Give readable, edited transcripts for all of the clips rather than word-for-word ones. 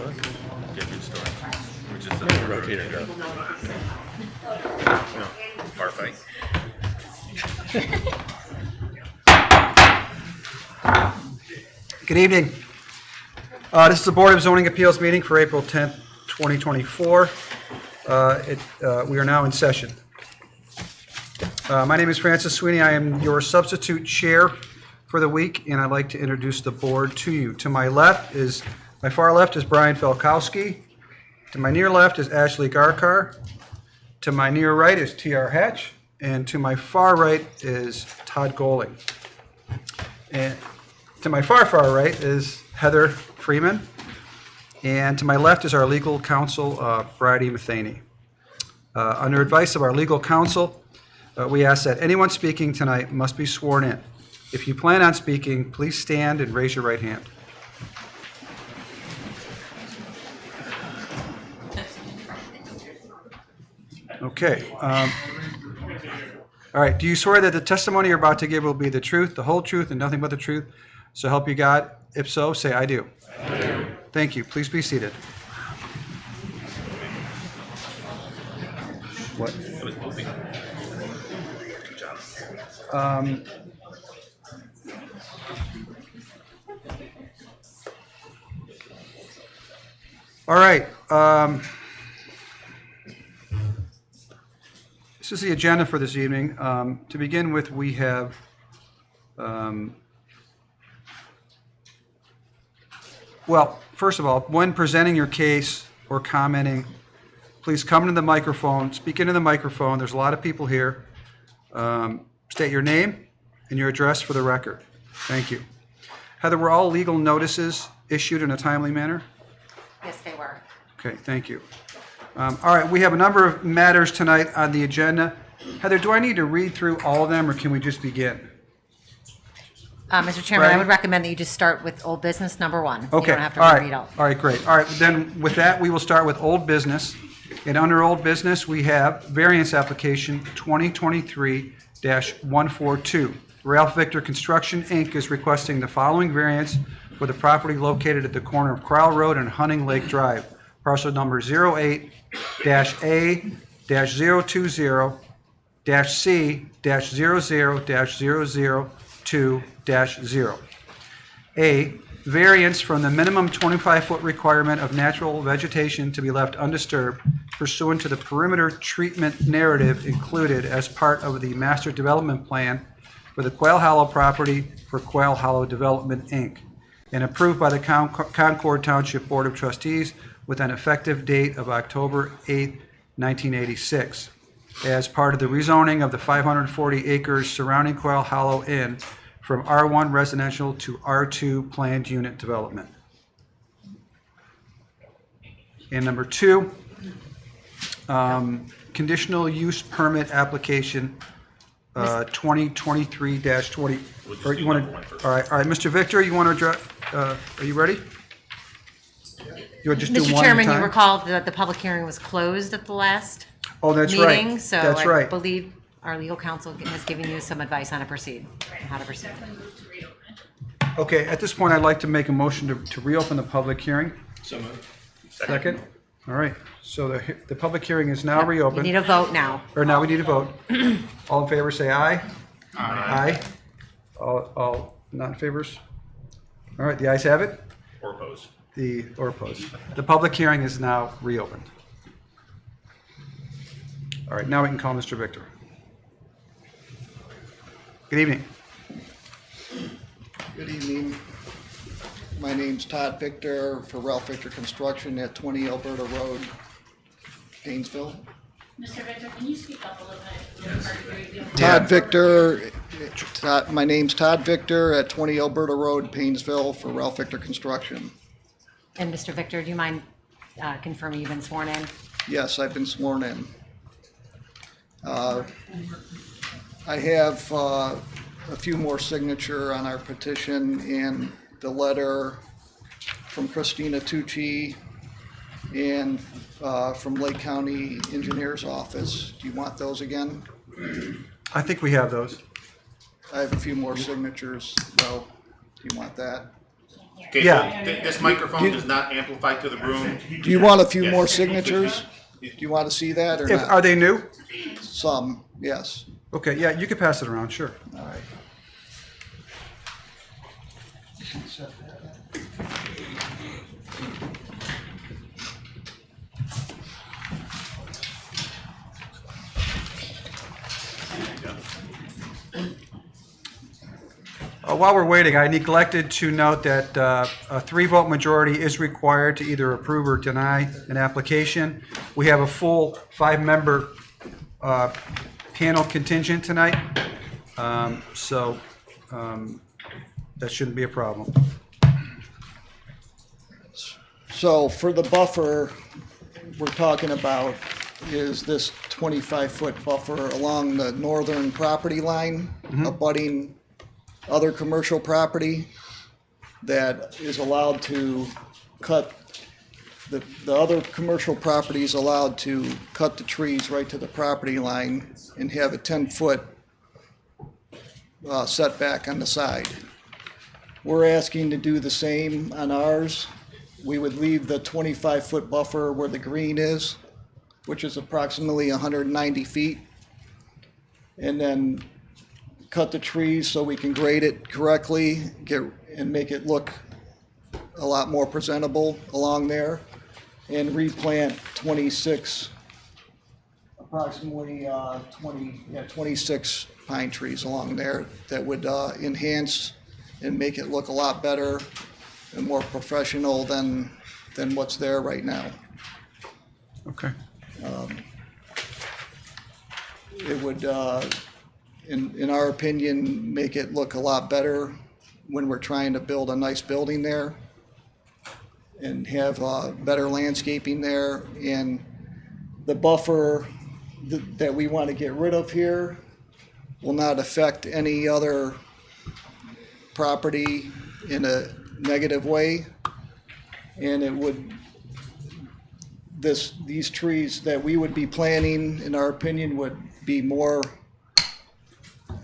Get a good story. We just rotate it up. Bar fight. Good evening. This is the Board of Zoning Appeals meeting for April 10th, 2024. We are now in session. My name is Francis Sweeney. I am your substitute chair for the week, and I'd like to introduce the board to you. To my far left is Brian Felkowski. To my near left is Ashley Garkar. To my near right is T.R. Hatch. And to my far right is Todd Goling. And to my far right is Heather Freeman. And to my left is our legal counsel, Bridie Matheny. Under advice of our legal counsel, we ask that anyone speaking tonight must be sworn in. If you plan on speaking, please stand and raise your right hand. Okay. All right. Do you swear that the testimony you're about to give will be the truth, the whole truth, and nothing but the truth? So help you God. If so, say I do. I do. Thank you. Please be seated. What? It was moving. Good job. All right. This is the agenda for this evening. To begin with, we have well, first of all, when presenting your case or commenting, please come to the microphone, speak into the microphone. There's a lot of people here. State your name and your address for the record. Thank you. Heather, were all legal notices issued in a timely manner? Yes, they were. Okay, thank you. All right, we have a number of matters tonight on the agenda. Heather, do I need to read through all of them, or can we just begin? Mr. Chairman, Right. I would recommend that you just start with old business number 1. Okay, You don't have to all reread right, all. all right, great. All right, then with that, we will start with old business. And under old business, we have variance application 2023-142. Ralph Victor Construction, Inc. is requesting the following variance for the property located at the corner of Crowell Road and Hunting Lake Drive, parcel number 08-A-020-C-00-002-0. A, variance from the minimum 25-foot requirement of natural vegetation to be left undisturbed pursuant to the perimeter treatment narrative included as part of the master development plan for the Quail Hollow property for Quail Hollow Development, Inc., and approved by the Concord Township Board of Trustees with an effective date of October 8, 1986, as part of the rezoning of the 540 acres surrounding Quail Hollow Inn from R1 residential to R2 planned unit development. And number 2, conditional use permit application 2023-20. Or you want to? All right, Mr. Victor, you want to address? Are you ready? You want to just do Mr. one Chairman, at a you time? recall that the public hearing was closed at the last Oh, that's meeting, right. so That's I right. believe our legal counsel has given you some advice on how to proceed. Okay, at this point, I'd like to make a motion to reopen the public hearing. So moved. Second? All right, so the public hearing is now You reopened. need a vote now. Or now we need a vote. All in favor, say aye. Aye. All not in favors? All right, the ayes have it. Or opposed. Or opposed. The public hearing is now reopened. All right, now we can call Mr. Victor. Good evening. Good evening. My name's Todd Victor for Ralph Victor Construction at 20 Alberta Road, Painesville. Mr. Victor, can you speak up a little bit? My name's Todd Victor at 20 Alberta Road, Painesville for Ralph Victor Construction. And Mr. Victor, do you mind confirming you've been sworn in? Yes, I've been sworn in. I have a few more signature on our petition and the letter from Christina Tucci and from Lake County Engineer's Office. Do you want those again? I think we have those. I have a few more signatures, though. Do you want that? Okay, Yeah. so this microphone does not amplify to the room. Do you want a few more signatures? Do you want to see that or If, not? are they new? Some, yes. Okay, yeah, you can pass it around, sure. All right. While we're waiting, I neglected to note that a 3-vote majority is required to either approve or deny an application. We have a full 5-member panel contingent tonight, so that shouldn't be a problem. So for the buffer we're talking about is this 25-foot buffer along the northern property line, abutting other commercial property that is allowed to cut, the other commercial property is allowed to cut the trees right to the property line and have a 10-foot setback on the side. We're asking to do the same on ours. We would leave the 25-foot buffer where the green is, which is approximately 190 feet, and then cut the trees so we can grade it correctly, and make it look a lot more presentable along there, and replant 26, approximately 26 pine trees along there that would enhance and make it look a lot better and more professional than what's there right now. Okay. It would, in our opinion, make it look a lot better when we're trying to build a nice building there and have better landscaping there. And the buffer that we want to get rid of here will not affect any other property in a negative way. And it would, these trees that we would be planting, in our opinion, would be more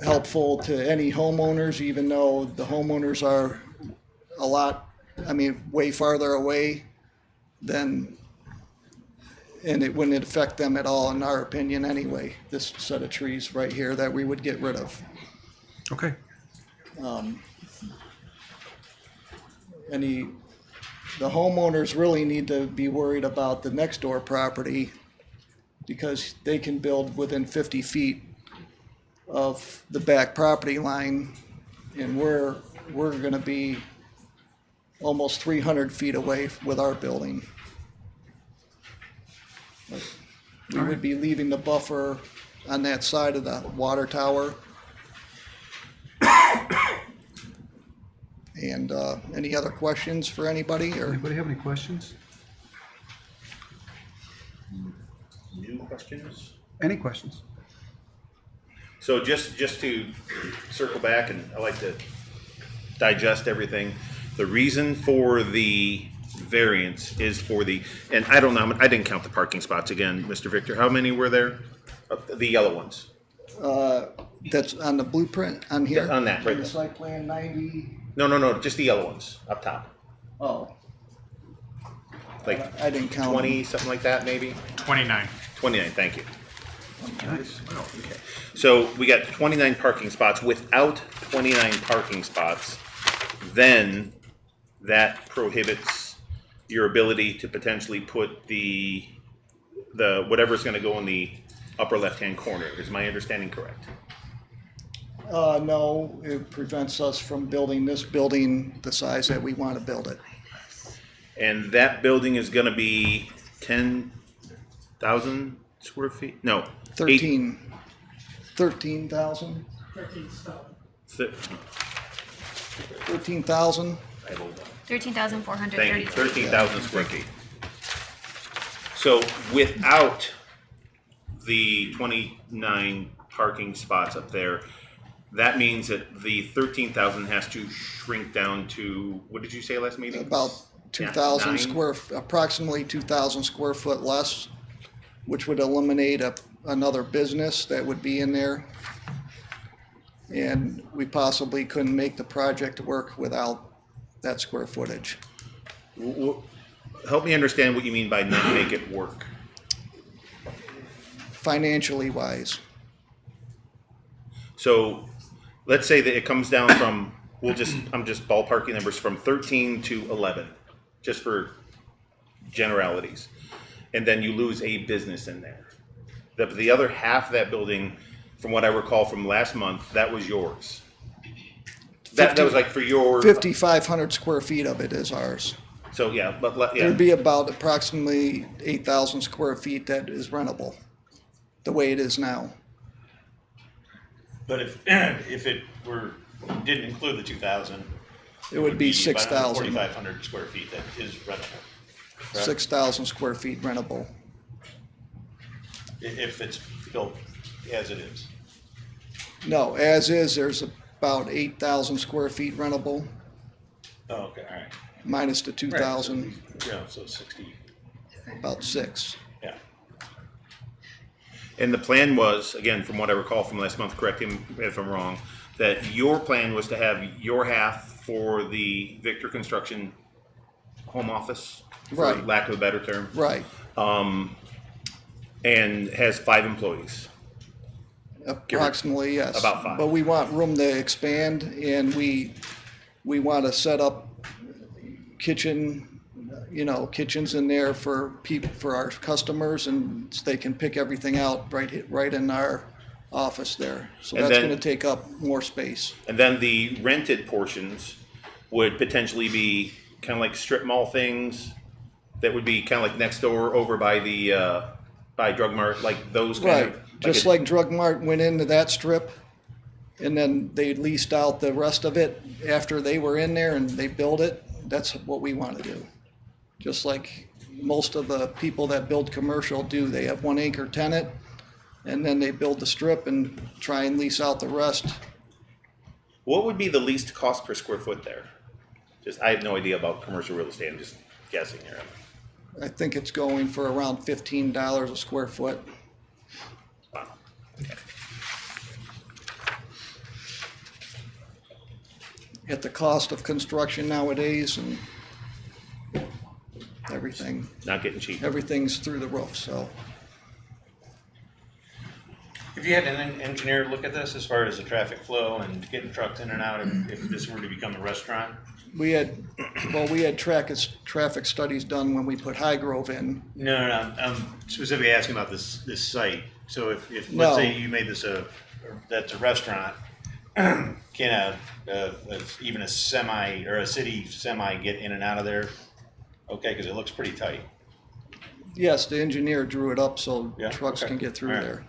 helpful to any homeowners, even though the homeowners are a lot, way farther away than, and it wouldn't affect them at all, in our opinion anyway, this set of trees right here that we would get rid of. Okay. The homeowners really need to be worried about the next door property because they can build within 50 feet of the back property line, and we're gonna be almost 300 feet away with our building. We would be leaving the buffer on that side of the water tower. And any other questions for anybody, or? Anybody have any questions? New questions? Any questions? So just to circle back, and I like to digest everything. The reason for the variance is for the, and I don't know, I didn't count the parking spots again, Mr. Victor. How many were there? The yellow ones? That's on the blueprint on here? On that, right. On the site plan 90, No, just the yellow ones up top. oh, Like I didn't count. 20, something like that, maybe? 29. 29, thank you. Oh, okay. So we got 29 parking spots. Without 29 parking spots, then that prohibits your ability to potentially put the whatever's going to go in the upper left-hand corner. Is my understanding correct? No, it prevents us from building this building the size that we want to build it. And that building is going to be 10,000 square feet? No. 13,000. Th- 13,000. 13,430. Thank you, 13,000 square feet. So without the 29 parking spots up there, that means that the 13,000 has to shrink down to, what did you say last meeting? About Yeah, 2,000 9. approximately 2,000 square foot less, which would eliminate another business that would be in there. And we possibly couldn't make the project work without that square footage. Help me understand what you mean by not make it work. Financially wise, So let's say that it comes down from, I'm just ballparking numbers, from 13 to 11, just for generalities. And then you lose a business in there. The other half of that building, from what I recall from last month, that was yours. That was like for your, 5,500 square feet of it is ours. so yeah, but, yeah. There'd be about approximately 8,000 square feet that is rentable, the way it is now. But if it didn't include the 2,000, It would be about 6,000, 4,500 square feet that is rentable. correct? 6,000 square feet rentable. If it's built as it is. No, as is, there's about 8,000 square feet rentable, Oh, okay, all right. minus the 2,000, Yeah, so 60, about 6. yeah. And the plan was, again, from what I recall from last month, correct me if I'm wrong, that your plan was to have your half for the Victor Construction home office, for Right. lack of a better term, Right. and has 5 employees. Approximately, yes. About 5. But we want room to expand, and we want to set up kitchens in there for people, for our customers, and they can pick everything out right in our office there. So And that's then- going to take up more space. And then the rented portions would potentially be kind of like strip mall things that would be kind of like next door over by the, by Drug Mart, like those kind Right, of. just like Drug Mart went into that strip, and then they leased out the rest of it after they were in there and they built it. That's what we want to do. Just like most of the people that build commercial do, they have one anchor tenant, and then they build the strip and try and lease out the rest. What would be the least cost per square foot there? Just, I have no idea about commercial real estate, I'm just guessing here. I think it's going for around $15 a square foot. Wow. Okay. At the cost of construction nowadays and everything, Not getting cheap. everything's through the roof, so. If you had an engineer look at this as far as the traffic flow and getting trucks in and out, if this were to become a restaurant, We had traffic studies done when we put High Grove in. No, I'm specifically asking about this site. So if No. let's say you made this that's a restaurant, can even a semi or a city semi get in and out of there? Okay, because it looks pretty tight. Yes, the engineer drew it up so Yeah, trucks okay. can get through All right. there.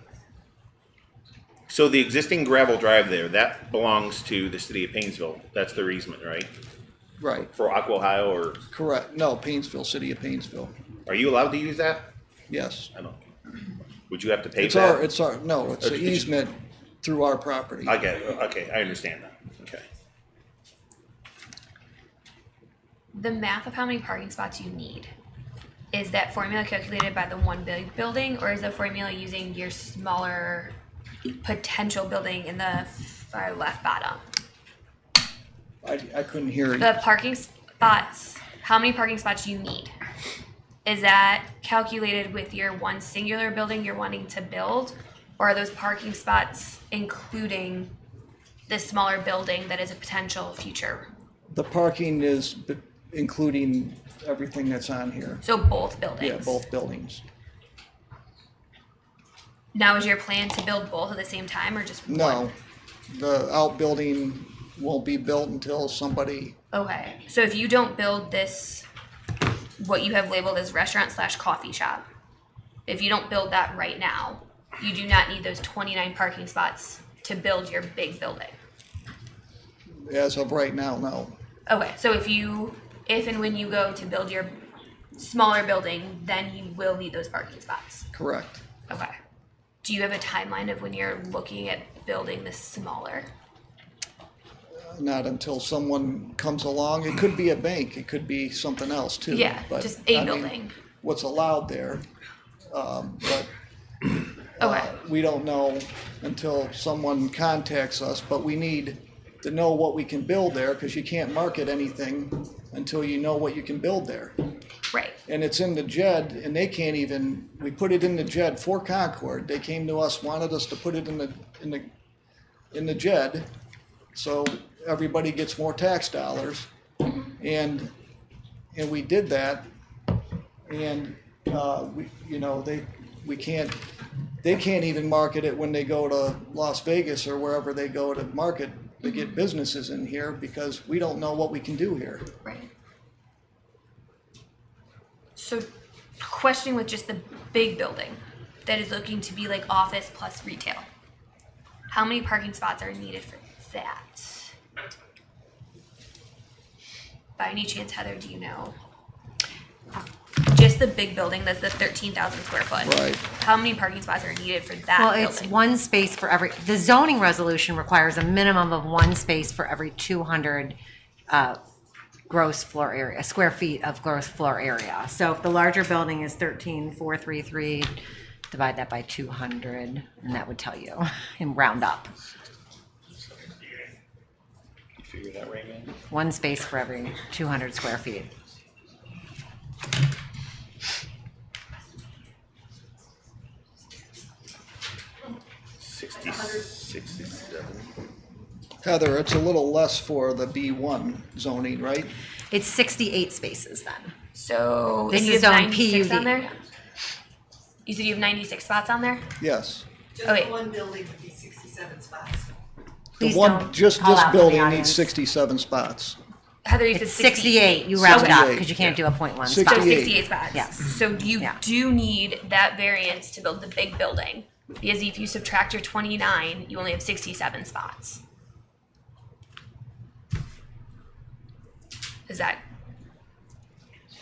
So the existing gravel drive there, that belongs to the city of Painesville. That's their easement, right? Right, For Aqua Ohio, or correct. No, Painesville, city of Painesville. are you allowed to use that? Yes. I don't. Would you have to pay It's for our, that? it's our, no, it's Or an did you- easement through our property. I get it. Okay, I understand that. Okay. The math of how many parking spots you need, is that formula calculated by the one big building, or is the formula using your smaller potential building in the far left bottom? I couldn't hear you. The parking spots, how many parking spots you need? Is that calculated with your one singular building you're wanting to build? Or are those parking spots including this smaller building that is a potential future? The parking is including everything that's on here. So both buildings? Yeah, both buildings. Now is your plan to build both at the same time or just one? No, the outbuilding won't be built until somebody, Okay, so if you don't build this, what you have labeled as restaurant / coffee shop, if you don't build that right now, you do not need those 29 parking spots to build your big building. as of right now, no. Okay, so if and when you go to build your smaller building, then you will need those parking spots. Correct. Okay. Do you have a timeline of when you're looking at building this smaller? Not until someone comes along. It could be a bank, it could be something else too. Yeah, but, just a I mean, building. What's allowed there, but Okay. we don't know until someone contacts us, but we need to know what we can build there, because you can't market anything until you know what you can build there. Right. And it's in the JED, and they can't even, we put it in the JED for Concord. They came to us, wanted us to put it in the JED, so everybody gets more tax dollars. And we did that, and, they can't even market it when they go to Las Vegas or wherever they go to market to get businesses in here, because we don't know what we can do here. Right. So, questioning with just the big building that is looking to be like office plus retail. How many parking spots are needed for that? By any chance, Heather, do you know? Just the big building, that's the 13,000 square foot. Right. How many parking spots are needed for that Well, building? it's one space for every, the zoning resolution requires a minimum of one space for every 200 gross floor area, square feet of gross floor area. So if the larger building is 13,433, divide that by 200, and that would tell you, and round up. You figure that right, man? One space for every 200 square feet. Heather, it's a little less for the B1 zoning, right? It's 68 spaces then. So This you is have zone 96 PUD. on there? You said you have 96 spots on there? Yes. Just Okay. the one building would be 67 spots. The Please one, don't just call this out for the building needs audience. 67 spots. Heather, you said It's 68, you round it up, because you can't do a .1 So spot. 68. 68 spots. Yes. So you Yeah. do need that variance to build the big building. Because if you subtract your 29, you only have 67 spots. Is that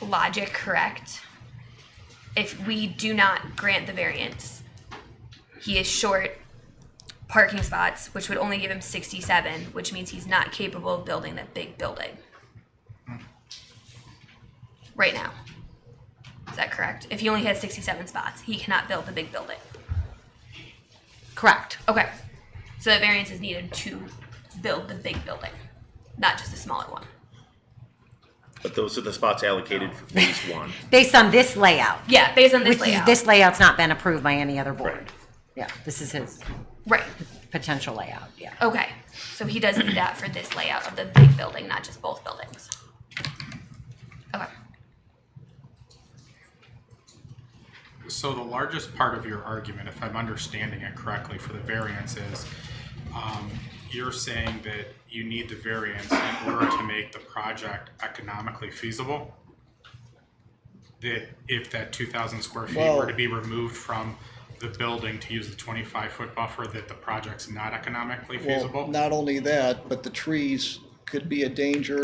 logic correct? If we do not grant the variance, he is short parking spots, which would only give him 67, which means he's not capable of building that big building. Right now. Is that correct? If he only has 67 spots, he cannot build the big building. Correct. Okay. So that variance is needed to build the big building, not just a smaller one. But those are the spots allocated for phase one. Based on this layout. Yeah, based on this Which layout. this layout's not been approved by any other board. Right. Yeah, this is his Right. potential layout, yeah. Okay. So he does need that for this layout of the big building, not just both buildings. Okay. So the largest part of your argument, if I'm understanding it correctly for the variance is, you're saying that you need the variance in order to make the project economically feasible? That if that 2,000 square feet were to be removed from the building to use the 25-foot buffer, that the project's not economically feasible? Well, not only that, but the trees could be a danger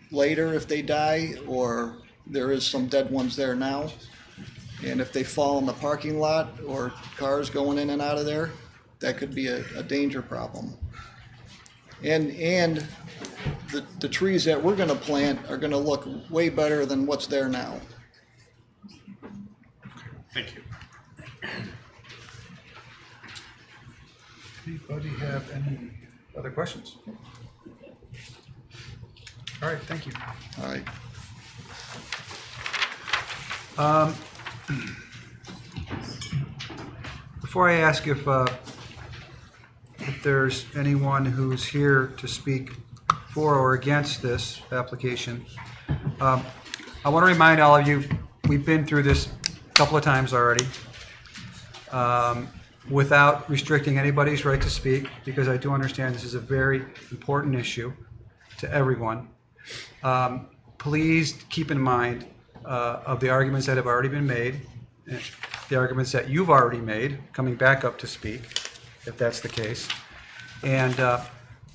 later if they die, or there is some dead ones there now. And if they fall in the parking lot or cars going in and out of there, that could be a danger problem. And the trees that we're gonna plant are gonna look way better than what's there now. Thank you. Anybody have any other questions? All right, thank you. All right. Before I ask if there's anyone who's here to speak for or against this application, I want to remind all of you, we've been through this a couple of times already, without restricting anybody's right to speak, because I do understand this is a very important issue to everyone. Please keep in mind of the arguments that have already been made, the arguments that you've already made, coming back up to speak, if that's the case. And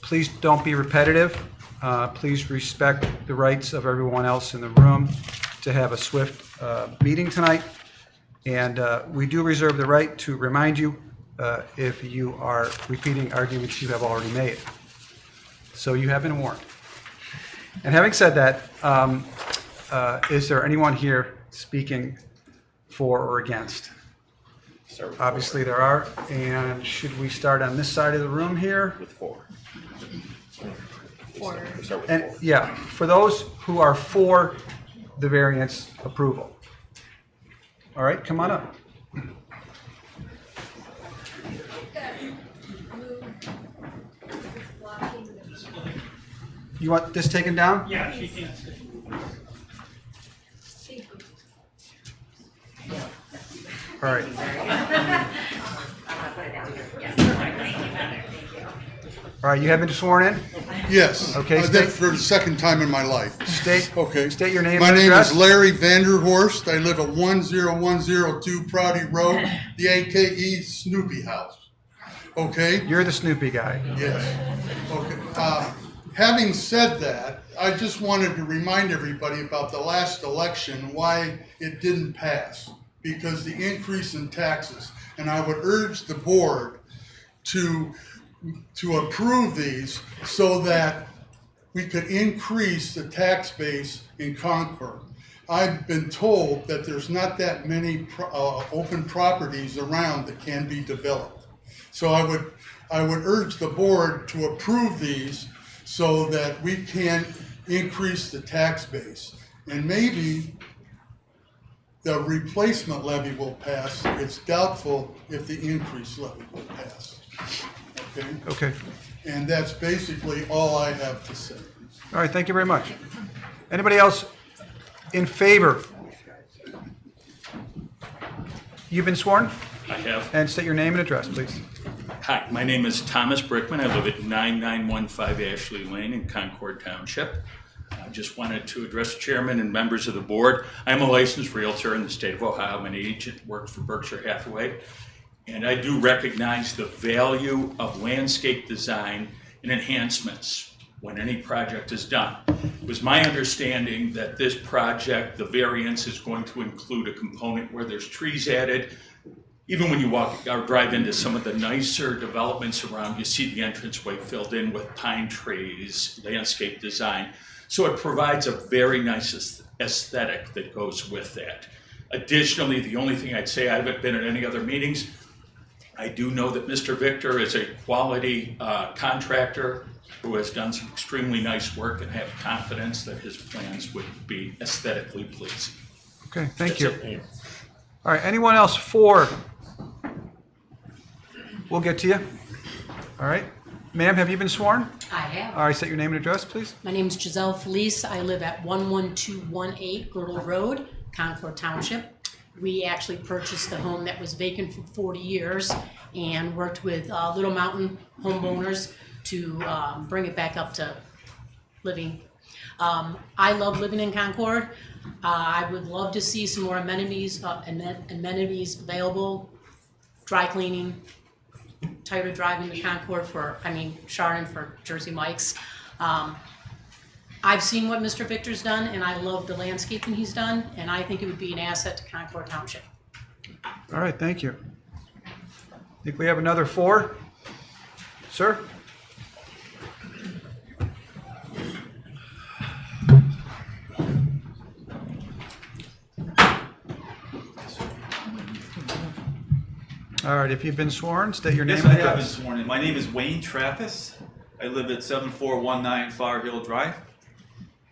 please don't be repetitive. Please respect the rights of everyone else in the room to have a swift meeting tonight. And we do reserve the right to remind you if you are repeating arguments you have already made. So you have been warned. And having said that, is there anyone here speaking for or against? Obviously there are. And should we start on this side of the room here? With four. Or Start with And, four. yeah, for those who are for the variance approval. All right, come on up. You want this taken down? Yeah, she can. All right. All right, you have been sworn in? Yes. Okay, I did state- for the second time in my life. State, Okay. state your name My and name address. is Larry Vanderhorst. I live at 10102 Prouty Road, the AKE Snoopy House. Okay? You're the Snoopy guy. Yes. Okay. Having said that, I just wanted to remind everybody about the last election, why it didn't pass. Because the increase in taxes. And I would urge the board to approve these so that we could increase the tax base in Concord. I've been told that there's not that many open properties around that can be developed. So I would urge the board to approve these so that we can increase the tax base. And maybe the replacement levy will pass. It's doubtful if the increase levy will pass. Okay? Okay. And that's basically all I have to say. All right, thank you very much. Anybody else in favor? You've been sworn? I have. And state your name and address, please. Hi, my name is Thomas Brickman. I live at 9915 Ashley Lane in Concord Township. I just wanted to address the chairman and members of the board. I'm a licensed realtor in the state of Ohio. I'm an agent, worked for Berkshire Hathaway. And I do recognize the value of landscape design and enhancements when any project is done. It was my understanding that this project, the variance is going to include a component where there's trees added. Even when you walk or drive into some of the nicer developments around, you see the entranceway filled in with pine trees, landscape design. So it provides a very nice aesthetic that goes with that. Additionally, the only thing I'd say, I haven't been at any other meetings. I do know that Mr. Victor is a quality contractor who has done some extremely nice work, and have confidence that his plans would be aesthetically pleasing. Okay, thank That's you. it. All right, anyone else for? We'll get to you. All right. Ma'am, have you been sworn? I have. All right, state your name and address, please. My name is Giselle Felice. I live at 11218 Girdle Road, Concord Township. We actually purchased the home that was vacant for 40 years and worked with Little Mountain homeowners to bring it back up to living. I love living in Concord. I would love to see some more amenities available, dry cleaning, tighter driving to Concord Chardon for Jersey Mike's. I've seen what Mr. Victor's done, and I love the landscaping he's done, and I think it would be an asset to Concord Township. All right, thank you. Think we have another for? Sir? All right, if you've been sworn, state your name Yes, and I have been address. sworn in. My name is Wayne Trappis. I live at 7419 Far Hill Drive,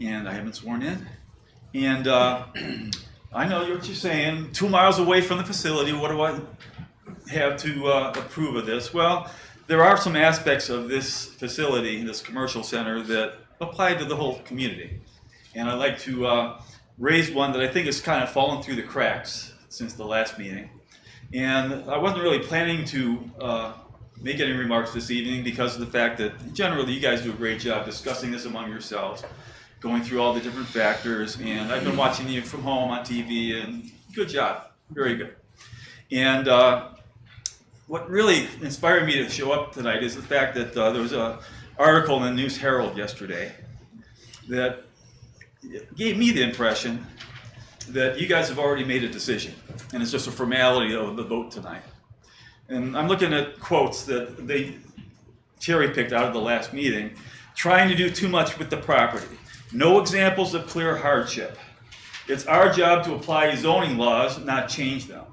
and I have been sworn in. And I know what you're saying. 2 miles away from the facility, what do I have to approve of this? Well, there are some aspects of this facility, this commercial center, that apply to the whole community. And I'd like to raise one that I think has kind of fallen through the cracks since the last meeting. And I wasn't really planning to make any remarks this evening because of the fact that generally you guys do a great job discussing this among yourselves, going through all the different factors, and I've been watching you from home on TV, and good job, very good. And what really inspired me to show up tonight is the fact that there was an article in the News Herald yesterday that gave me the impression that you guys have already made a decision, and it's just a formality of the vote tonight. And I'm looking at quotes that they cherry-picked out of the last meeting, trying to do too much with the property. No examples of clear hardship. It's our job to apply zoning laws, not change them.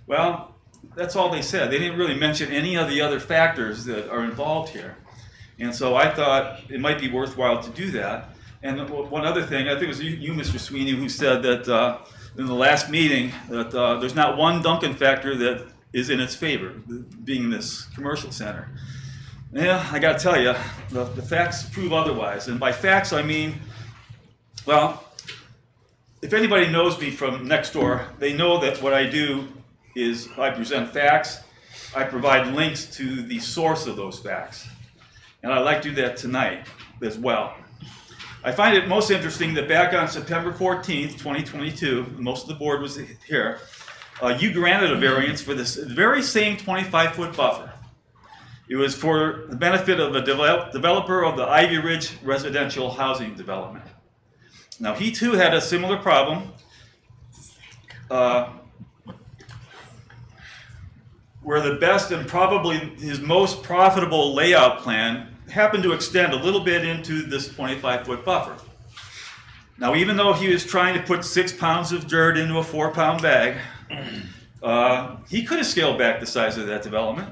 Well, that's all they said. They didn't really mention any of the other factors that are involved here. And so I thought it might be worthwhile to do that. And one other thing, I think it was you, Mr. Sweeney, who said that in the last meeting that there's not one Duncan factor that is in its favor, being this commercial center. Yeah, I got to tell you, the facts prove otherwise. And by facts, I mean, well, if anybody knows me from next door, they know that what I do is I present facts, I provide links to the source of those facts. And I'd like to do that tonight as well. I find it most interesting that back on September 14th, 2022, most of the board was here, you granted a variance for this very same 25-foot buffer. It was for the benefit of a developer of the Ivy Ridge residential housing development. Now, he too had a similar problem where the best and probably his most profitable layout plan happened to extend a little bit into this 25-foot buffer. Now, even though he was trying to put 6 pounds of dirt into a 4-pound bag, he could have scaled back the size of that development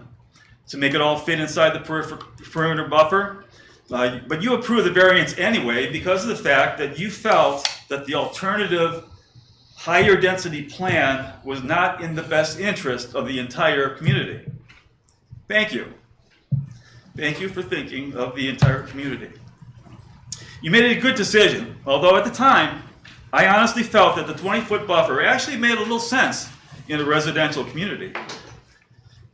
to make it all fit inside the perimeter buffer. But you approved the variance anyway because of the fact that you felt that the alternative higher density plan was not in the best interest of the entire community. Thank you. Thank you for thinking of the entire community. You made a good decision, although at the time, I honestly felt that the 20-foot buffer actually made a little sense in a residential community,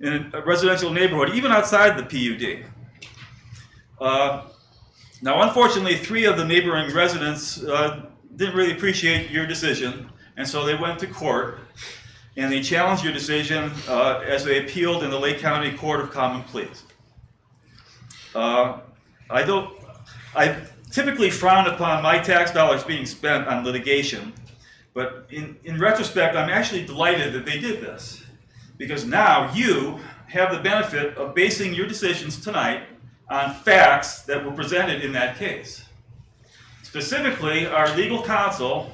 in a residential neighborhood, even outside the PUD. Now, unfortunately, 3 of the neighboring residents didn't really appreciate your decision, and so they went to court, and they challenged your decision as they appealed in the Lake County Court of Common Pleas. I typically frown upon my tax dollars being spent on litigation, but in retrospect, I'm actually delighted that they did this, because now you have the benefit of basing your decisions tonight on facts that were presented in that case. Specifically, our legal counsel,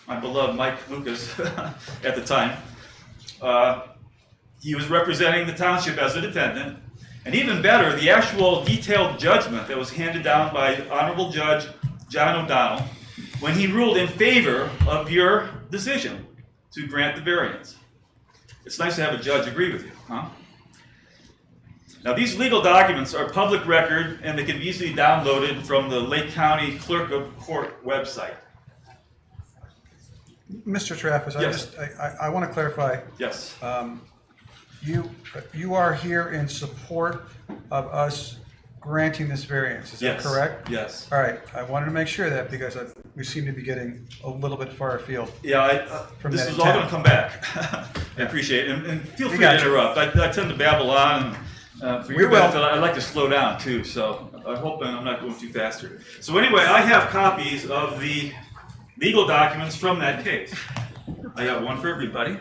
my beloved Mike Lucas at the time, he was representing the township as a defendant, and even better, the actual detailed judgment that was handed down by Honorable Judge John O'Donnell when he ruled in favor of your decision to grant the variance. It's nice to have a judge agree with you, huh? Now, these legal documents are public record and they can be easily downloaded from the Lake County Clerk of Court website. Mr. Traffus, Yes. I want to clarify. Yes. You are here in support of us granting this variance, is that Yes. correct? Yes. All right, I wanted to make sure of that because we seem to be getting a little bit far afield. Yeah, From this that is all going to intent. come back. I appreciate it. And feel We free to got you. interrupt. I tend to babble on. And, for We your will. benefit, I like to slow down too, so I hope I'm not going too fast here. So anyway, I have copies of the legal documents from that case. I got one for everybody.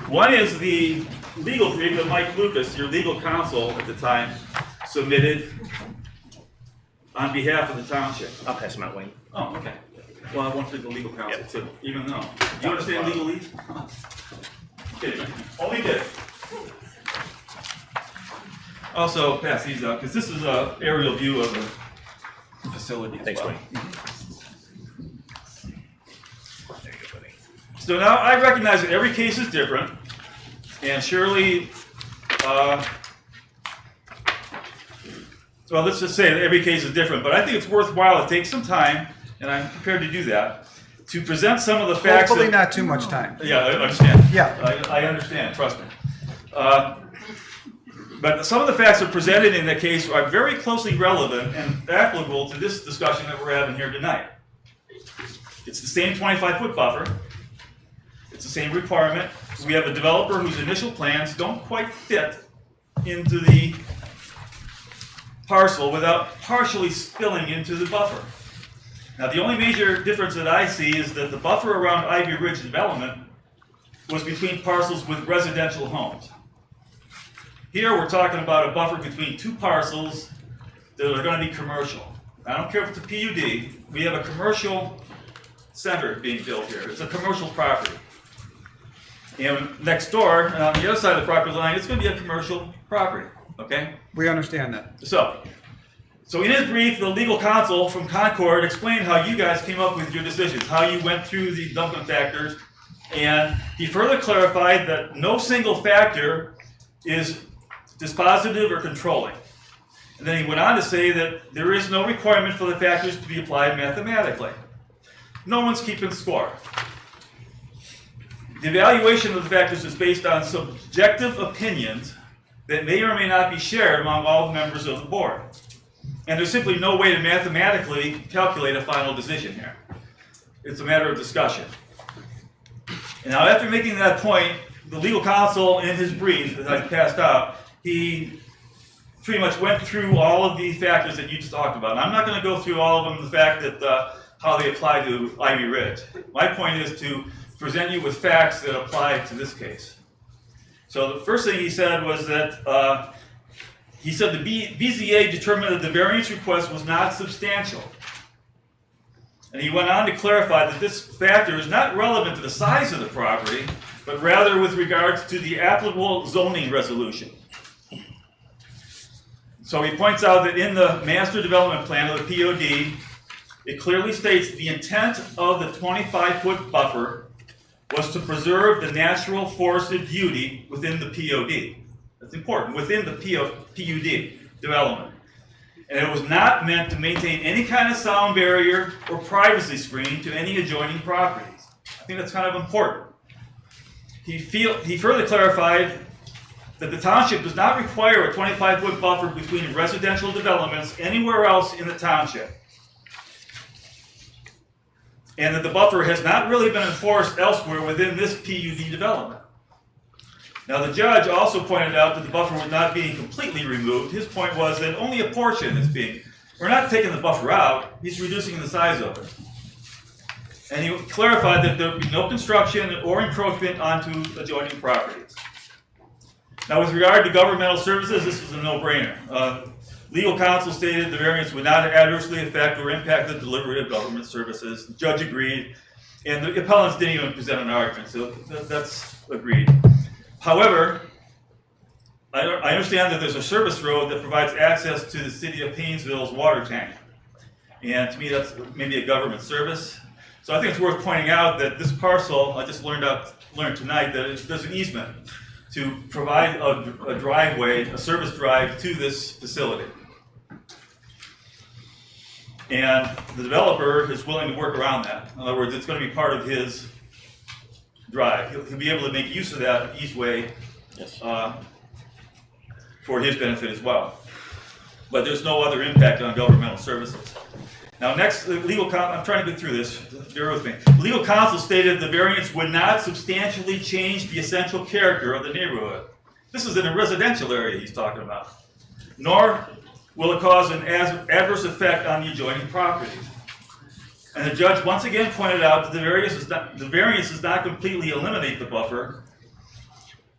One is the legal brief that Mike Lucas, your legal counsel at the time, submitted on behalf of the township. I'll pass them out, Wayne. Oh, okay. Well, I want for the legal counsel too, even though. Do you understand legalese? Kidding. Only did. Also, pass these out, because this is an aerial view of the facility as Thanks, well. Wayne. There you go, buddy. So now I recognize that every case is different, and surely, well, let's just say that every case is different, but I think it's worthwhile to take some time, and I'm prepared to do that, to present some of the facts. Hopefully not too much time. Yeah, I understand. Yeah. I understand, trust me. But some of the facts that are presented in the case are very closely relevant and applicable to this discussion that we're having here tonight. It's the same 25-foot buffer. It's the same requirement. We have a developer whose initial plans don't quite fit into the parcel without partially spilling into the buffer. Now, the only major difference that I see is that the buffer around Ivy Ridge development was between parcels with residential homes. Here, we're talking about a buffer between 2 parcels that are going to be commercial. I don't care if it's a PUD. We have a commercial center being built here. It's a commercial property. And next door, on the other side of the property line, it's going to be a commercial property, okay? We understand that. So in his brief, the legal counsel from Concord explained how you guys came up with your decisions, how you went through the Duncan factors, and he further clarified that no single factor is dispositive or controlling. And then he went on to say that there is no requirement for the factors to be applied mathematically. No one's keeping score. The evaluation of the factors is based on subjective opinions that may or may not be shared among all the members of the board. And there's simply no way to mathematically calculate a final decision here. It's a matter of discussion. And now after making that point, the legal counsel in his brief that I passed out, he pretty much went through all of the factors that you just talked about. And I'm not going to go through all of them, the fact that how they apply to Ivy Ridge. My point is to present you with facts that apply to this case. So the first thing he said was that he said the BZA determined that the variance request was not substantial. And he went on to clarify that this factor is not relevant to the size of the property, but rather with regards to the applicable zoning resolution. So he points out that in the master development plan of the POD, it clearly states the intent of the 25-foot buffer was to preserve the natural forested beauty within the POD. That's important, within the PUD development. And it was not meant to maintain any kind of sound barrier or privacy screen to any adjoining properties. I think that's kind of important. He further clarified that the township does not require a 25-foot buffer between residential developments anywhere else in the township. And that the buffer has not really been enforced elsewhere within this PUD development. Now the judge also pointed out that the buffer was not being completely removed. His point was that only a portion is being, we're not taking the buffer out, he's reducing the size of it. And he clarified that there would be no construction or encroachment onto adjoining properties. Now with regard to governmental services, this is a no-brainer. Legal counsel stated the variance would not adversely affect or impact the delivery of government services. The judge agreed, and the appellants didn't even present an argument, so that's agreed. However, I understand that there's a service road that provides access to the city of Paynesville's water tank. And to me, that's maybe a government service. So I think it's worth pointing out that this parcel, I just learned tonight that there's an easement to provide a driveway, a service drive to this facility. And the developer is willing to work around that. In other words, it's going to be part of his drive. He'll be able to make use of that easeway for his benefit as well. But there's no other impact on governmental services. Now next, I'm trying to get through this, bear with me. Legal counsel stated the variance would not substantially change the essential character of the neighborhood. This is in a residential area he's talking about. Nor will it cause an adverse effect on the adjoining properties. And the judge once again pointed out that the variance does not completely eliminate the buffer,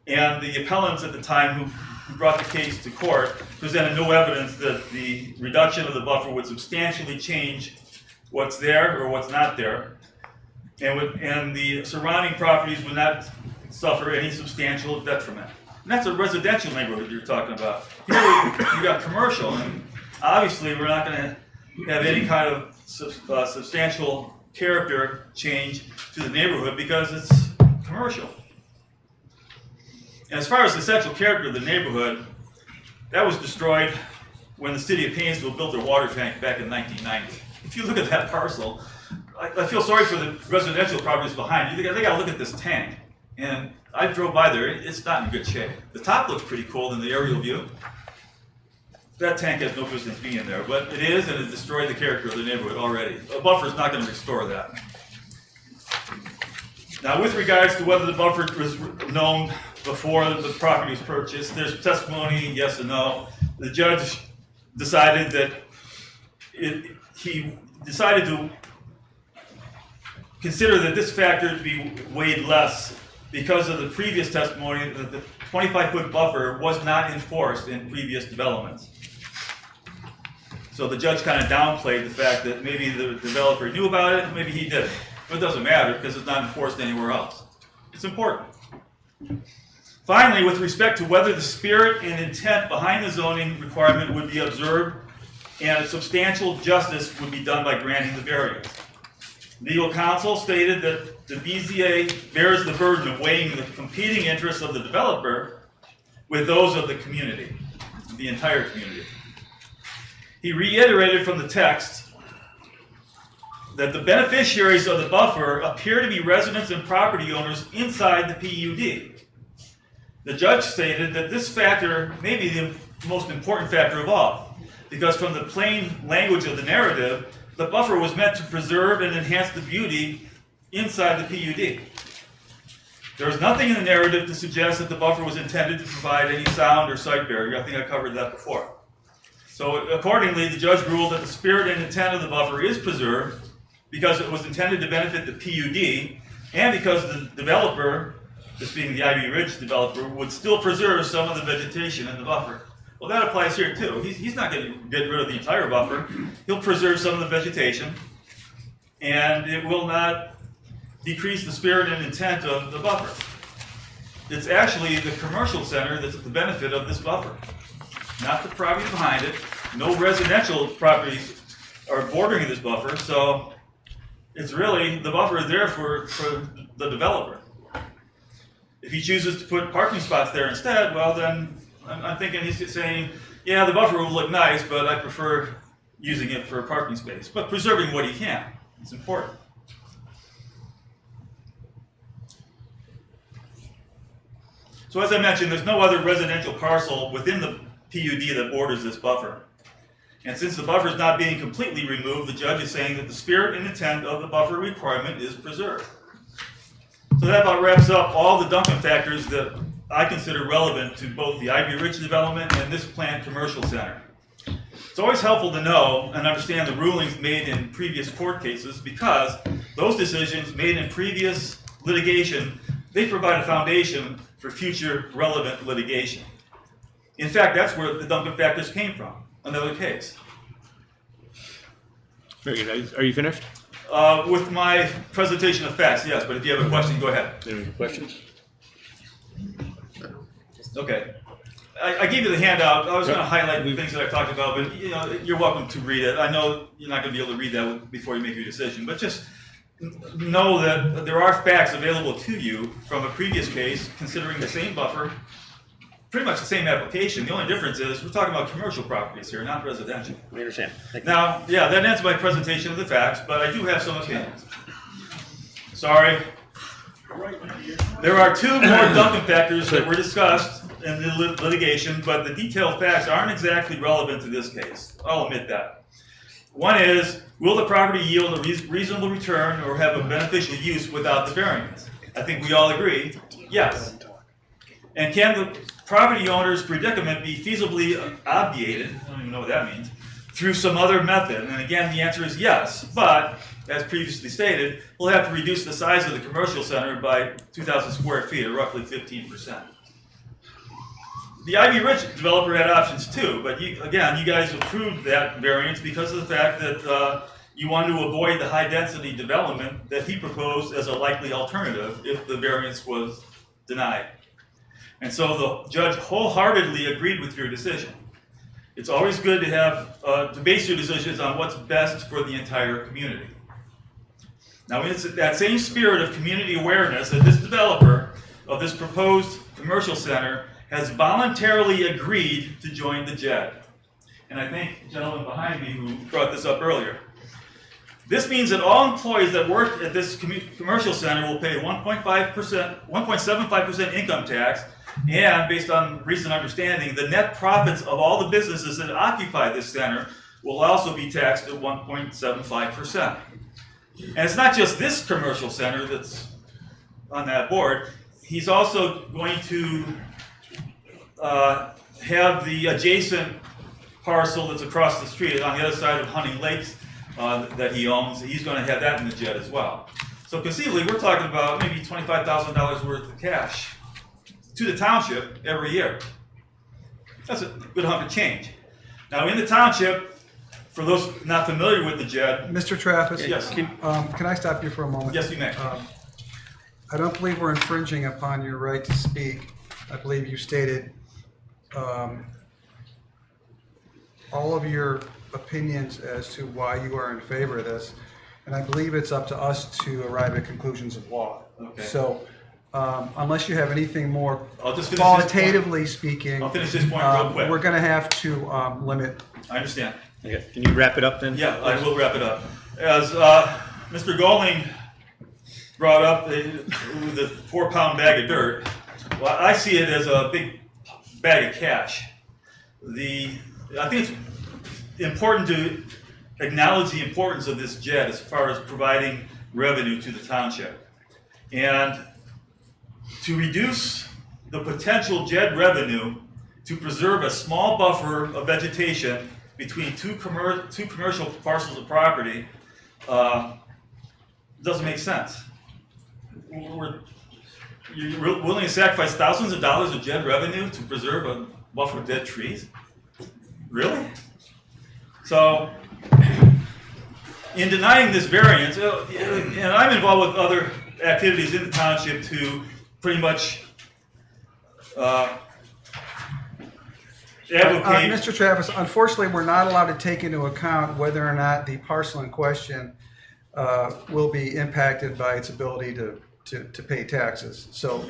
and the appellants at the time who brought the case to court presented no evidence that the reduction of the buffer would substantially change what's there or what's not there, and the surrounding properties would not suffer any substantial detriment. And that's a residential neighborhood you're talking about. Here you got commercial, and obviously we're not going to have any kind of substantial character change to the neighborhood because it's commercial. And as far as the essential character of the neighborhood, that was destroyed when the city of Paynesville built their water tank back in 1990. If you look at that parcel, I feel sorry for the residential properties behind you. They got to look at this tank. And I drove by there, it's not in good shape. The top looks pretty cool in the aerial view. That tank has no business being in there, but it is, and it destroyed the character of the neighborhood already. A buffer is not going to restore that. Now, with regards to whether the buffer was known before the property was purchased, there's testimony, yes and no. The judge decided that he decided to consider that this factor to be weighed less because of the previous testimony that the 25-foot buffer was not enforced in previous developments. So the judge kind of downplayed the fact that maybe the developer knew about it, maybe he didn't. But it doesn't matter because it's not enforced anywhere else. It's important. Finally, with respect to whether the spirit and intent behind the zoning requirement would be observed and substantial justice would be done by granting the variance. Legal counsel stated that the BZA bears the burden of weighing the competing interests of the developer with those of the community, the entire community. He reiterated from the text that the beneficiaries of the buffer appear to be residents and property owners inside the PUD. The judge stated that this factor may be the most important factor of all, because from the plain language of the narrative, the buffer was meant to preserve and enhance the beauty inside the PUD. There is nothing in the narrative to suggest that the buffer was intended to provide any sound or sight barrier. I think I covered that before. So accordingly, the judge ruled that the spirit and intent of the buffer is preserved because it was intended to benefit the PUD and because the developer, this being the Ivy Ridge developer, would still preserve some of the vegetation in the buffer. Well, that applies here too. He's not going to get rid of the entire buffer. He'll preserve some of the vegetation, and it will not decrease the spirit and intent of the buffer. It's actually the commercial center that's the benefit of this buffer, not the property behind it. No residential properties are bordering this buffer, so it's really, the buffer is there for the developer. If he chooses to put parking spots there instead, well then, I'm thinking he's saying, yeah, the buffer will look nice, but I prefer using it for a parking space. But preserving what he can, it's important. So as I mentioned, there's no other residential parcel within the PUD that borders this buffer. And since the buffer is not being completely removed, the judge is saying that the spirit and intent of the buffer requirement is preserved. So that about wraps up all the Duncan factors that I consider relevant to both the Ivy Ridge development and this planned commercial center. It's always helpful to know and understand the rulings made in previous court cases because those decisions made in previous litigation, they provide a foundation for future relevant litigation. In fact, that's where the Duncan factors came from, another case. Very good. Are you finished? With my presentation of facts, yes, but if you have a question, go ahead. Any questions? Okay. I gave you the handout. I was going to highlight the things that I talked about, but you're welcome to read it. I know you're not going to be able to read that before you make your decision, but just know that there are facts available to you from a previous case considering the same buffer, pretty much the same application. The only difference is we're talking about commercial properties here, not residential. We understand. Thank you. Now, yeah, that ends my presentation of the facts, but I do have some opinions. Sorry. There are two more Duncan factors that were discussed in the litigation, but the detailed facts aren't exactly relevant to this case. I'll admit that. One is, will the property yield a reasonable return or have a beneficial use without the variance? I think we all agree, yes. And can the property owner's predicament be feasibly obviated, I don't even know what that means, through some other method? And again, the answer is yes, but as previously stated, we'll have to reduce the size of the commercial center by 2,000 square feet, or roughly 15%. The Ivy Ridge developer had options too, but again, you guys approved that variance because of the fact that you wanted to avoid the high density development that he proposed as a likely alternative if the variance was denied. And so the judge wholeheartedly agreed with your decision. It's always good to have to base your decisions on what's best for the entire community. Now, it's that same spirit of community awareness that this developer of this proposed commercial center has voluntarily agreed to join the JED. And I thank the gentleman behind me who brought this up earlier. This means that all employees that work at this commercial center will pay 1.75% income tax, and based on recent understanding, the net profits of all the businesses that occupy this center will also be taxed at 1.75%. And it's not just this commercial center that's on that board. He's also going to have the adjacent parcel that's across the street on the other side of Hunting Lakes that he owns. He's going to have that in the JED as well. So conceivably, we're talking about maybe $25,000 worth of cash to the township every year. That's a good hunk of change. Now, in the township, for those not familiar with the JED, Mr. Traffis? yes, Can I stop you for a moment? yes, you may. I don't believe we're infringing upon your right to speak. I believe you stated all of your opinions as to why you are in favor of this, and I believe it's up to us to arrive at conclusions of law. Okay. So, unless you have anything more I'll just finish this qualitatively speaking, I'll finish this point real quick. we're going to have to limit. I understand. Okay, can you wrap it up then? Yeah, I will wrap it up. As Mr. Golding brought up the 4-pound bag of dirt, well, I see it as a big bag of cash. I think it's important to acknowledge the importance of this jet as far as providing revenue to the township. And to reduce the potential JED revenue to preserve a small buffer of vegetation between two commercial parcels of property doesn't make sense. You're willing to sacrifice thousands of dollars of JED revenue to preserve a buffer of dead trees? Really? So, in denying this variance, and I'm involved with other activities in the township to pretty much advocate. Mr. Travis, unfortunately, we're not allowed to take into account whether or not the parcel in question will be impacted by its ability to pay taxes. So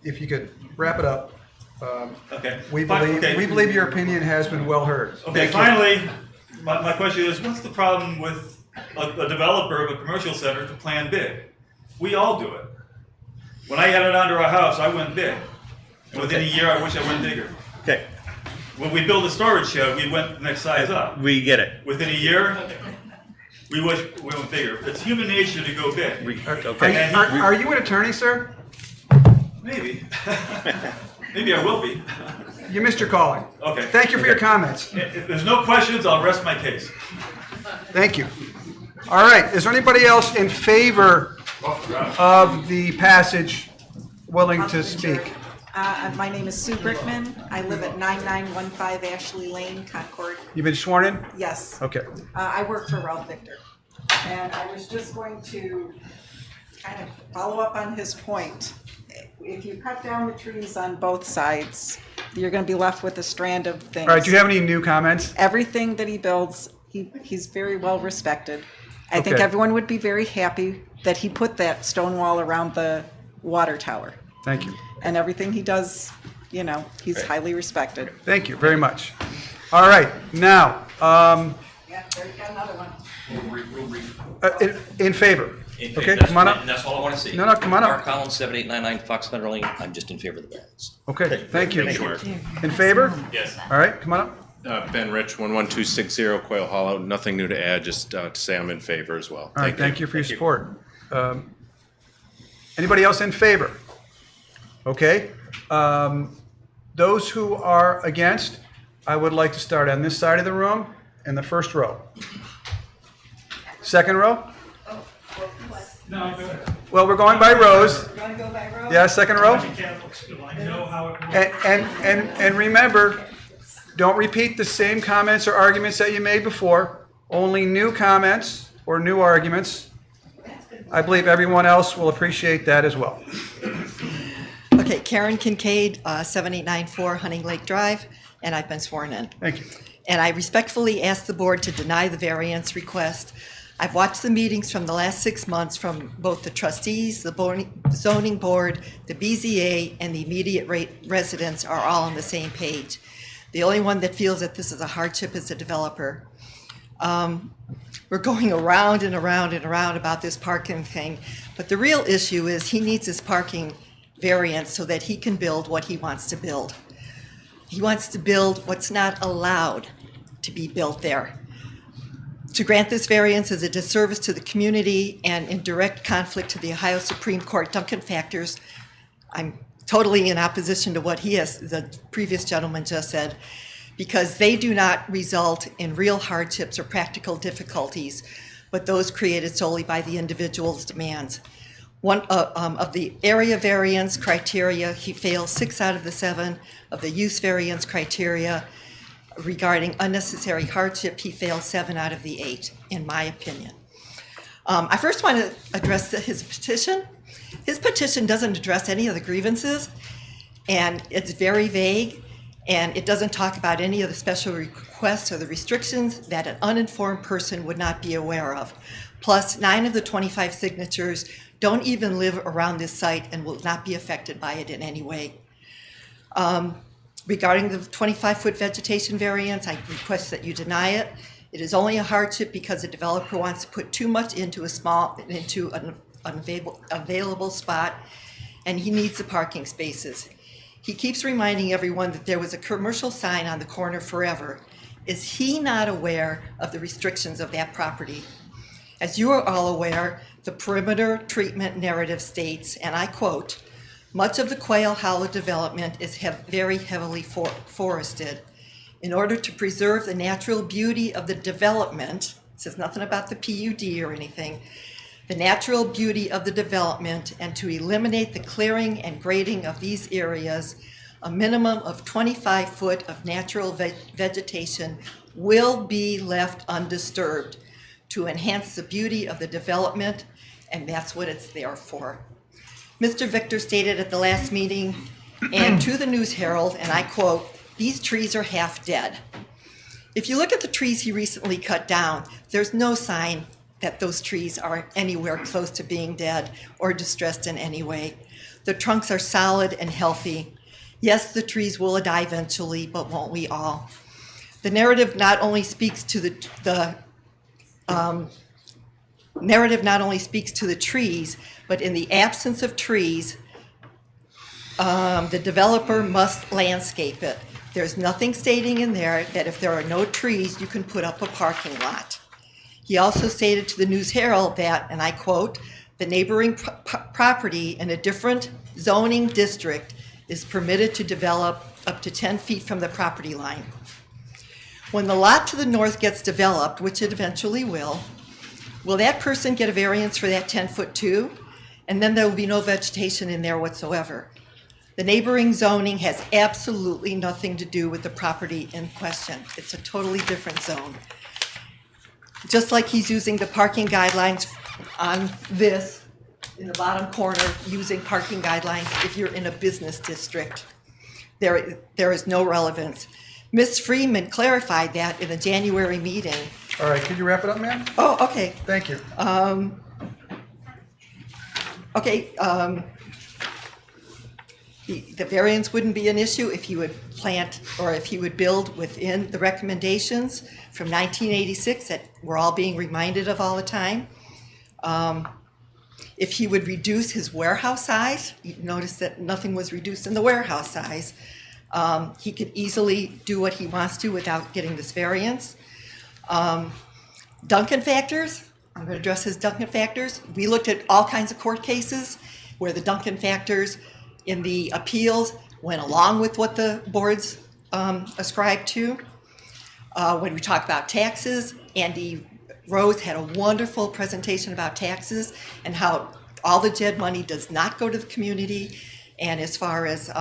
if you could wrap it up. Okay. We believe your opinion has been well heard. Okay, finally, my question is, what's the problem with a developer of a commercial center to plan big? We all do it. When I added onto our house, I went big. And within a year, I wish I went bigger. Okay, When we built a storage shed, we went the next size up. we get it. Within a year, we wish we went bigger. It's human nature to go big. Okay. Are you an attorney, sir? Maybe. Maybe I will be. You missed your calling. Okay. Thank you for your comments. If there's no questions, I'll rest my case. Thank you. All right, is there anybody else in favor of the passage willing to speak? My name is Sue Brickman. I live at 9915 Ashley Lane, Concord. You've been sworn in? Yes. Okay. I work for Ralph Victor. And I was just going to kind of follow up on his point. If you cut down the trees on both sides, you're going to be left with a strand of things. All right, do you have any new comments? Everything that he builds, he's very well respected. I think Okay. everyone would be very happy that he put that stone wall around the water tower. Thank you. And everything he does, he's highly respected. Thank you very much. All right, now, Yeah, there you got another one. in favor? Okay, come on up. That's all I want to see. No, come on up. Mark Collins, 7899 Fox Meadow Lane. I'm just in favor of the variance. Okay, thank you. Thank you, Mark. In favor? Yes. All right, come on up. Ben Rich, 11260 Quail Hollow. Nothing new to add, just to say I'm in favor as well. All right, thank you for your support. Anybody else in favor? Okay. Those who are against, I would like to start on this side of the room in the first row. Second row? Well, we're going by rows. Want to go by row? Yeah, second row. And remember, don't repeat the same comments or arguments that you made before. Only new comments or new arguments. I believe everyone else will appreciate that as well. Okay, Karen Kincaid, 7894 Hunting Lake Drive, and I've been sworn in. Thank you. And I respectfully ask the board to deny the variance request. I've watched the meetings from the last 6 months from both the trustees, the zoning board, the BZA, and the immediate residents are all on the same page. The only one that feels that this is a hardship is the developer. We're going around and around and around about this parking thing, but the real issue is he needs his parking variance so that he can build what he wants to build. He wants to build what's not allowed to be built there. To grant this variance is a disservice to the community and in direct conflict to the Ohio Supreme Court Duncan factors. I'm totally in opposition to what the previous gentleman just said, because they do not result in real hardships or practical difficulties, but those created solely by the individual's demands. One of the area variance criteria, he fails 6 out of the 7. Of the use variance criteria regarding unnecessary hardship, he fails 7 out of the 8, in my opinion. I first want to address his petition. His petition doesn't address any of the grievances, and it's very vague, and it doesn't talk about any of the special requests or the restrictions that an uninformed person would not be aware of. Plus, 9 of the 25 signatures don't even live around this site and will not be affected by it in any way. Regarding the 25-foot vegetation variance, I request that you deny it. It is only a hardship because the developer wants to put too much into an available spot, and he needs the parking spaces. He keeps reminding everyone that there was a commercial sign on the corner forever. Is he not aware of the restrictions of that property? As you are all aware, the perimeter treatment narrative states, and I quote, "Much of the Quail Hollow development is very heavily forested. In order to preserve the natural beauty of the development," it says nothing about the PUD or anything, "the natural beauty of the development and to eliminate the clearing and grading of these areas, a minimum of 25 foot of natural vegetation will be left undisturbed to enhance the beauty of the development," and that's what it's there for. Mr. Victor stated at the last meeting and to the News Herald, and I quote, "These trees are half dead." If you look at the trees he recently cut down, there's no sign that those trees are anywhere close to being dead or distressed in any way. The trunks are solid and healthy. Yes, the trees will die eventually, but won't we all? The narrative not only speaks to the trees, but in the absence of trees, the developer must landscape it. There's nothing stating in there that if there are no trees, you can put up a parking lot. He also stated to the News Herald that, and I quote, "The neighboring property in a different zoning district is permitted to develop up to 10 feet from the property line. When the lot to the north gets developed, which it eventually will that person get a variance for that 10-foot too? And then there will be no vegetation in there whatsoever. The neighboring zoning has absolutely nothing to do with the property in question. It's a totally different zone." Just like he's using the parking guidelines on this, in the bottom corner, using parking guidelines if you're in a business district. There is no relevance. Ms. Freeman clarified that in the January meeting. All right, could you wrap it up, ma'am? Oh, okay. Thank you. The variance wouldn't be an issue if he would plant or if he would build within the recommendations from 1986 that we're all being reminded of all the time. If he would reduce his warehouse size, you notice that nothing was reduced in the warehouse size. He could easily do what he wants to without getting this variance. Duncan factors, I'm going to address his Duncan factors. We looked at all kinds of court cases where the Duncan factors in the appeals went along with what the boards ascribed to. When we talk about taxes, Andy Rose had a wonderful presentation about taxes and how all the JED money does not go to the community. And as far as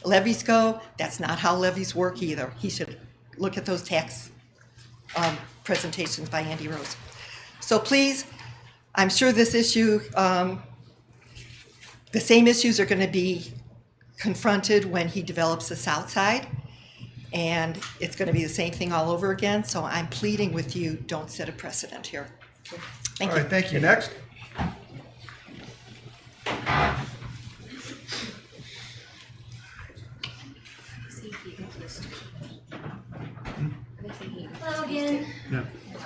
levies go, that's not how levies work either. He should look at those tax presentations by Andy Rose. So please, I'm sure this issue, the same issues are going to be confronted when he develops the south side, and it's going to be the same thing all over again. So I'm pleading with you, don't set a precedent here. Thank you. All right, thank you. Next. Hello again. Yeah.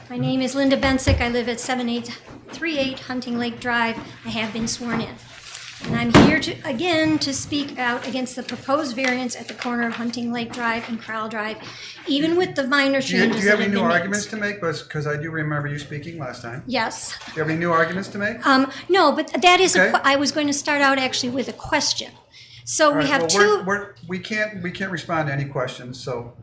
My name is Linda Bensick. I live at 7838 Hunting Lake Drive. I have been sworn in. And I'm here to speak out against the proposed variance at the corner of Hunting Lake Drive and Crowell Drive, even with the minor changes. Do you have any that new been made. arguments to make? Because I do remember you speaking last time. Yes. Do you have any new arguments to make? No, but that is Okay. I was going to start out actually with a question. So All we right, have well, two. we can't respond to any questions, so.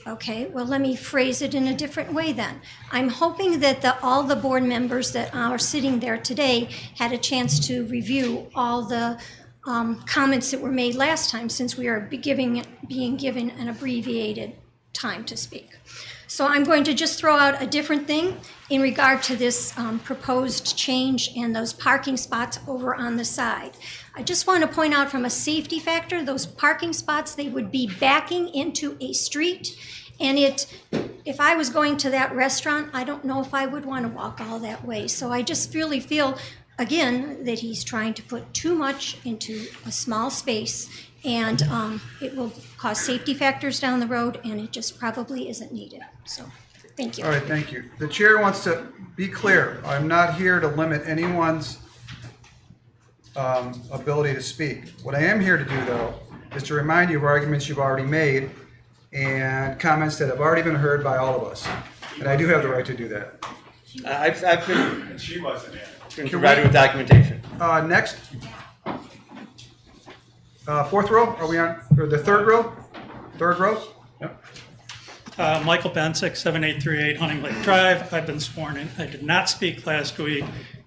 Okay, well, let me phrase it in a different way then. I'm hoping that all the board members that are sitting there today had a chance to review all the comments that were made last time, since we are being given an abbreviated time to speak. So I'm going to just throw out a different thing in regard to this proposed change and those parking spots over on the side. I just want to point out from a safety factor, those parking spots, they would be backing into a street. And if I was going to that restaurant, I don't know if I would want to walk all that way. So I just really feel, again, that he's trying to put too much into a small space, and it will cause safety factors down the road, and it just probably isn't needed. So, thank you. All right, thank you. The chair wants to be clear. I'm not here to limit anyone's ability to speak. What I am here to do, though, is to remind you of arguments you've already made and comments that have already been heard by all of us. And I do have the right to do that. I've been, She wasn't in. been provided with documentation. Next. Fourth row, are we on, or the third row? Third row? Yep. Michael Bensick, 7838 Hunting Lake Drive. I've been sworn in. I did not speak last week.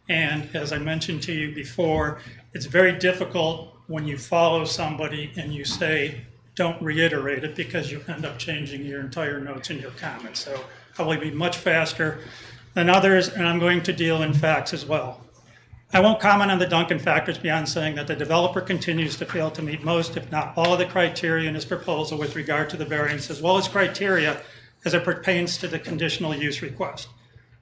And as I mentioned to you before, it's very difficult when you follow somebody and you say, don't reiterate it, because you end up changing your entire notes and your comments. So I will be much faster than others, and I'm going to deal in facts as well. I won't comment on the Duncan factors beyond saying that the developer continues to fail to meet most, if not all, of the criteria in his proposal with regard to the variance, as well as criteria as it pertains to the conditional use request.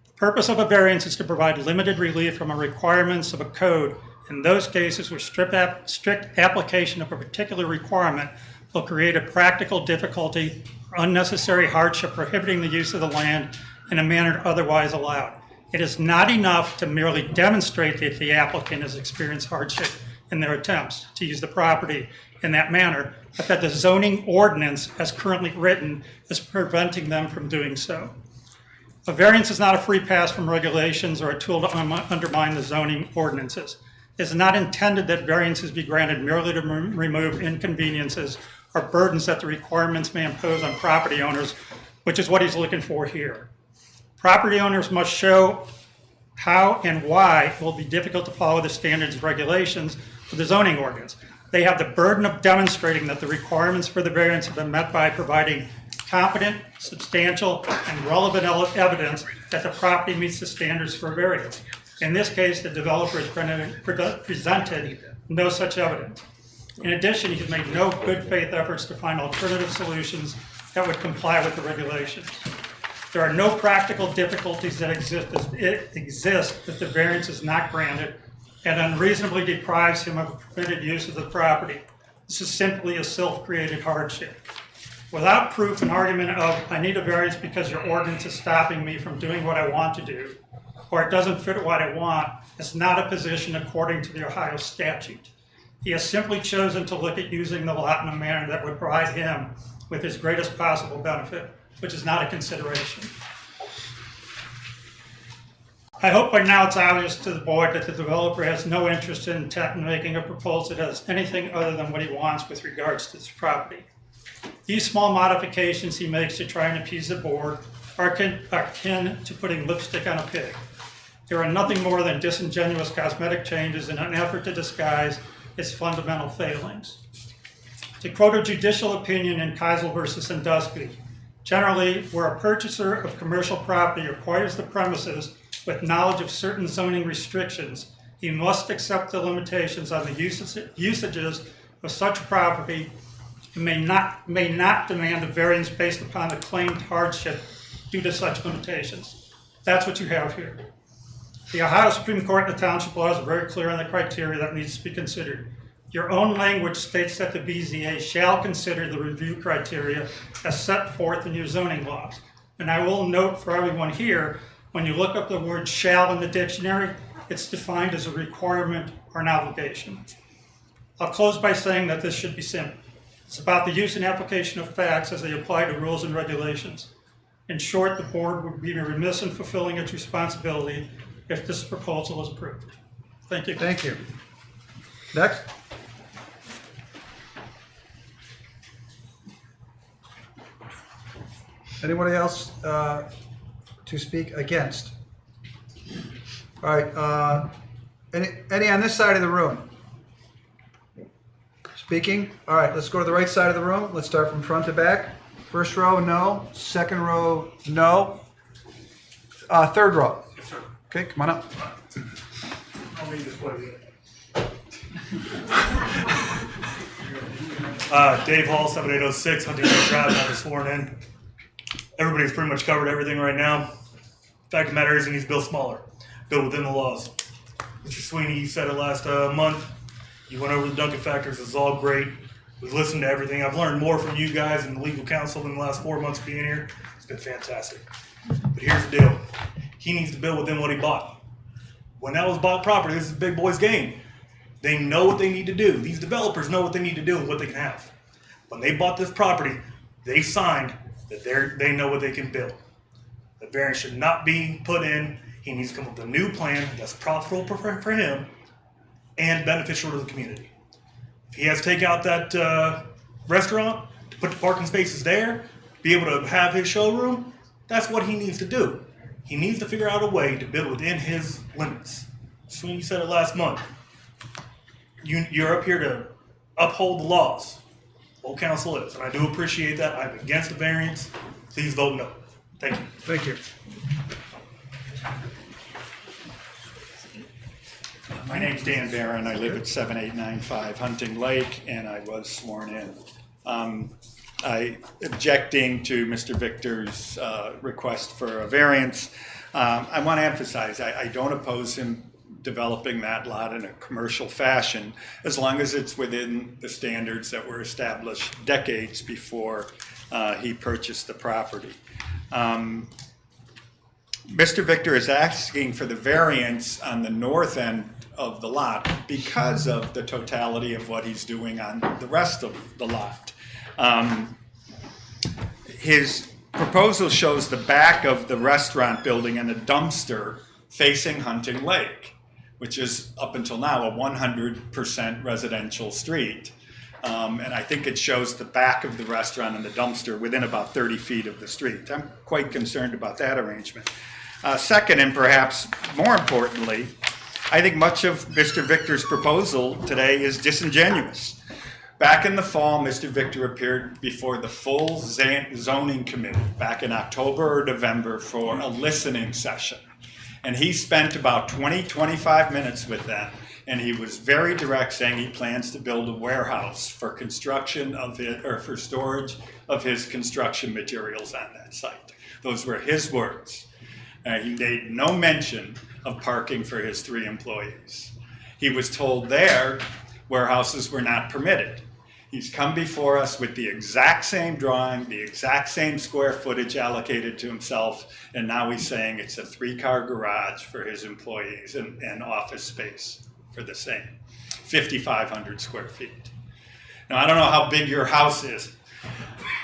The purpose of a variance is to provide limited relief from the requirements of a code in those cases where strict application of a particular requirement will create a practical difficulty or unnecessary hardship prohibiting the use of the land in a manner otherwise allowed. It is not enough to merely demonstrate that the applicant has experienced hardship in their attempts to use the property in that manner, but that the zoning ordinance as currently written is preventing them from doing so. A variance is not a free pass from regulations or a tool to undermine the zoning ordinances. It is not intended that variances be granted merely to remove inconveniences or burdens that the requirements may impose on property owners, which is what he's looking for here. Property owners must show how and why it will be difficult to follow the standards and regulations of the zoning ordinance. They have the burden of demonstrating that the requirements for the variance have been met by providing competent, substantial, and relevant evidence that the property meets the standards for variance. In this case, the developer has presented no such evidence. In addition, he has made no good faith efforts to find alternative solutions that would comply with the regulations. There are no practical difficulties that exist if the variance is not granted and unreasonably deprives him of permitted use of the property. This is simply a self-created hardship. Without proof and argument of, I need a variance because your ordinance is stopping me from doing what I want to do, or it doesn't fit what I want, it's not a position according to the Ohio statute. He has simply chosen to look at using the lot in a manner that would provide him with his greatest possible benefit, which is not a consideration. I hope by now it's obvious to the board that the developer has no interest in making a proposal that has anything other than what he wants with regards to this property. These small modifications he makes to try and appease the board are akin to putting lipstick on a pig. They are nothing more than disingenuous cosmetic changes in an effort to disguise its fundamental failings. To quote a judicial opinion in Keisel versus Sandusky, generally, where a purchaser of commercial property acquires the premises with knowledge of certain zoning restrictions, he must accept the limitations on the usages of such property and may not demand a variance based upon the claimed hardship due to such limitations. That's what you have here. The Ohio Supreme Court and the Township Law is very clear on the criteria that needs to be considered. Your own language states that the BZA shall consider the review criteria as set forth in your zoning laws. And I will note for everyone here, when you look up the word shall in the dictionary, it's defined as a requirement or an obligation. I'll close by saying that this should be simple. It's about the use and application of facts as they apply to rules and regulations. In short, the board would be remiss in fulfilling its responsibility if this proposal is approved. Thank you. Thank you. Next. Anybody else to speak against? All right. Any on this side of the room? Speaking? All right, let's go to the right side of the room. Let's start from front to back. First row, no. Second row, no. Third row. Okay, come on up. Dave Hall, 7806 Hunting Lake Drive. I was sworn in. Everybody's pretty much covered everything right now. Fact of the matter is, he needs to build smaller, build within the laws. Mr. Sweeney, you said it last month. You went over the Duncan factors. It's all great. We listened to everything. I've learned more from you guys and the legal counsel in the last 4 months of being here. It's been fantastic. But here's the deal. He needs to build within what he bought. When that was bought property, this is a big boy's game. They know what they need to do. These developers know what they need to do and what they can have. When they bought this property, they signed that they know what they can build. The variance should not be put in. He needs to come up with a new plan that's profitable for him and beneficial to the community. If he has to take out that restaurant, to put the parking spaces there, be able to have his showroom, that's what he needs to do. He needs to figure out a way to build within his limits. Sweeney said it last month. You're up here to uphold the laws. Whole council is, and I do appreciate that. I'm against the variance. Please vote no. Thank you. Thank you. My name's Dan Barron. I live at 7895 Hunting Lake, and I was sworn in. I objecting to Mr. Victor's request for a variance. I want to emphasize, I don't oppose him developing that lot in a commercial fashion, as long as it's within the standards that were established decades before he purchased the property. Mr. Victor is asking for the variance on the north end of the lot because of the totality of what he's doing on the rest of the lot. His proposal shows the back of the restaurant building and a dumpster facing Hunting Lake, which is up until now a 100% residential street. And I think it shows the back of the restaurant and the dumpster within about 30 feet of the street. I'm quite concerned about that arrangement. Second, and perhaps more importantly, I think much of Mr. Victor's proposal today is disingenuous. Back in the fall, Mr. Victor appeared before the full zoning committee back in October or November for a listening session. And he spent about 20-25 minutes with them. And he was very direct, saying he plans to build a warehouse for construction of it, or for storage of his construction materials on that site. Those were his words. He made no mention of parking for his 3 employees. He was told there warehouses were not permitted. He's come before us with the exact same drawing, the exact same square footage allocated to himself, and now he's saying it's a 3-car garage for his employees and office space for the same, 5,500 square feet. Now, I don't know how big your house is.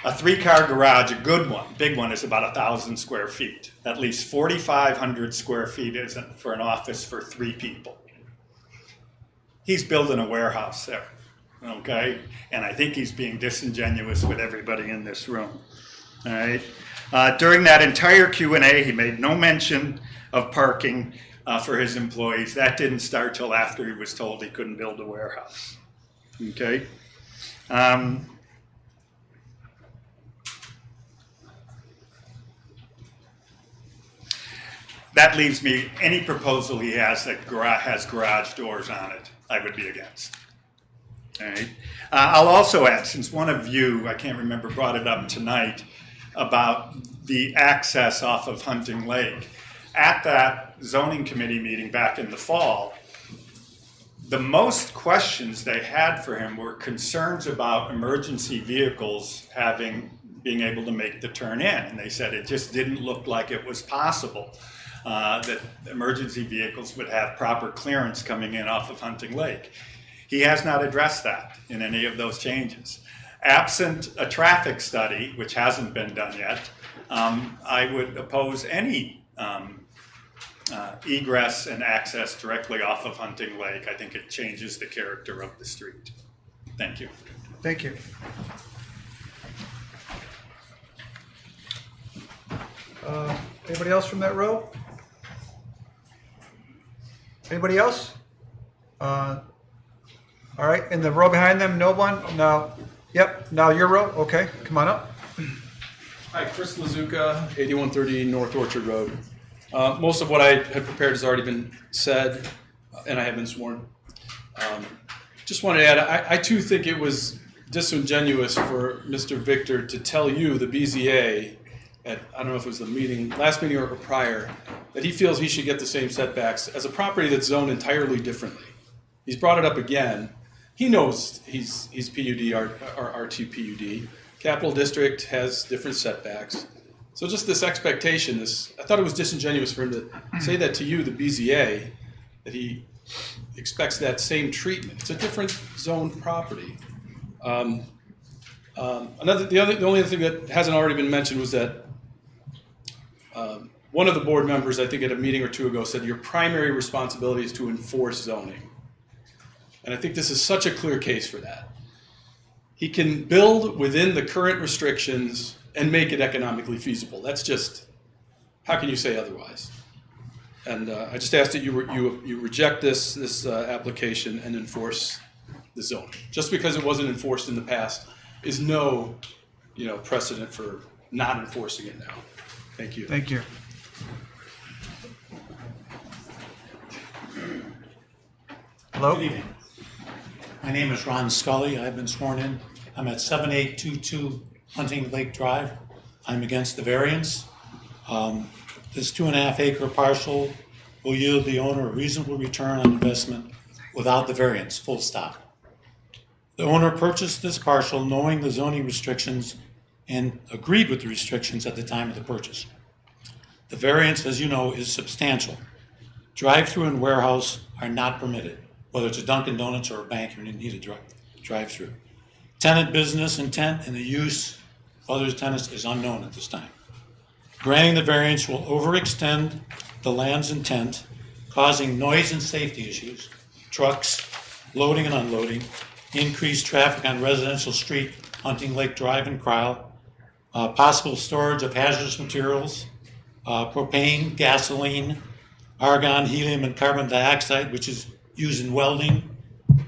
A 3-car garage, a good one, big one, is about 1,000 square feet. At least 4,500 square feet is for an office for 3 people. He's building a warehouse there, okay? And I think he's being disingenuous with everybody in this room, all right? During that entire Q&A, he made no mention of parking for his employees. That didn't start till after he was told he couldn't build a warehouse, okay? That leaves me, any proposal he has that has garage doors on it, I would be against. All right. I'll also add, since one of you, I can't remember, brought it up tonight about the access off of Hunting Lake. At that zoning committee meeting back in the fall, the most questions they had for him were concerns about emergency vehicles being able to make the turn in. And they said it just didn't look like it was possible that emergency vehicles would have proper clearance coming in off of Hunting Lake. He has not addressed that in any of those changes. Absent a traffic study, which hasn't been done yet, I would oppose any egress and access directly off of Hunting Lake. I think it changes the character of the street. Thank you. Thank you. Anybody else from that row? Anybody else? All right, in the row behind them, no one? No. Yep, now your row, okay, come on up. Hi, Chris Lazuka, 8130 North Orchard Road. Most of what I had prepared has already been said, and I have been sworn. Just wanted to add, I too think it was disingenuous for Mr. Victor to tell you, the BZA, at, I don't know if it was the meeting, last meeting or prior, that he feels he should get the same setbacks as a property that's zoned entirely differently. He's brought it up again. He knows he's PUD or RT PUD. Capital District has different setbacks. So just this expectation, I thought it was disingenuous for him to say that to you, the BZA, that he expects that same treatment. It's a different zoned property. The only other thing that hasn't already been mentioned was that one of the board members, I think at a meeting or two ago, said your primary responsibility is to enforce zoning. And I think this is such a clear case for that. He can build within the current restrictions and make it economically feasible. That's just, how can you say otherwise? And I just ask that you reject this application and enforce the zoning. Just because it wasn't enforced in the past is no, precedent for not enforcing it now. Thank you. Thank you. Hello? Good evening. My name is Ron Scully. I've been sworn in. I'm at 7822 Hunting Lake Drive. I'm against the variance. This 2.5 acre parcel will yield the owner a reasonable return on investment without the variance, full stop. The owner purchased this parcel knowing the zoning restrictions and agreed with the restrictions at the time of the purchase. The variance, as you know, is substantial. Drive-through and warehouse are not permitted. Whether it's a Dunkin' Donuts or a bank, you need a drive-through. Tenant business intent and the use of other tenants is unknown at this time. Granting the variance will overextend the land's intent, causing noise and safety issues, trucks, loading and unloading, increased traffic on residential street, Hunting Lake Drive and Cryle, possible storage of hazardous materials, propane, gasoline, argon, helium, and carbon dioxide, which is used in welding,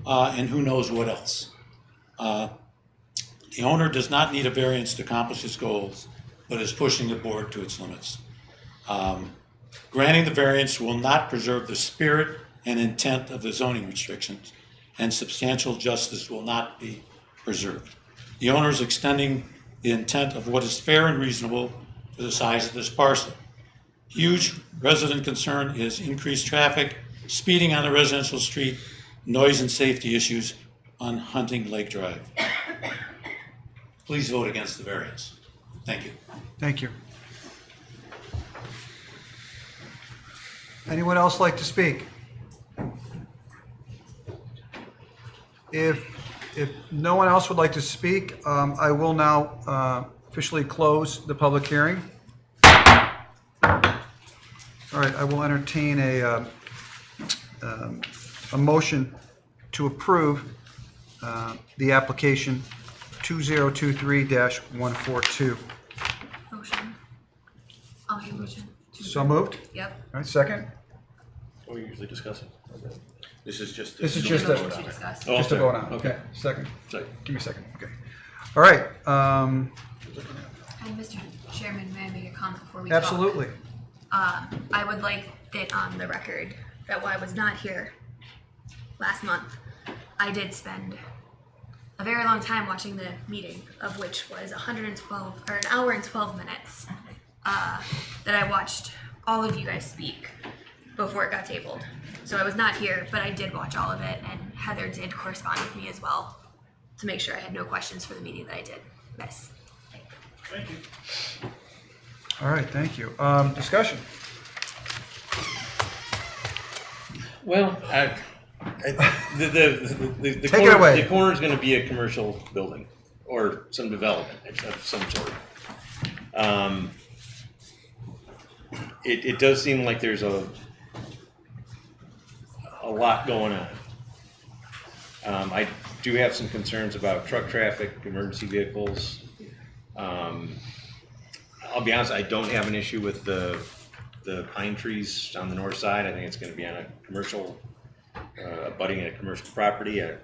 and who knows what else. The owner does not need a variance to accomplish his goals, but is pushing the board to its limits. Granting the variance will not preserve the spirit and intent of the zoning restrictions, and substantial justice will not be preserved. The owner is extending the intent of what is fair and reasonable for the size of this parcel. Huge resident concern is increased traffic, speeding on the residential street, noise and safety issues on Hunting Lake Drive. Please vote against the variance. Thank you. Thank you. Anyone else like to speak? If no one else would like to speak, I will now officially close the public hearing. All right, I will entertain a motion to approve the application 2023-142. Motion. I'll make a motion. So moved? Yep. All right, second? We usually discuss it. This is just. This is just a vote on it. just a vote on. Okay. Okay, second. Second. Give me a second. Okay. All right. And Mr. Chairman, may I make a comment before we talk? Absolutely. I would like it on the record that while I was not here last month, I did spend a very long time watching the meeting, of which was 112 or an hour and 12 minutes. That I watched all of you guys speak before it got tabled. So I was not here, but I did watch all of it, and Heather did correspond with me as well to make sure I had no questions for the meeting that I did. Yes. Thank you. All right, thank you. Discussion. Well, the Take corner, it away. The corner is going to be a commercial building or some development of some sort. It does seem like there's a lot going on. I do have some concerns about truck traffic, emergency vehicles. I'll be honest, I don't have an issue with the pine trees on the north side. I think it's going to be on a commercial, abutting a commercial property. I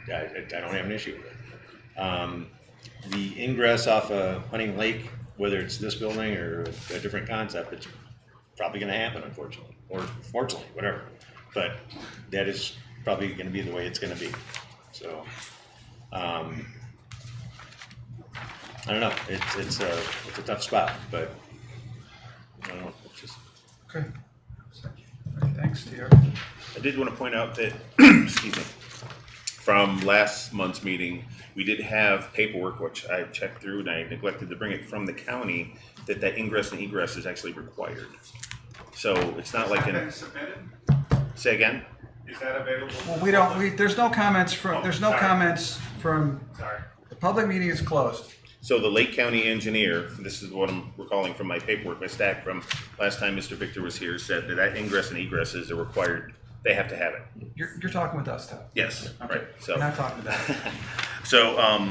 don't have an issue with it. The ingress off of Hunting Lake, whether it's this building or a different concept, it's probably gonna happen, unfortunately, or fortunately, whatever. But that is probably gonna be the way it's gonna be. So, I don't know, it's a tough spot, but I don't know, it's just. Okay. Thanks, TR. I did want to point out that, excuse me, from last month's meeting, we did have paperwork, which I checked through and I neglected to bring it from the county, that ingress and egress is actually required. So it's not like an. Submitted? Say again? Is that available? Well, there's no comments from, sorry. Sorry. the public meeting is closed. So the Lake County engineer, this is what I'm recalling from my paperwork, my stack from last time Mr. Victor was here, said that ingress and egress is a required, they have to have it. You're talking with us, Tom. Yes, right, so. We're not talking about it. So,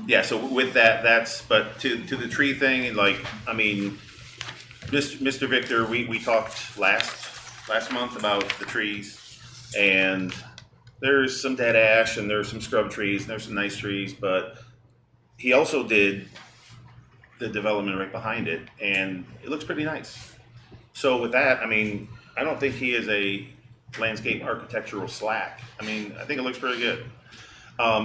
yeah, so with that, but to the tree thing, like, I mean, Mr. Victor, we talked last month about the trees, and there's some dead ash, and there's some scrub trees, and there's some nice trees, but he also did the development right behind it, and it looks pretty nice. So with that, I mean, I don't think he is a landscape architectural slack. I mean, I think it looks pretty good.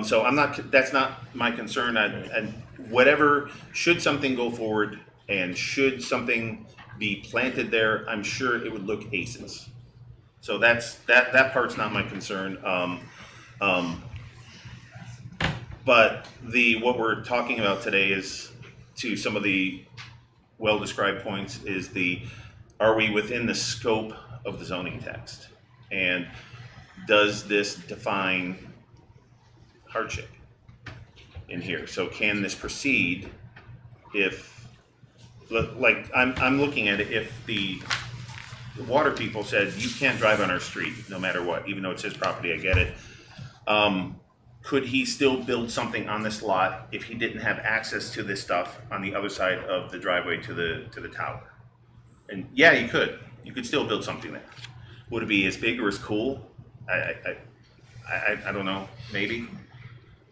So that's not my concern. And whatever, should something go forward and should something be planted there, I'm sure it would look aces. So that part's not my concern. But what we're talking about today is, to some of the well-described points, is are we within the scope of the zoning text? And does this define hardship in here? So can this proceed if, like, I'm looking at it, if the water people said, you can't drive on our street no matter what, even though it's his property, I get it. Could he still build something on this lot if he didn't have access to this stuff on the other side of the driveway to the tower? And yeah, you could. You could still build something there. Would it be as big or as cool? I don't know, maybe.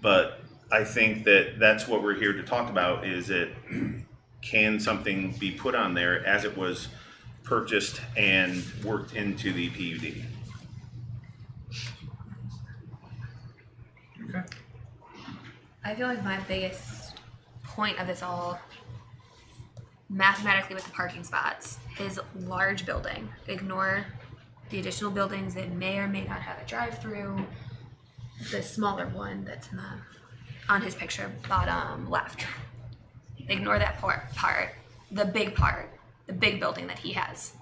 But I think that's what we're here to talk about, is that can something be put on there as it was purchased and worked into the PUD? Okay. I feel like my biggest point of this all, mathematically with the parking spots, is large building. Ignore the additional buildings that may or may not have a drive-through. The smaller one that's on his picture, bottom left. Ignore that part. The big building that he has.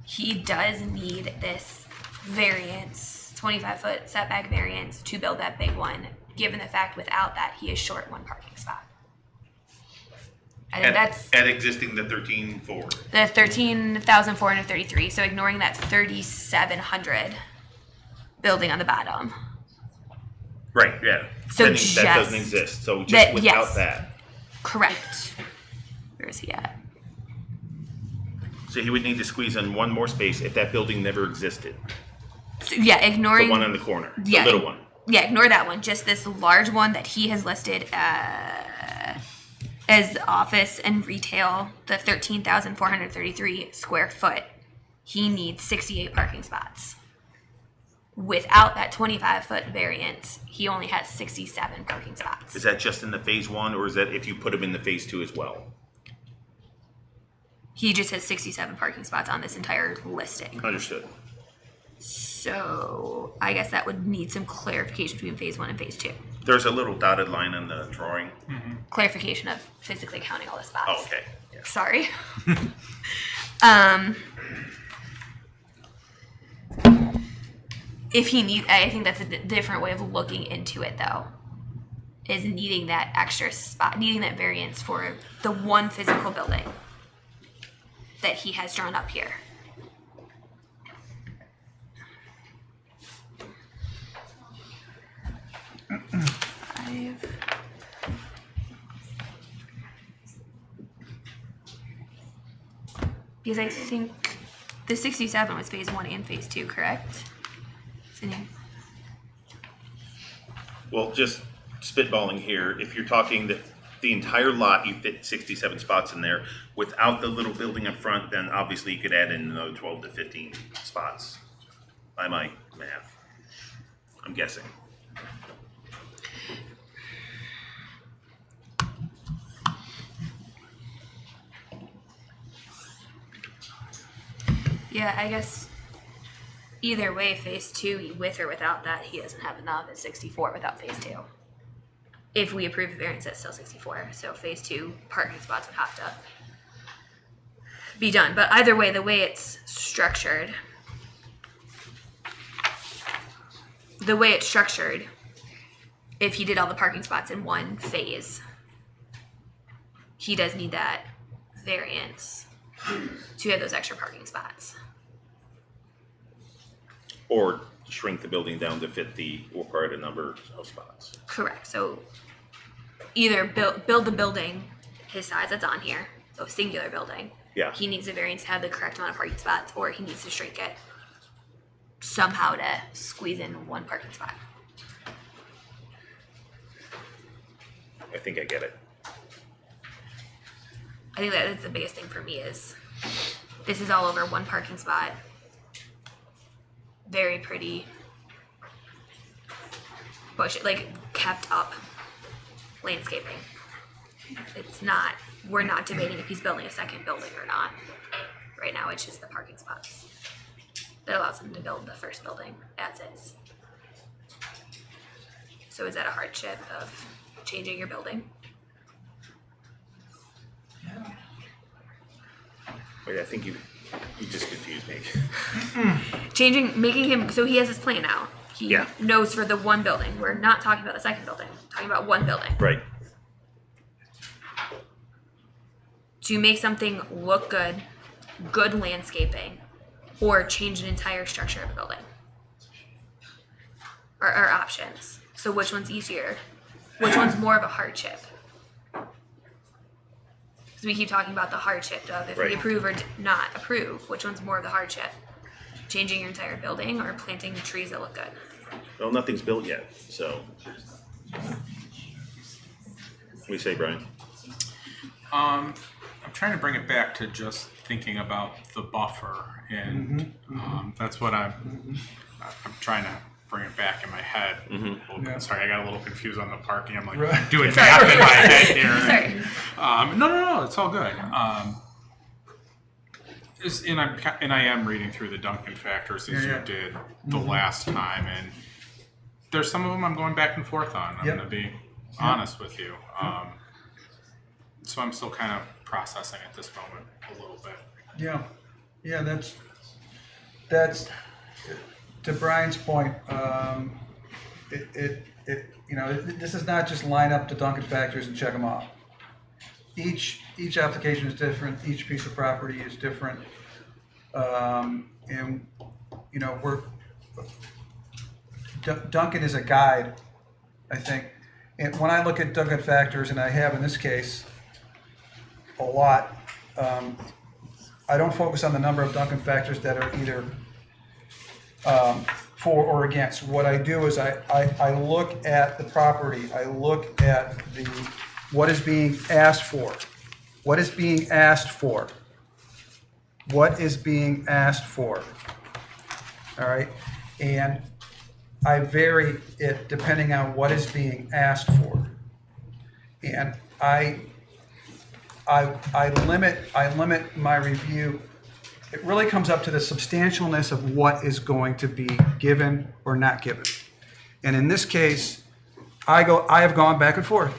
He does need this variance, 25-foot setback variance, to build that big one, given the fact without that he is short one parking spot. I think that's at existing the 13,400. the 13,433. So ignoring that 3,700 building on the bottom. Right, yeah. So that just doesn't exist. So just without yes. that. Correct. Where is he at? So he would need to squeeze in one more space if that building never existed. So, yeah, ignoring The one in the corner, yeah, the little one. Yeah, ignore that one. Just this large one that he has listed as office and retail, the 13,433 square foot. He needs 68 parking spots. Without that 25-foot variance, he only has 67 parking spots. Is that just in the phase 1, or is that if you put him in the phase 2 as well? He just has 67 parking spots on this entire listing. Understood. So I guess that would need some clarification between phase 1 and phase 2. There's a little dotted line on the drawing. Clarification of physically counting all the spots. Oh, okay. Yeah. Sorry. If he needs, I think that's a different way of looking into it, though, is needing that extra spot, needing that variance for the one physical building that he has drawn up here. Because I think the 67 was phase 1 and phase 2, correct? Well, just spitballing here, if you're talking that the entire lot, you fit 67 spots in there, without the little building up front, then obviously you could add in another 12 to 15 spots, by my math. I'm guessing. Yeah, I guess either way, phase 2, with or without that, he doesn't have enough. It's 64 without phase 2. If we approve the variance, it's still 64. So phase 2 parking spots would have to be done. But either way, the way it's structured, if he did all the parking spots in one phase, he does need that variance to have those extra parking spots. Or shrink the building down to fit the required number of spots. Correct. So either build the building his size that's on here, so singular building. Yeah. He needs a variance to have the correct amount of parking spots, or he needs to shrink it somehow to squeeze in one parking spot. I think I get it. I think that is the biggest thing for me is this is all over one parking spot. Very pretty bush, like kept up landscaping. It's not, we're not debating if he's building a second building or not. Right now, it's just the parking spots that allows him to build the first building as is. So is that a hardship of changing your building? Wait, I think you just confused me. Making him, so he has his plan now. He knows for the one building. We're not talking about the second building. We're talking about one building. Right. To make something look good landscaping, or change an entire structure of a building. Are options. So which one's easier? Which one's more of a hardship? Because we keep talking about the hardship of if we approve or not approve, which one's more of the hardship? Changing your entire building or planting trees that look good? Well, nothing's built yet, so. What do you say, Brian? I'm trying to bring it back to just thinking about the buffer, and that's what I'm trying to bring it back in my head. A little bit. Sorry, I got a little confused on the parking. I'm like doing math in my head here. Sorry. No, it's all good. And I am reading through the Duncan factors as you did the last time, and there's some of them I'm going back and forth on. I'm going to be honest with you. So I'm still kind of processing at this moment a little bit. Yeah, that's to Brian's point. This is not just line up the Duncan factors and check them off. Each application is different. Each piece of property is different, and Duncan is a guide, I think. And when I look at Duncan factors, and I have in this case a lot, I don't focus on the number of Duncan factors that are either for or against. What I do is I look at the property. I look at what is being asked for. What is being asked for? What is being asked for? All right, and I vary it depending on what is being asked for, and I limit my review. It really comes up to the substantialness of what is going to be given or not given. And in this case, I have gone back and forth,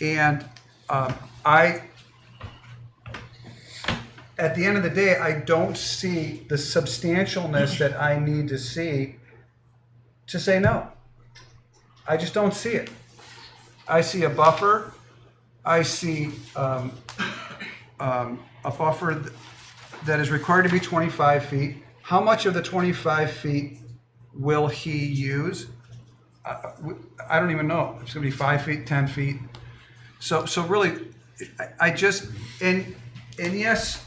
and at the end of the day, I don't see the substantialness that I need to see to say no. I just don't see it. I see a buffer. I see a buffer that is required to be 25 feet. How much of the 25 feet will he use? I don't even know. It's going to be 5 feet, 10 feet. So really, I just, and yes,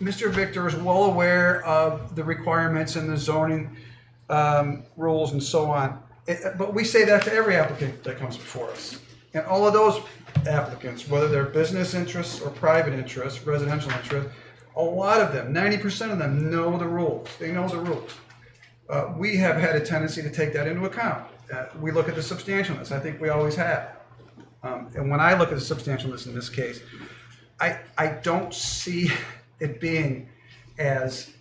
Mr. Victor is well aware of the requirements and the zoning rules and so on. But we say that to every applicant that comes before us. And all of those applicants, whether they're business interests or private interests, residential interests, a lot of them, 90% of them know the rules. They know the rules. We have had a tendency to take that into account. We look at the substantialness. I think we always have. And when I look at the substantialness in this case, I don't see it being as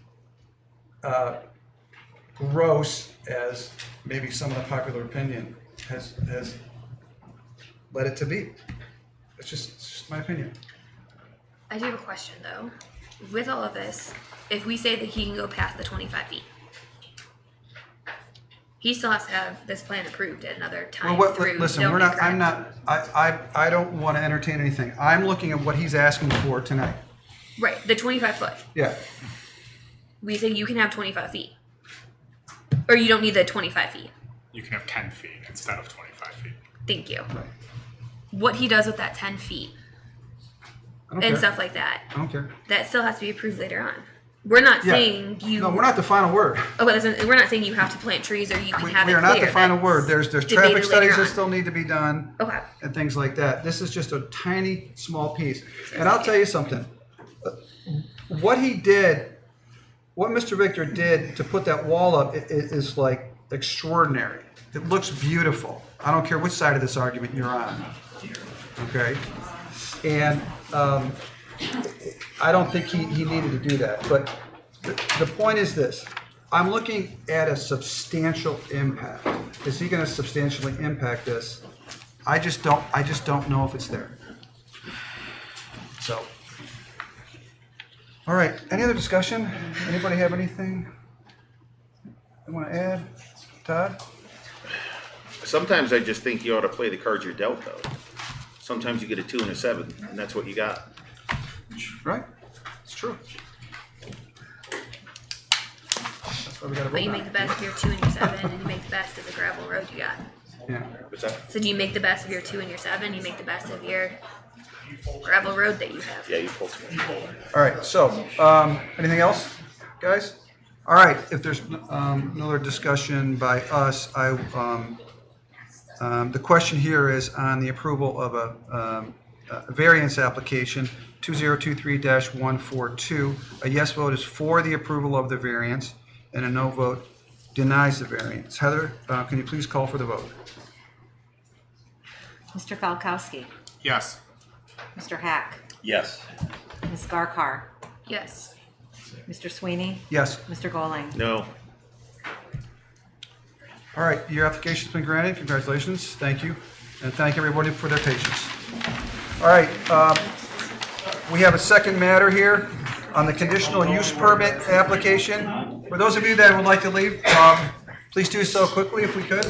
gross as maybe some of the popular opinion has led it to be. It's just my opinion. I do have a question though. With all of this, if we say that he can go past the 25 feet, he still has to have this plan approved at another time through Listen, zoning, we're not. correct? I don't want to entertain anything. I'm looking at what he's asking for tonight. Right, the 25 foot. Yeah. We say you can have 25 feet. Or you don't need the 25 feet. You can have 10 feet instead of 25 feet. Thank you. Right. What he does with that 10 feet I don't and care. stuff like that, I don't care. that still has to be approved later on. We're not Yeah. saying you. No, we're not the final word. Oh, but listen, we're not saying you have to plant trees or you can have We it are not clear. the final That's word. There's traffic debated studies later that on. still need to be done. Okay. And things like that. This is just a tiny, small piece. And I'll tell you something. What he did, what Mr. Victor did to put that wall up is like extraordinary. It looks beautiful. I don't care which side of this argument you're on. Okay? And I don't think he needed to do that. But the point is this. I'm looking at a substantial impact. Is he going to substantially impact this? I just don't know if it's there. So, all right. Any other discussion? Anybody have anything they want to add? Todd? Sometimes I just think you ought to play the cards you're dealt, though. Sometimes you get a 2 and a 7, and that's what you got. Right. It's true. That's why we got to But you vote make on the best of your 2 and your 7, and you make the best of the gravel road you got. it. Yeah. What's that? So do you make the best of your 2 and your 7, you make the best of your gravel road that you have. Yeah, you pulled. All right. So, anything else, guys? All right. If there's no other discussion by us, the question here is on the approval of a variance application 2023-142. A yes vote is for the approval of the variance, and a no vote denies the variance. Heather, can you please call for the vote? Mr. Falkowski, Yes. Mr. Hack, Yes. Ms. Garkar, Yes. Mr. Sweeney, Yes. Mr. Goling. No. All right. Your application's been granted. Congratulations. Thank you. And thank everybody for their patience. All right. We have a second matter here on the conditional use permit application. For those of you that would like to leave, please do so quickly if we could.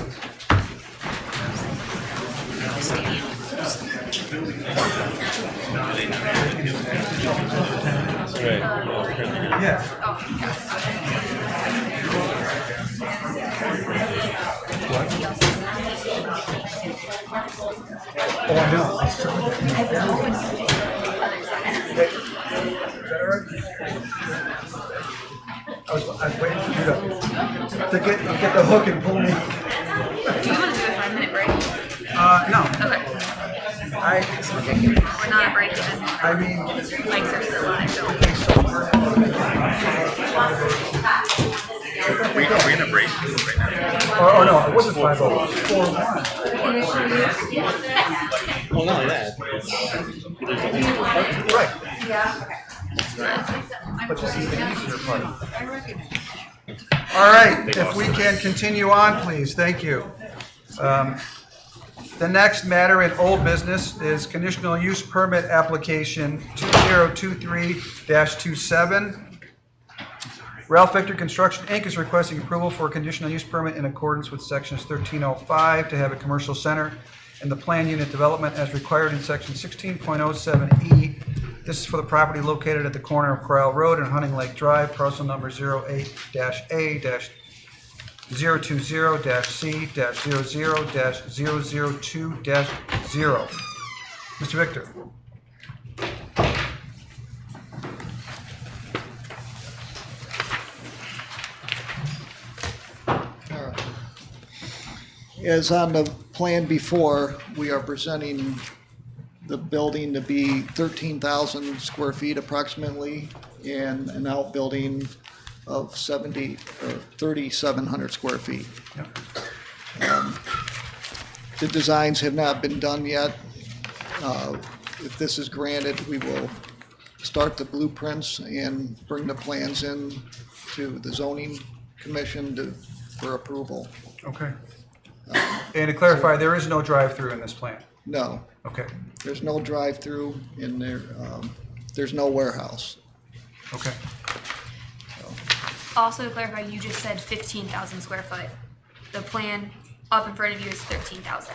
Yeah. Oh, I know. I was waiting for you to get the hook and pull me. Do you want to do a 5-minute break? No. Okay. I We're not breaking. I mean, Mics are still live, so. We're in a break right now. oh no, it wasn't 5-0. It was 4-1. Well, not only that. Right. Yeah, okay. But this is the easier part. All right, if we can continue on, please. Thank you. The next matter in old business is conditional use permit application 2023-27. Ralph Victor Construction, Inc. is requesting approval for a conditional use permit in accordance with sections 1305 to have a commercial center in the plan unit development as required in section 16.07E. This is for the property located at the corner of Corral Road and Hunting Lake Drive, parcel number 08-A-020-C-00-002-0. Mr. Victor. As on the plan before, we are presenting the building to be 13,000 square feet approximately, and an outbuilding of 3,700 square feet. The designs have not been done yet. If this is granted, we will start the blueprints and bring the plans in to the zoning commission for approval. Okay. And to clarify, there is no drive-through in this plan? No. Okay. There's no drive-through in there. There's no warehouse. Okay. Also to clarify, you just said 15,000 square foot. The plan up in front of you is 13,000.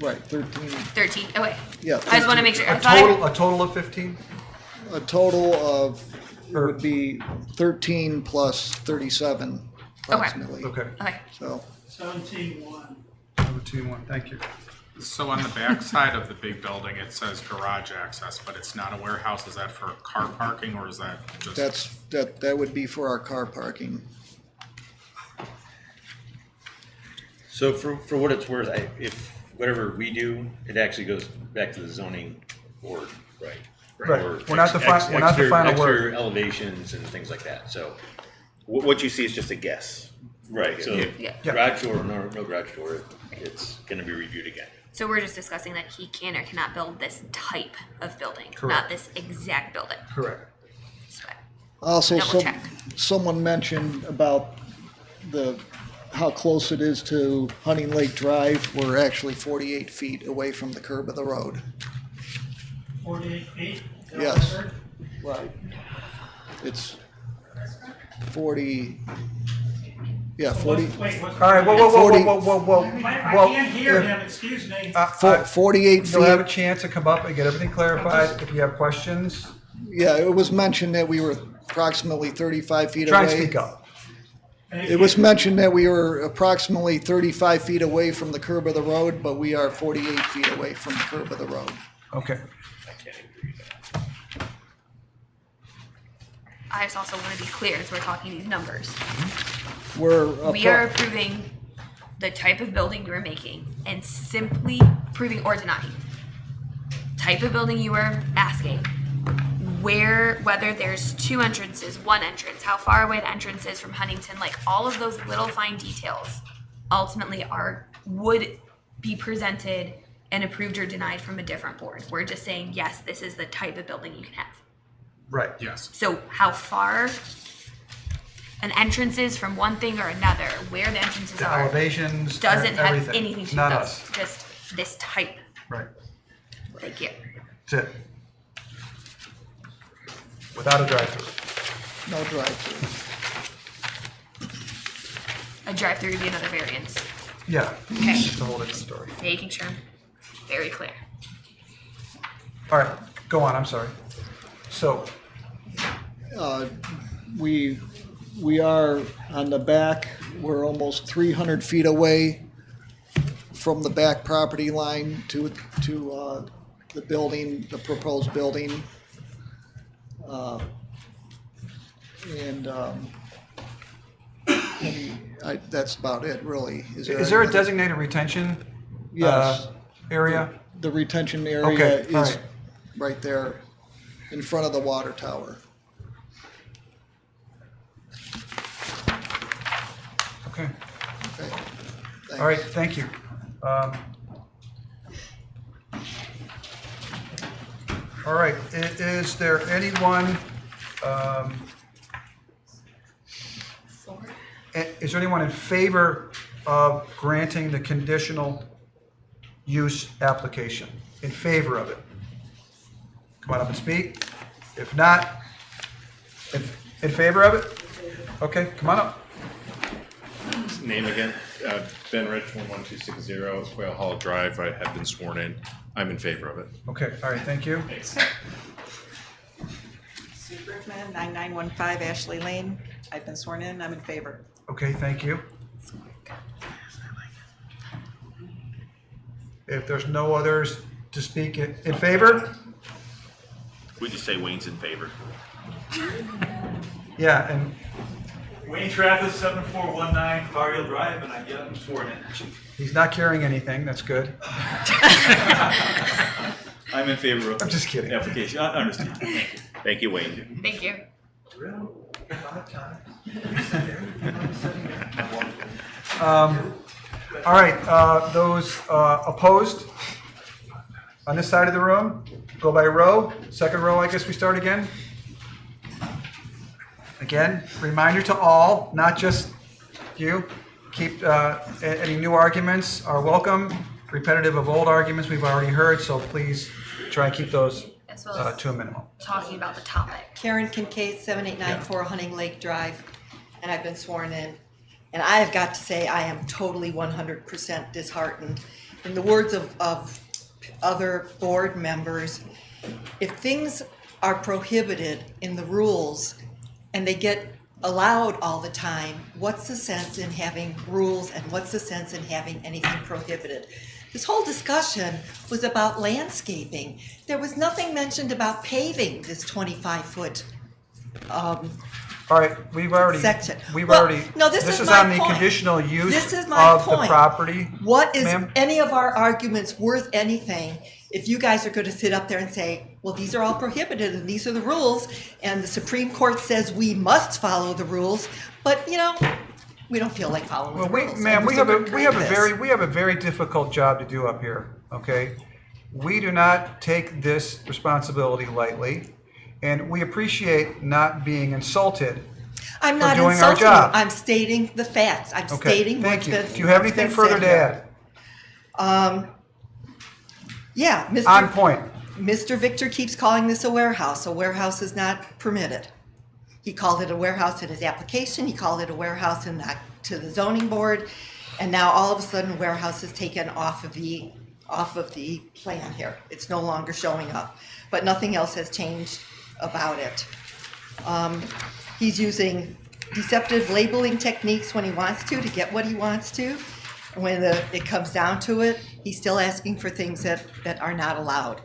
Right, 13. 13, oh wait. Yeah. I just want to make sure. I A thought total, a total of 15? A total of, it would be 13 plus 37 approximately. Okay. Okay. So, 17-1. 17-1, thank you. So on the back side of the big building, it says garage access, but it's not a warehouse. Is that for car parking or is that just? that would be for our car parking. So for what it's worth, if whatever we do, it actually goes back to the zoning board, right? Right. Or We're not the final extra word. elevations and things like that, so. What you see is just a guess. Right, so Yeah. garage door, no garage door, it's gonna be reviewed again. So we're just discussing that he can or cannot build this type of building, Correct. not this exact building. Correct. Also, Double check. someone mentioned about how close it is to Hunting Lake Drive. We're actually 48 feet away from the curb of the road. 48 feet? Yes. Right. It's 40, yeah, 40. Wait, what's? All right, whoa. I can't hear him, excuse me. 48 You'll have a feet. chance to come up and get everything clarified. If you have questions, Yeah, it was mentioned that we were approximately 35 feet try away. and speak up. It was mentioned that we were approximately 35 feet away from the curb of the road, but we are 48 feet away from the curb of the road. Okay. I just also want to be clear as we're talking these numbers. We are approving the type of building you are making and simply proving or denying. Type of building you are asking, whether there's two entrances, one entrance, how far away the entrance is from Huntington, like all of those little fine details ultimately would be presented and approved or denied from a different board. We're just saying, yes, this is the type of building you can have. Right. Yes. So how far an entrance is from one thing or another, where the entrances The are, elevations, doesn't have everything. anything to do Not with us. us. Just this type. Right. Thank you. That's it. Without a drive-through. No drive-through. A drive-through would be another variance. Yeah. Okay. It's a whole different story. Making sure. Very clear. All right, go on, I'm sorry. So, We are on the back, we're almost 300 feet away from the back property line to the building, the proposed building. That's about it, really. is there a any other- designated retention Yes. area? The retention area Okay, all is right. right there in front of the water tower. Okay. Okay. All right, thank you. All right, is there anyone, is there anyone in favor of granting the conditional use application? In favor of it? Come on up and speak. If not, in favor of it? Okay, come on up. Name again? Ben Rich, 11260 Quail Hollow Drive. I have been sworn in. I'm in favor of it. Okay, all right, thank you. Sue Brickman, 9915 Ashley Lane. I've been sworn in. I'm in favor. Okay, thank you. If there's no others to speak in favor? We just say Wayne's in favor. Yeah, and Wayne Travis, 7419 Far Hill Drive, and I am sworn in. He's not carrying anything, that's good. I'm in favor of. I'm just kidding. The application. I understand. Thank you. Thank you, Wayne. Thank you. All right, those opposed on this side of the room, go by row. Second row, I guess we start again. Again, reminder to all, not just you, keep any new arguments are welcome. Repetitive of old arguments we've already heard, so please try and keep those As well as to a minimum. talking about the topic. Karen Kincaid, 7894 Hunting Lake Drive, and I've been sworn in. And I have got to say, I am totally 100% disheartened. In the words of other board members, if things are prohibited in the rules and they get allowed all the time, what's the sense in having rules and what's the sense in having anything prohibited? This whole discussion was about landscaping. There was nothing mentioned about paving this 25-foot All right, we've already, section. no, this is my on the point. conditional use This is my of the point. property. What is ma'am? any of our arguments worth anything if you guys are going to sit up there and say, well, these are all prohibited and these are the rules, and the Supreme Court says we must follow the rules, but you know, we don't feel like following the rules. Ma'am, And we so have we're creating we have a very difficult job to do up here, okay? We do not take this responsibility lightly, and we appreciate not being insulted I'm for not doing our insulting you. job. I'm stating the facts. I'm Okay, stating thank what's you. been Do you have what's anything been further said to here. add? Yeah, Mr. On point. Mr. Victor keeps calling this a warehouse. A warehouse is not permitted. He called it a warehouse in his application. He called it a warehouse to the zoning board, and now all of a sudden, warehouse is taken off of the plan here. It's no longer showing up, but nothing else has changed about it. He's using deceptive labeling techniques when he wants to get what he wants to. When it comes down to it, he's still asking for things that are not allowed.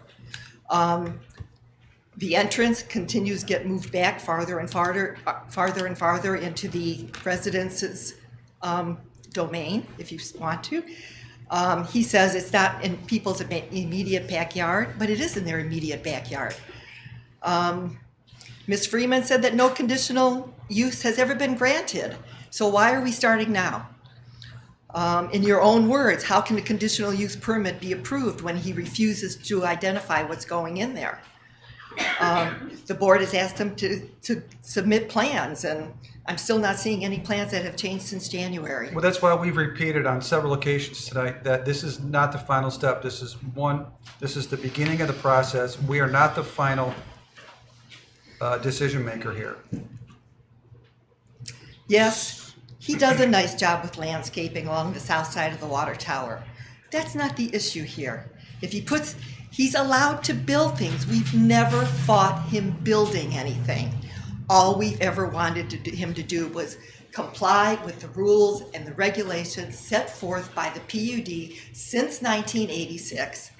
The entrance continues to get moved back farther and farther into the residence's domain, if you want to. He says it's not in people's immediate backyard, but it is in their immediate backyard. Ms. Freeman said that no conditional use has ever been granted. So why are we starting now? In your own words, how can a conditional use permit be approved when he refuses to identify what's going in there? The board has asked him to submit plans, and I'm still not seeing any plans that have changed since January. Well, that's why we've repeated on several occasions tonight that this is not the final step. This is the beginning of the process. We are not the final decision maker here. Yes, he does a nice job with landscaping along the south side of the water tower. That's not the issue here. He's allowed to build things. We've never fought him building anything. All we've ever wanted him to do was comply with the rules and the regulations set forth by the PUD since 1986.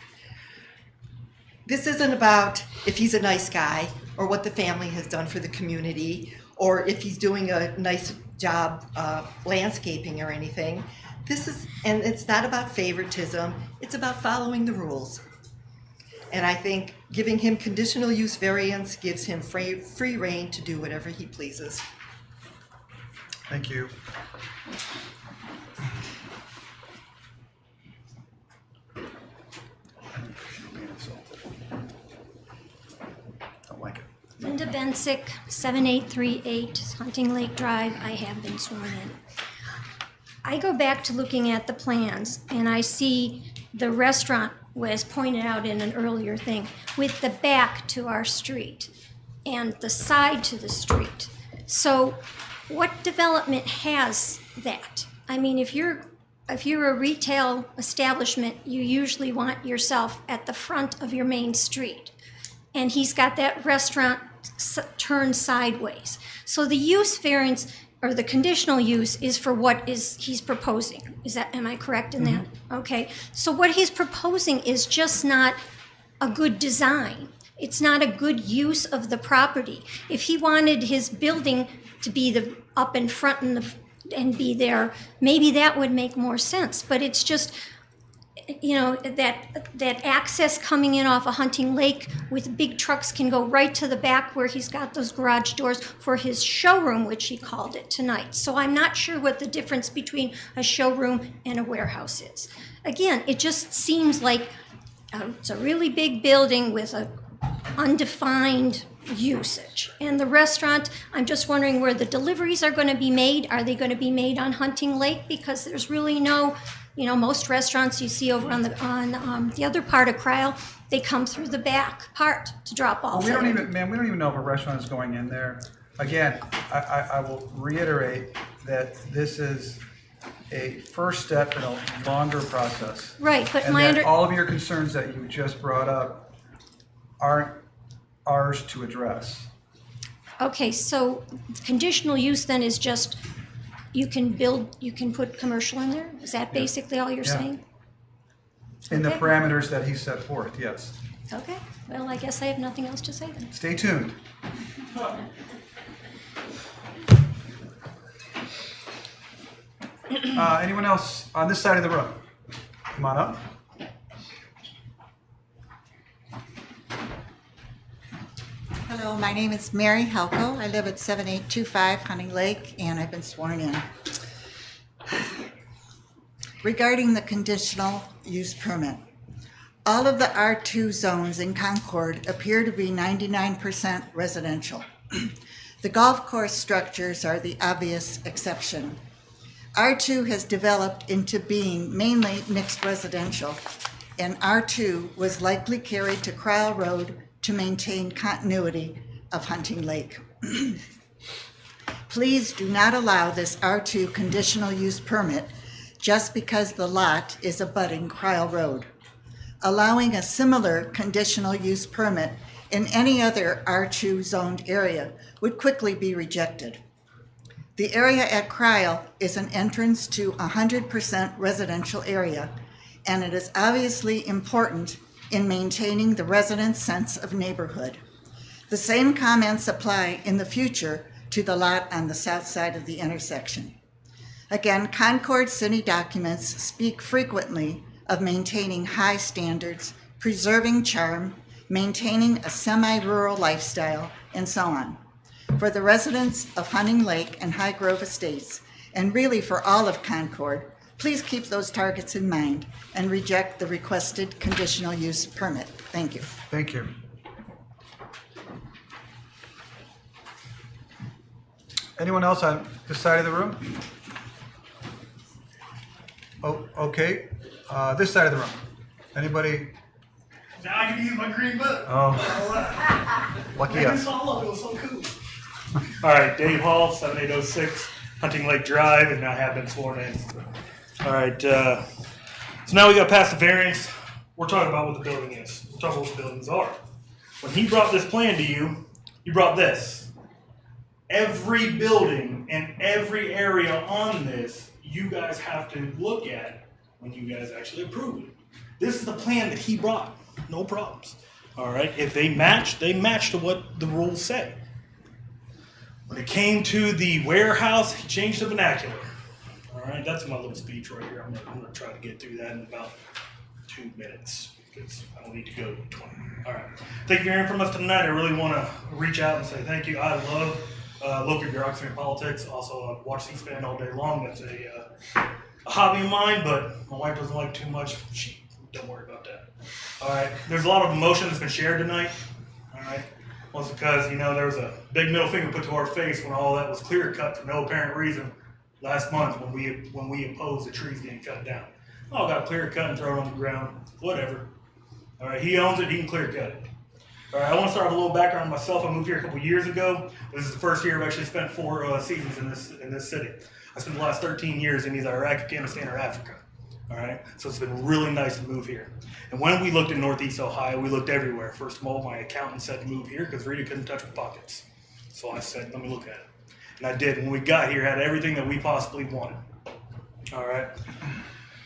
This isn't about if he's a nice guy or what the family has done for the community or if he's doing a nice job landscaping or anything. And it's not about favoritism, it's about following the rules. And I think giving him conditional use variance gives him free rein to do whatever he pleases. Thank you. Don't like it. Linda Bensick, 7838 Hunting Lake Drive. I have been sworn in. I go back to looking at the plans and I see the restaurant was pointed out in an earlier thing with the back to our street and the side to the street. So what development has that? I mean, if you're a retail establishment, you usually want yourself at the front of your main street. And he's got that restaurant turned sideways. So the use variance or the conditional use is for what he's proposing. Am I correct in that? Okay. So what he's proposing is just not a good design. it's not a good use of the property. If he wanted his building to be up in front and be there, maybe that would make more sense. But it's just, that access coming in off of Hunting Lake with big trucks can go right to the back where he's got those garage doors for his showroom, which he called it tonight. So I'm not sure what the difference between a showroom and a warehouse is. Again, it just seems like it's a really big building with a undefined usage. And the restaurant, I'm just wondering where the deliveries are going to be made. Are they going to be made on Hunting Lake? Because there's really no, most restaurants you see over on the other part of Cryle, they come through the back part to drop off. We don't even know if a restaurant is going in there. Again, I will reiterate that this is a first step in a longer process. Right, but and all of your concerns that you just brought up aren't ours to address. Okay, so conditional use then is just you can put commercial in there? Is that basically all you're saying? In the Okay. parameters that he set forth, yes. Okay, well, I guess I have nothing else to say then. Stay tuned. Anyone else on this side of the room? Come on up. Hello, my name is Mary Halko. I live at 7825 Hunting Lake, and I've been sworn in. Regarding the conditional use permit, all of the R2 zones in Concord appear to be 99% residential. The golf course structures are the obvious exception. R2 has developed into being mainly mixed residential, and R2 was likely carried to Cryle Road to maintain continuity of Hunting Lake. Please do not allow this R2 conditional use permit just because the lot is abutting Cryle Road. Allowing a similar conditional use permit in any other R2 zoned area would quickly be rejected. The area at Cryle is an entrance to 100% residential area, and it is obviously important in maintaining the residents' sense of neighborhood. The same comments apply in the future to the lot on the south side of the intersection. Again, Concord City documents speak frequently of maintaining high standards, preserving charm, maintaining a semi-rural lifestyle, and so on. For the residents of Hunting Lake and High Grove Estates, and really for all of Concord, please keep those targets in mind and reject the requested conditional use permit. Thank you. Thank you. Anyone else on this side of the room? Oh, okay. This side of the room. Anybody? Now I can use my green button. Oh. Lucky us. It was so cool. All right, Dave Hall, 7806 Hunting Lake Drive, and I have been sworn in. All right, so now we got past the variance. We're talking about what the building is. We're talking about what the buildings are. When he brought this plan to you, he brought this. Every building and every area on this, you guys have to look at when you guys actually approve it. This is the plan that he brought. No problems. All right, if they match to what the rules say. When it came to the warehouse, he changed the vernacular. All right, that's my little speech right here. I'm gonna try to get through that in about 2 minutes because I don't need to go 20. All right, thank you for hearing from us tonight. I really want to reach out and say thank you. I love local bureaucracy and politics. Also, I watch C-SPAN all day long. That's a hobby of mine, but my wife doesn't like too much. Don't worry about that. All right, there's a lot of emotion that's been shared tonight. All right. Well, it's because, there was a big middle finger put to our face when all that was clear cut for no apparent reason last month when we opposed the trees getting cut down. All got clear cut and thrown on the ground. Whatever. All right, he owns it. He can clear cut it. All right, I want to start with a little background on myself. I moved here a couple years ago. This is the first year I've actually spent 4 seasons in this city. I spent the last 13 years in either Iraq, Afghanistan, or Africa. All right, so it's been really nice to move here. And when we looked in Northeast Ohio, we looked everywhere. First of all, my accountant said to move here because Rita couldn't touch her pockets. So I said, let me look at it. And I did. When we got here, had everything that we possibly wanted. All right.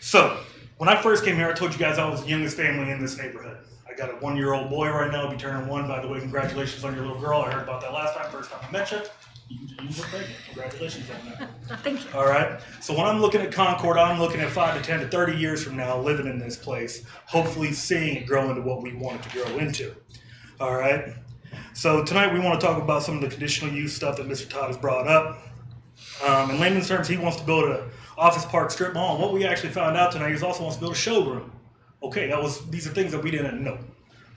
So when I first came here, I told you guys I was the youngest family in this neighborhood. I I got a 1-year-old boy right now, be turning 1. By the way, congratulations on your little girl. I heard about that last time, first time I met you. You look pregnant. Congratulations on that. Thank you. All right. So when I'm looking at Concord, I'm looking at 5 to 10 to 30 years from now, living in this place, hopefully seeing it grow into what we want it to grow into. All right. So tonight we want to talk about some of the conditional use stuff that Mr. Todd has brought up. In layman's terms, he wants to build an office park strip mall. And what we actually found out tonight is he also wants to build a showroom. Okay, these are things that we didn't know.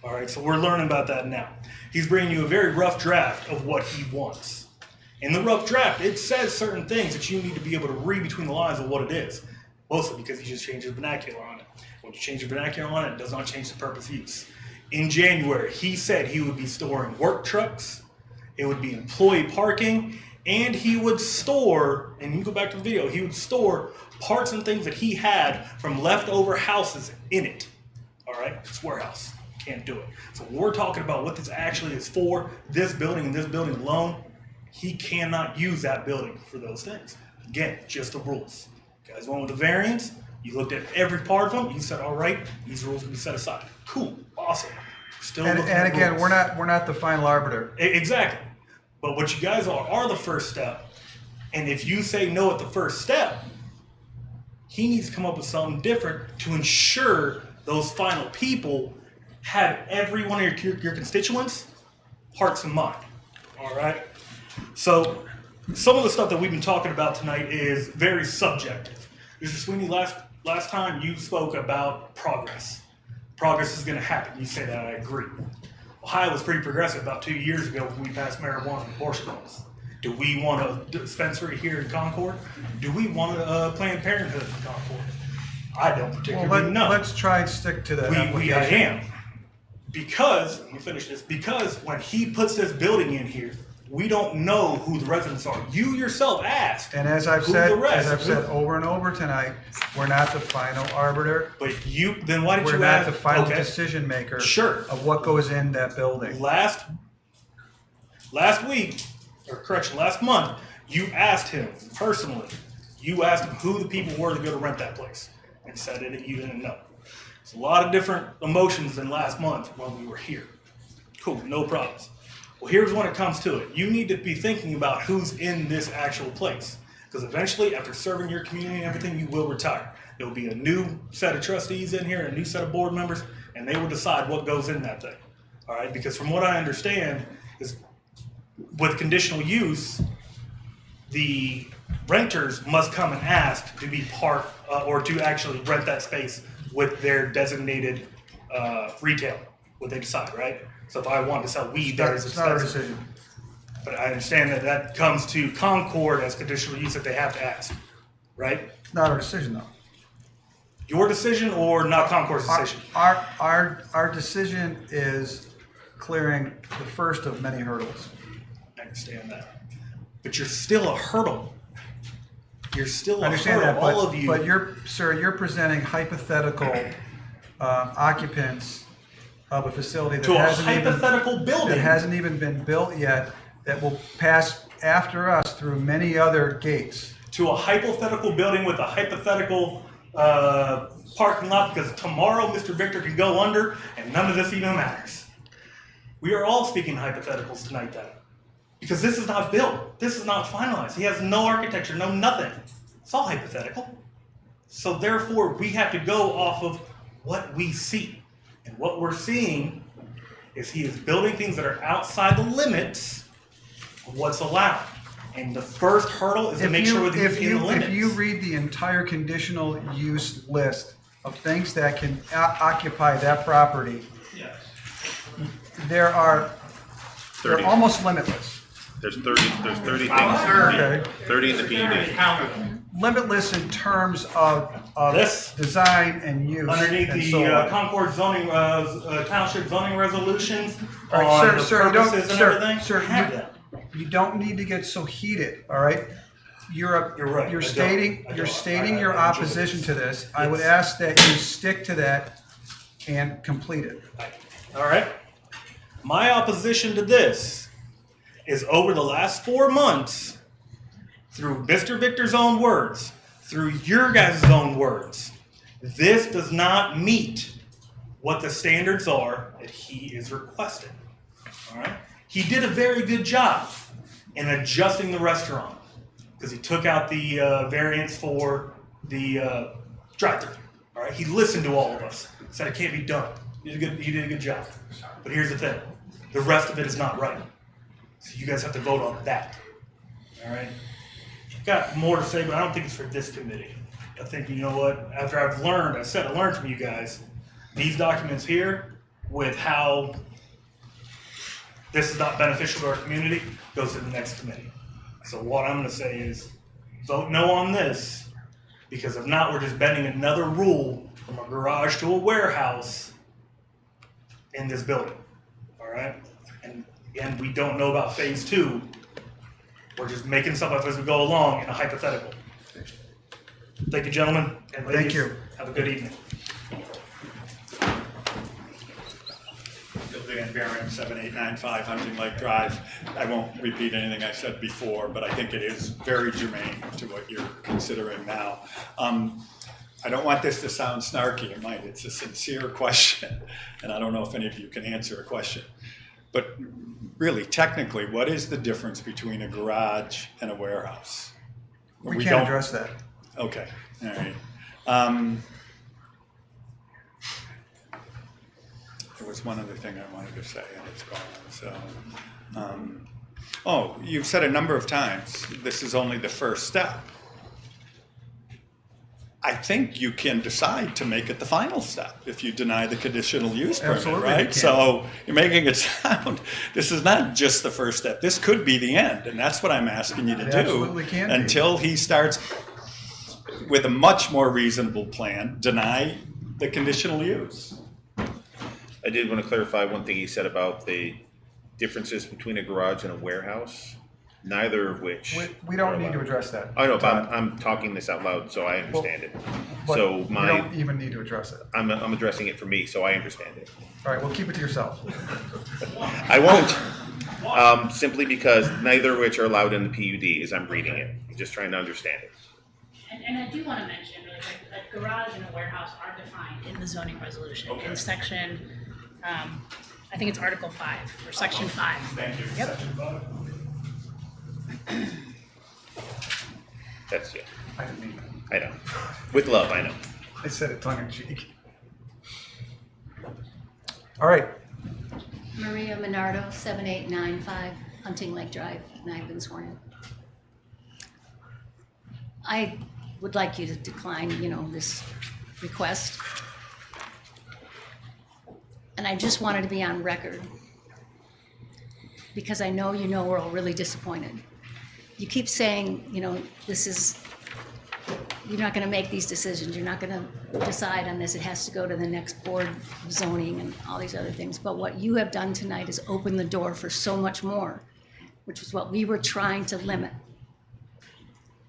All right, so we're learning about that now. He's bringing you a very rough draft of what he wants. In the rough draft, it says certain things that you need to be able to read between the lines of what it is. Mostly because he just changed the vernacular on it. When you change the vernacular on it, it does not change the purpose use. In January, he said he would be storing work trucks, it would be employee parking, and he would store, and you can go back to the video, he would store parts and things that he had from leftover houses in it. All right, it's warehouse, can't do it. So when we're talking about what this actually is for, this building and this building alone, he cannot use that building for those things. Again, just the rules. You guys went with the variance, you looked at every part of them, you said, all right, these rules will be set aside. Cool, awesome. Still And looking at again, rules. we're not the final arbiter. Exactly. But what you guys are the first step. And if you say no at the first step, he needs to come up with something different to ensure those final people have every one of your constituents' hearts in mind. All right? So some of the stuff that we've been talking about tonight is very subjective. Mr. Sweeney, last time you spoke about progress. Progress is going to happen. You say that, I agree. Ohio was pretty progressive about 2 years ago when we passed marijuana and abortion laws. Do we want a dispensary here in Concord? Do we want a Planned Parenthood in Concord? I don't particularly know. Let's try and stick to that. I am. Because, let me finish this, because when he puts this building in here, we don't know who the residents are. You yourself asked. And as I've said over and over tonight, we're not the final arbiter. But then why did we're you not ask? the final decision maker of what goes in that building. Last month, you asked him personally. You asked him who the people were to go to rent that place, and he said that you didn't know. It's a lot of different emotions than last month when we were here. Cool, no problems. Well, here's when it comes to it. You need to be thinking about who's in this actual place. Because eventually, after serving your community and everything, you will retire. There will be a new set of trustees in here, a new set of board members, and they will decide what goes in that thing. All right? Because from what I understand, is with conditional use, the renters must come and ask to be part or to actually rent that space with their designated retail, what they decide, right? So if I want to sell weed, there is a not our decision. But I understand that that comes to Concord as conditional use that they have to ask, right? Not our decision, though. Your decision or not Concord's decision? Our decision is clearing the first of many hurdles. I understand that. But you're still a hurdle. You're still a understand hurdle, that, all of you. But you're presenting hypothetical occupants of a facility To a hypothetical building. that hasn't even been built yet, that will pass after us through many other gates. To a hypothetical building with a hypothetical parking lot, because tomorrow Mr. Victor can go under and none of this even matters. We are all speaking hypotheticals tonight then. Because this is not built. This is not finalized. He has no architecture, no nothing. It's all hypothetical. So therefore, we have to go off of what we see. And what we're seeing is he is building things that are outside the limits of what's allowed. And the first hurdle is to make sure that he's in the limits. If you read the entire conditional use list of things that can occupy that property, they're almost limitless. There's 30 things. Okay. 30 in the PUD. Limitless in terms of this design and use. Underneath and the so on. Concord zoning, township zoning resolutions, All right, on the sir, purposes and everything, sir, have that. you don't need to get so heated. All right, you're right. You're I stating don't. you're stating your I enjoy opposition this. to this. Yes. I would ask that you stick to that and complete it. All right. My opposition to this is over the last 4 months, through Mr. Victor's own words, through your guys' own words, this does not meet what the standards are that he is requesting. All right? He did a very good job in adjusting the restaurant because he took out the variance for the drive-thru. All right? He listened to all of us. Said it can't be done. He did a good job. But here's the thing: the rest of it is not right. So you guys have to vote on that. All right? I've got more to say, but I don't think it's for this committee. I think, you know what? After I learned from you guys, these documents here with how this is not beneficial to our community goes to the next committee. So what I'm going to say is vote no on this, because if not, we're just bending another rule from a garage to a warehouse in this building. All right? And we don't know about phase 2. We're just making stuff up as we go along in a hypothetical. Thank you, gentlemen and ladies. Thank you. Have a good evening. Building and variance 7895 Hunting Lake Drive. I won't repeat anything I said before, but I think it is very germane to what you're considering now. I don't want this to sound snarky, it might. It's a sincere question, and I don't know if any of you can answer a question. But really, technically, what is the difference between a garage and a warehouse? We can't address that. Okay, all right. There was one other thing I wanted to say, and it's gone. So, oh, you've said a number of times, this is only the first step. I think you can decide to make it the final step if you deny the conditional use permit, Absolutely, right? you can. So you're making it sound, this is not just the first step. This could be the end, and that's what I'm asking you to It do. absolutely can be. Until he starts with a much more reasonable plan, deny the conditional use. I did want to clarify one thing he said about the differences between a garage and a warehouse, neither of which. We don't need to address that. I know, but I'm talking this out loud so I understand it. But So we my, don't even need to address it. I'm addressing it for me so I understand it. All right, well, keep it to yourself. I won't, simply because neither of which are allowed in the PUD as I'm reading it. I'm just trying to understand it. And I do want to mention really quick, a garage and a warehouse are defined in the zoning resolution. Okay. In section, I think it's Article 5 or Section 5. Thank you. Yep. That's it. I didn't mean that. I know. With love, I know. I said it tongue in cheek. All right, Maria Minardo, 7895 Hunting Lake Drive, and I've been sworn in. I would like you to decline, this request. And I just wanted to be on record, because I know we're all really disappointed. You keep saying, you're not gonna make these decisions, you're not gonna decide on this, it has to go to the next board of zoning and all these other things. But what you have done tonight is open the door for so much more, which is what we were trying to limit.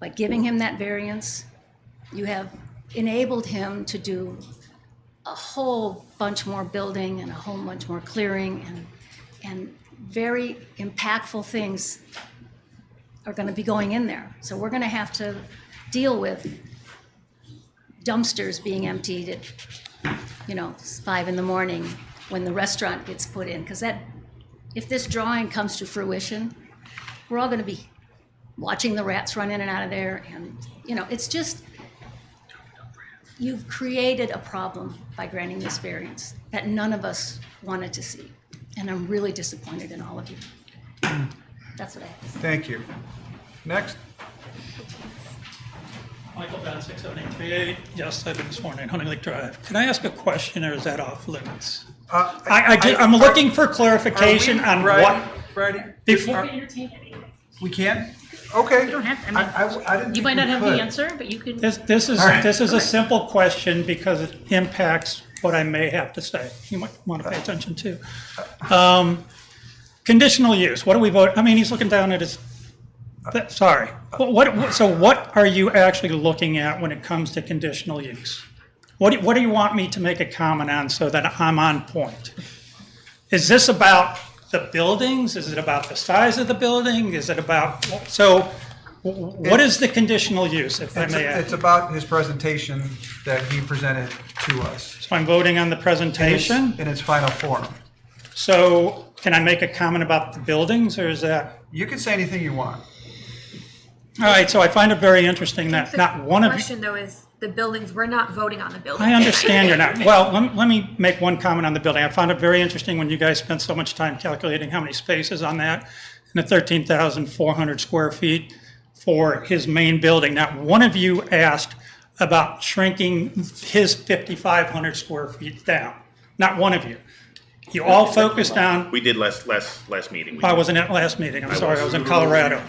By giving him that variance, you have enabled him to do a whole bunch more building and a whole bunch more clearing, and very impactful things are gonna be going in there. So we're gonna have to deal with dumpsters being emptied at, 5 in the morning when the restaurant gets put in. Because if this drawing comes to fruition, we're all gonna be watching the rats run in and out of there, and, it's just, you've created a problem by granting this variance that none of us wanted to see. And I'm really disappointed in all of you. That's what I have to say. thank you. Next. Michael Bensick, 7838. Yes, I've been sworn in, Hunting Lake Drive. Can I ask a question, or is that off limits? I'm looking for clarification on what. Ready? Before, We can? Okay. You don't have to, I didn't you think might not we have could. the answer, but you could. this is All right. a simple question because it impacts what I may have to say. You might want to pay attention to. Conditional use. What do we vote? I mean, he's looking down at his. Sorry. So what are you actually looking at when it comes to conditional use? What do you want me to make a comment on so that I'm on point? Is this about the buildings? Is it about the size of the building? Is it about, so What is the conditional use, if I may It's ask? about his presentation that he presented to us. So I'm voting on the presentation? In its final form. So can I make a comment about the buildings, or is that? You can say anything you want. All right, so I find it very interesting that not one The of you. question though is the buildings, we're not voting on the buildings. I understand you're not. Well, let me make one comment on the building. I found it very interesting when you guys spent so much time calculating how many spaces on that, and the 13,400 square feet for his main building. Not one of you asked about shrinking his 5,500 square feet down. Not one of you. You all focused on, We did last meeting. I wasn't at last meeting, I'm sorry, I was in Colorado.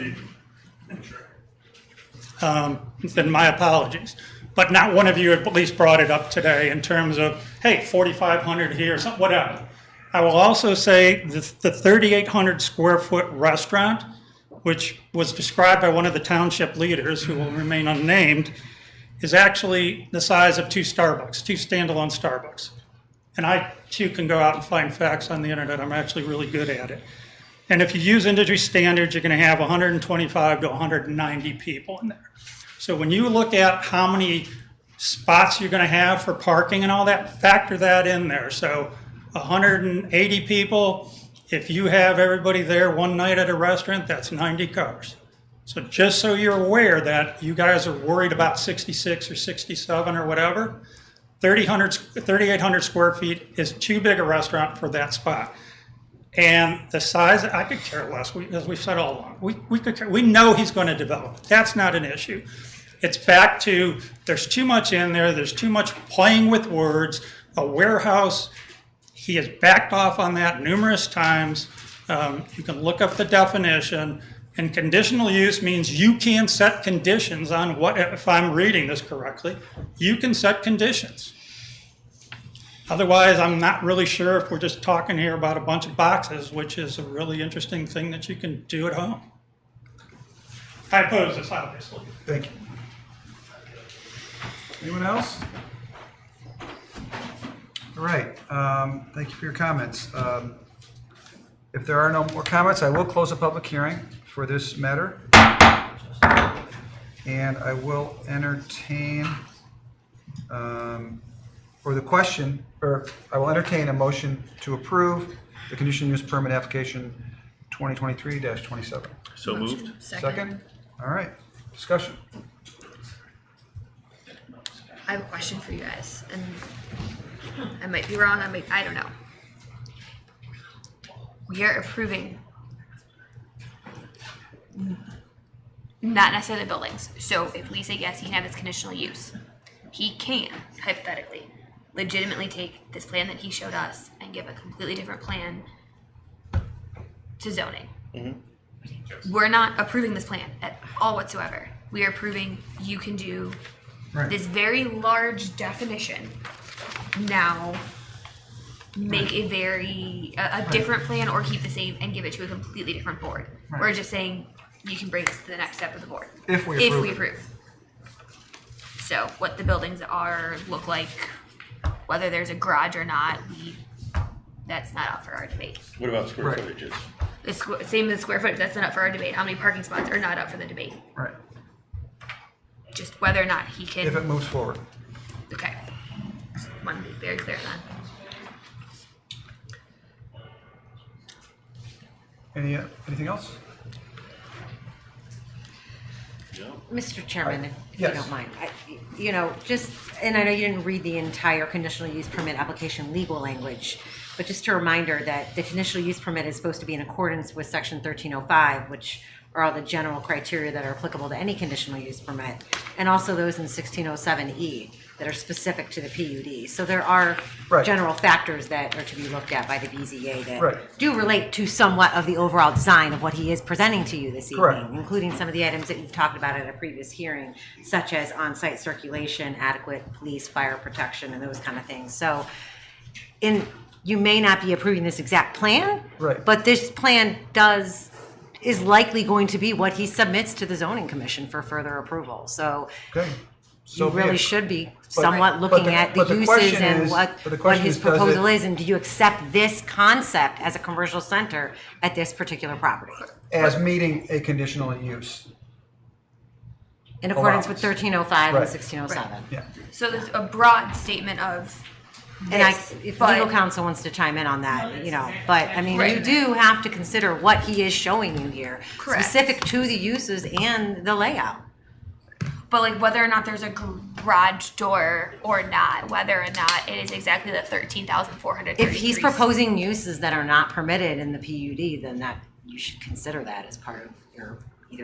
Then my apologies. But not one of you at least brought it up today in terms of, hey, 4,500 here, something, whatever. I will also say the 3,800 square foot restaurant, which was described by one of the township leaders, who will remain unnamed, is actually the size of two Starbucks, two standalone Starbucks. And I too can go out and find facts on the internet. I'm actually really good at it. And if you use industry standards, you're going to have 125 to 190 people in there. So when you look at how many spots you're going to have for parking and all that, factor that in there. So 180 people, if you have everybody there one night at a restaurant, that's 90 cars. So just so you're aware that you guys are worried about 66 or 67 or whatever, 3,800 square feet is too big a restaurant for that spot. And the size, I could care less, as we've said all along. We know he's going to develop it. That's not an issue. It's back to, there's too much in there, there's too much playing with words, a warehouse. He has backed off on that numerous times. You can look up the definition. And conditional use means you can set conditions on what, if I'm reading this correctly, you can set conditions. Otherwise, I'm not really sure if we're just talking here about a bunch of boxes, which is a really interesting thing that you can do at home. I oppose this, obviously. Thank you. Anyone else? All right, thank you for your comments. If there are no more comments, I will close the public hearing for this matter. And I will entertain, or the question, or I will entertain a motion to approve the conditional use permit application 2023-27. So moved. Second? All right, discussion. I have a question for you guys, and I might be wrong, I don't know. We are approving not necessarily the buildings. So if we say yes, he can have his conditional use. He can, hypothetically, legitimately take this plan that he showed us and give a completely different plan to zoning. Mm-hmm. We're not approving this plan at all whatsoever. We are approving you can do this very large definition now, make a different plan or keep the same and give it to a completely different board. Right. We're just saying you can bring this to the next step of the board. If we approve. approve. So what the buildings look like, whether there's a garage or not, that's not up for our debate. What about square footages? Same with the square footage, that's not up for our debate. How many parking spots are not up for the debate? Right. Just whether or not he can. If it moves forward. Okay. Just want to be very clear on that. Anything else? Mr. Chairman, if Yes. you don't mind, and I know you didn't read the entire conditional use permit application legal language, but just a reminder that the conditional use permit is supposed to be in accordance with section 1305, which are all the general criteria that are applicable to any conditional use permit, and also those in 1607E that are specific to the PUD. So there are general factors that are to be looked at by the BZA that do relate to somewhat of the overall design of what he is presenting to you this evening, including some of the items that you've talked about at a previous hearing, such as on-site circulation, adequate police, fire protection, and those kind of things. So you may not be approving this exact plan, but this plan is likely going to be what he submits to the zoning commission for further approval. So you really should be somewhat looking at the uses and what his proposal is, and do you accept this concept as a commercial center at this particular property? As meeting a conditional use. In accordance with allowance. 1305 Right. and 1607. Yeah. So there's a broad statement of And this, if but- legal counsel wants to chime in on that, but I mean, you Right. do have to consider what he is showing you here. Correct. Specific to the uses and the layout. But like whether or not there's a garage door or not, whether or not it is exactly the 13,433. If he's proposing uses that are not permitted in the PUD, then that, you should consider that as part of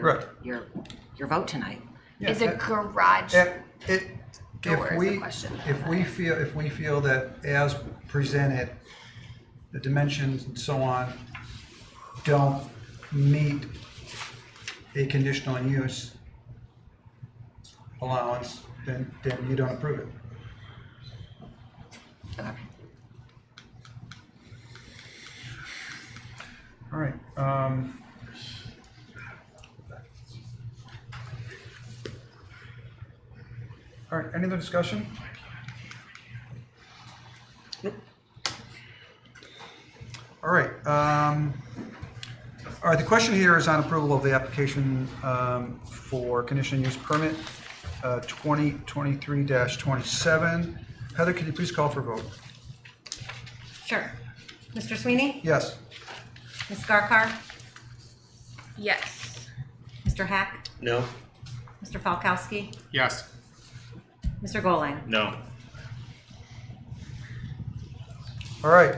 Right. your vote tonight. Is a garage door is the question. If we feel that as presented, the dimensions and so on don't meet a conditional use allowance, then you don't approve it. All right. All right, any other discussion? All right. All right, the question here is on approval of the application for conditional use permit 2023-27. Heather, can you please call for a vote? Sure. Mr. Sweeney? Yes. Ms. Garkar? Yes. Mr. Hack? No? Mr. Falkowski? Yes. Mr. Goling? No. All right.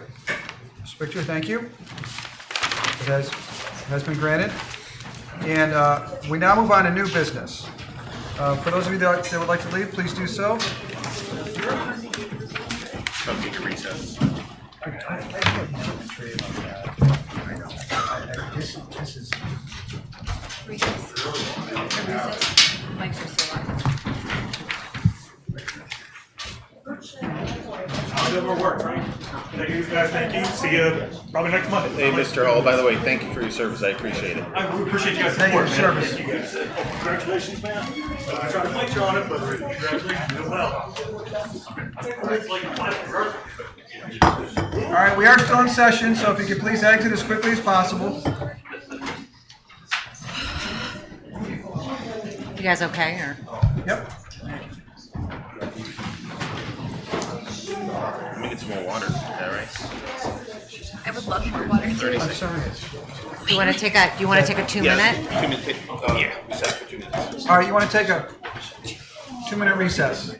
Mr. Victor, thank you. It has been granted. And we now move on to new business. For those of you that would like to leave, please do so. Come take a recess. This is. Mike's are still on. I'll do more work, right? Thank you guys, thank you. See you probably next month. Hey, Mr. Hall, by the way, thank you for your service. I appreciate it. I appreciate you guys' Thank you support, for man. service. Thank you guys. Congratulations, man. I tried to fight you on it, but congratulations, you did well. It's like a final birth. All right, we are still in session, so if you could please exit as quickly as possible. You guys okay, or? Yep. Let me get some more water. Is that right? I would love more water too. I'm sorry. Do you want to take a 2 minute? Yes. 2 minute. Yeah. We set for 2 minutes. All right, you want to take a 2-minute recess?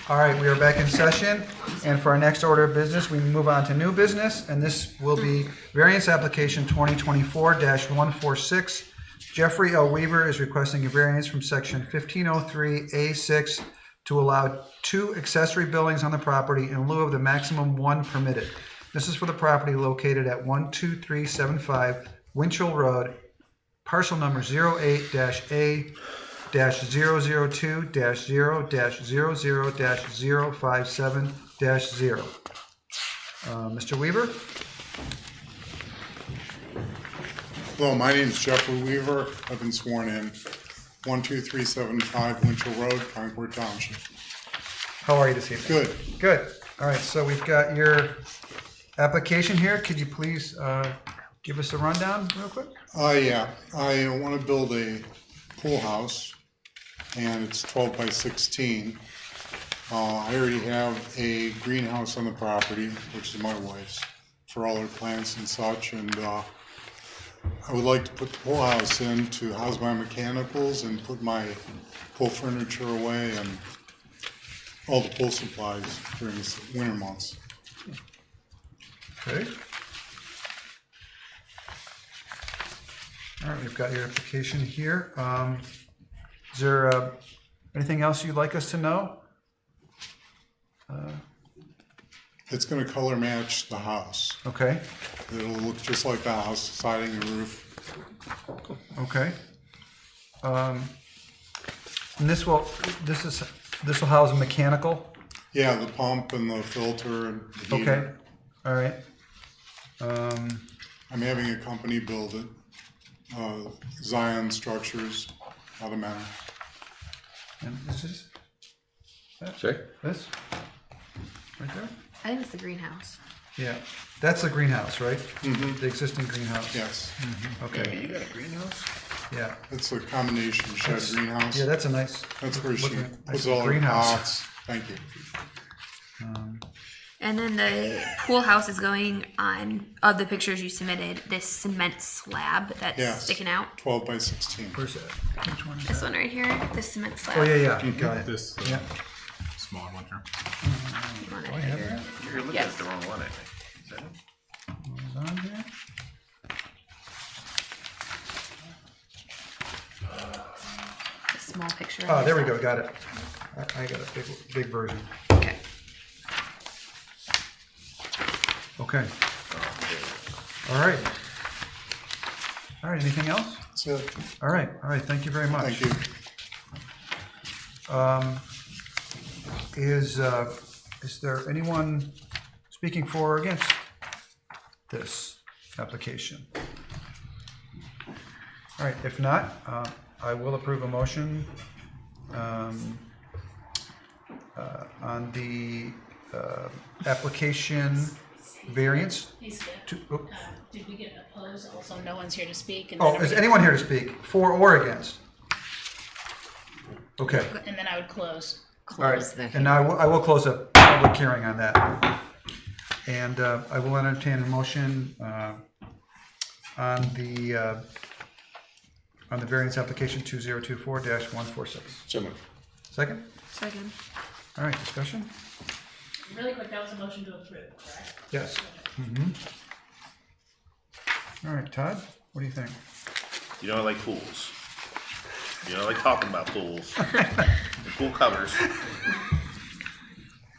All right, we are back in session, and for our next order of business, we move on to new business, and this will be variance application 2024-146. Jeffrey L. Weaver is requesting a variance from section 1503A6 to allow 2 accessory buildings on the property in lieu of the maximum 1 permitted. This is for the property located at 12375 Winchell Road, parcel number 08-A-002-0-0-057-0. Mr. Weaver? Hello, my name is Jeffrey Weaver. I've been sworn in. 12375 Winchell Road, Concord Township. How are you this evening? Good. Good. All right, so we've got your application here. Could you please give us a rundown real quick? Yeah, I want to build a pool house, and it's 12 by 16. I already have a greenhouse on the property, which is my wife's, for all her plants and such, and I would like to put the pool house in to house my mechanicals and put my pool furniture away and all the pool supplies during the winter months. Okay. All right, we've got your application here. Is there anything else you'd like us to know? It's going to color match the house. Okay. It'll look just like the house, siding and roof. Okay. And this will house a mechanical? Yeah, the pump and the filter and the heater. Okay. All right. I'm having a company build it. Zion Structures out of Manor. And this is? Sorry? This? Right there? I think it's the greenhouse. Yeah. That's the greenhouse, right? Mm-hmm. The existing greenhouse? Yes. Mm-hmm. Okay. Yeah, you got a greenhouse? Yeah. It's a combination shed greenhouse. Yeah, that's a nice. That's where she puts nice all her greenhouse. pots. Thank you. And then the pool house is going on, of the pictures you submitted, this cement slab that's Yes. sticking out. 12 by 16. Where's that? Which one is This that? one right here, this cement slab. Oh, yeah. Got it. This Yeah. small one here. You want it Do I have bigger? that? You're looking Yes. at the wrong one, I think. Is that it? Is it on here? A small picture. Oh, there we go. Got it. I got a big version. Okay. Okay. All right. All right. Anything else? That's it. All right. All right. Thank you very much. Thank you. Is there anyone speaking for or against this application? All right. If not, I will approve a motion on the application variance. Hey, Skip, to- did we get opposed? Also, no one's here to speak. And Oh, then is we- anyone here to speak, for or against? Okay. And then I would close. All right, and I will close a public hearing on that. And I will entertain a motion on the variance application 2024-146. So moved. Second? Second. All right, discussion? Really quick, that was a motion to approve, correct? Yes. Mm-hmm. All right, Todd, what do you think? You know I like pools. You know I like talking about pools. The pool covers.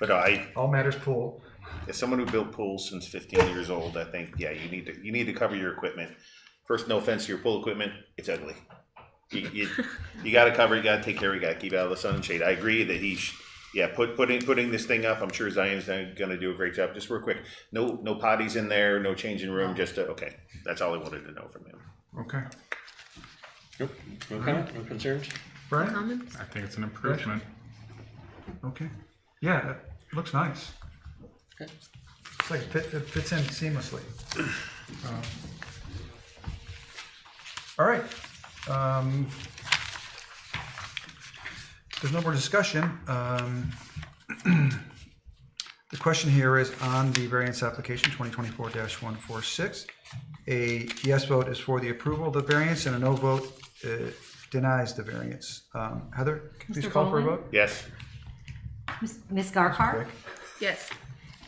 But all matters pool. As someone who built pools since 15 years old, I think you need to cover your equipment. First, no offense to your pool equipment, it's ugly. You got to cover. You got to take care. You got to keep it out of the sun and shade. I agree that putting this thing up. I'm sure Zion's going to do a great job. Just real quick, no potties in there, no changing room. Just okay. That's all I wanted to know from him. Okay. Nope. No comment, no concerns. Brian? Comments? I think it's an improvement. Okay. Yeah, it looks nice. Okay. It's like it fits in seamlessly. All right. There's no more discussion. The question here is on the variance application 2024-146. A yes vote is for the approval of the variance and a no vote denies the variance. Heather, can you please Mr. call for a Bowling? vote? Yes. Ms. Garkar? Yes.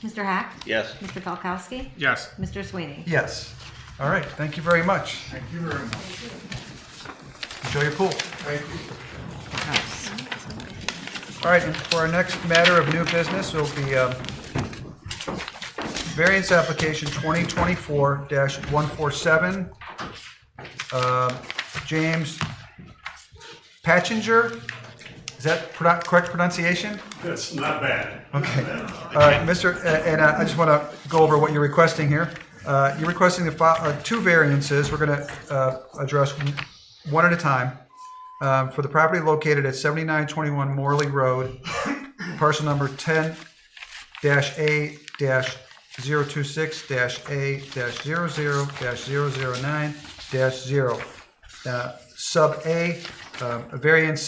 Mr. Hack? Yes. Mr. Falkowski? Yes. Mr. Sweeney? Yes. All right, thank you very much. Thank you very much. Enjoy your pool. Thank you. All right, and for our next matter of new business will be variance application 2024-147. James Patchinger, is that correct pronunciation? That's not bad. Okay. All right, and I just want to go over what you're requesting here. You're requesting the two variances. We're going to address one at a time. For the property located at 7921 Morley Road, parcel number 10-A-06-A-00-009-0. Sub A, a variance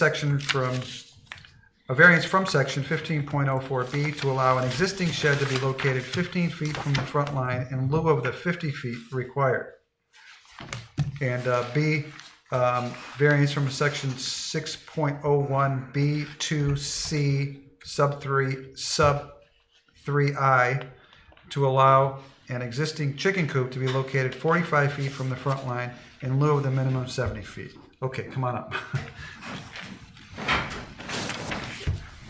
from section 15.04B to allow an existing shed to be located 15 feet from the front line in lieu of the 50 feet required. And B, variance from section 6.01B2C sub 3I to allow an existing chicken coop to be located 45 feet from the front line in lieu of the minimum 70 feet. Okay, come on up.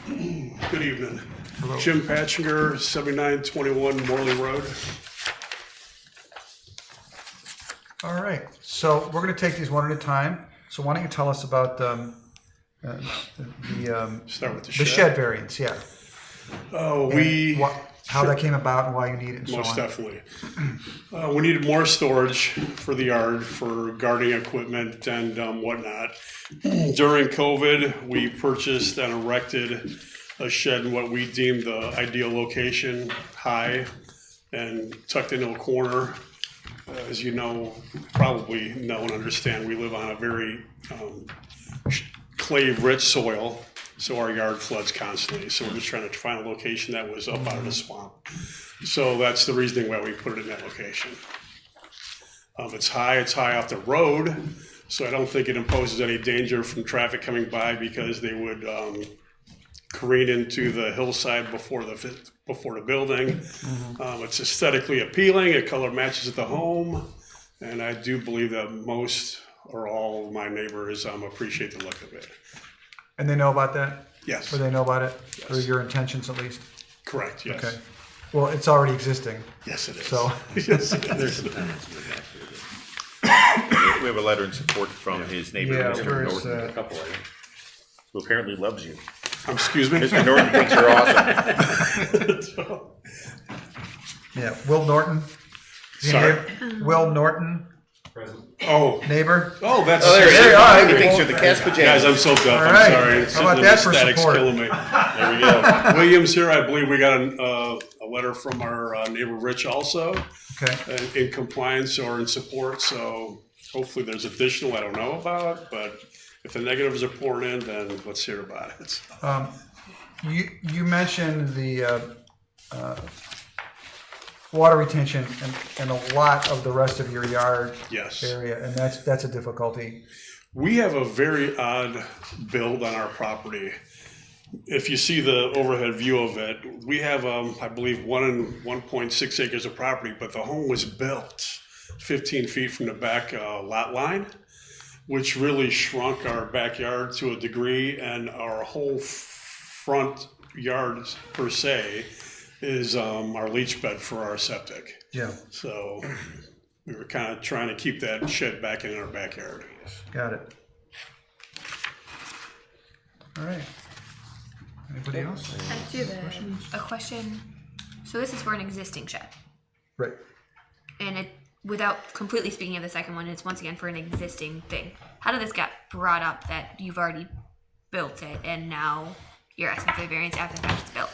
Good evening. Hello. Jim Patchinger, 7921 Morley Road. All right, so we're going to take these one at a time. So why don't you tell us about Start with the the shed. shed variance? Yeah. Oh, And how that came about and why you need it and so Most on. definitely. We needed more storage for the yard, for gardening equipment and whatnot. During COVID, we purchased and erected a shed in what we deemed the ideal location, high and tucked into a corner. As you know, probably know and understand, we live on a very clay-rich soil, so our yard floods constantly. So we're just trying to find a location that was up out of the swamp. So that's the reasoning why we put it in that location. It's high off the road, so I don't think it imposes any danger from traffic coming by because they would careen into the hillside before the building. It's aesthetically appealing, it color matches at the home, and I do believe that most or all of my neighbors appreciate the look of it. And they know about that? Yes. Or they know about it? Yes. Or your intentions at least? Correct, yes. Okay. Well, it's already existing. Yes, it is. So. Yes, it is. There's some tenants in the back. We have a letter in support from his neighbor, Yeah, Mr. where's Norton, that? a couple of them, who apparently loves you. Excuse me? Mr. Norton thinks you're awesome. Yeah, Will Norton. Is he Sorry? neighbor? Will Norton. Oh. Neighbor. Oh, that's. Oh, there he is. There you are. He thinks you're the Casper Guys, I'm so deaf, All I'm right. sorry. How about that for Static's support? killing me. There we go. Williams here, I believe we got a letter from our neighbor Rich also. Okay. In compliance or in support, so hopefully there's additional I don't know about, but if the negatives are pouring in, then let's hear about it. You mentioned the water retention and a lot of the rest of your yard Yes. area, and that's a difficulty. We have a very odd build on our property. If you see the overhead view of it, we have, I believe, 1.6 acres of property, but the home was built 15 feet from the back lot line, which really shrunk our backyard to a degree, and our whole front yard per se is our leach bed for our septic. Yeah. So we were kind of trying to keep that shed back in our backyard. Got it. All right. Anybody else? I do have a question. So this is for an existing shed, Right. and it, without completely speaking of the second one, it's once again for an existing thing. How did this get brought up that you've already built it and now you're asking for the variance after the fact it's built?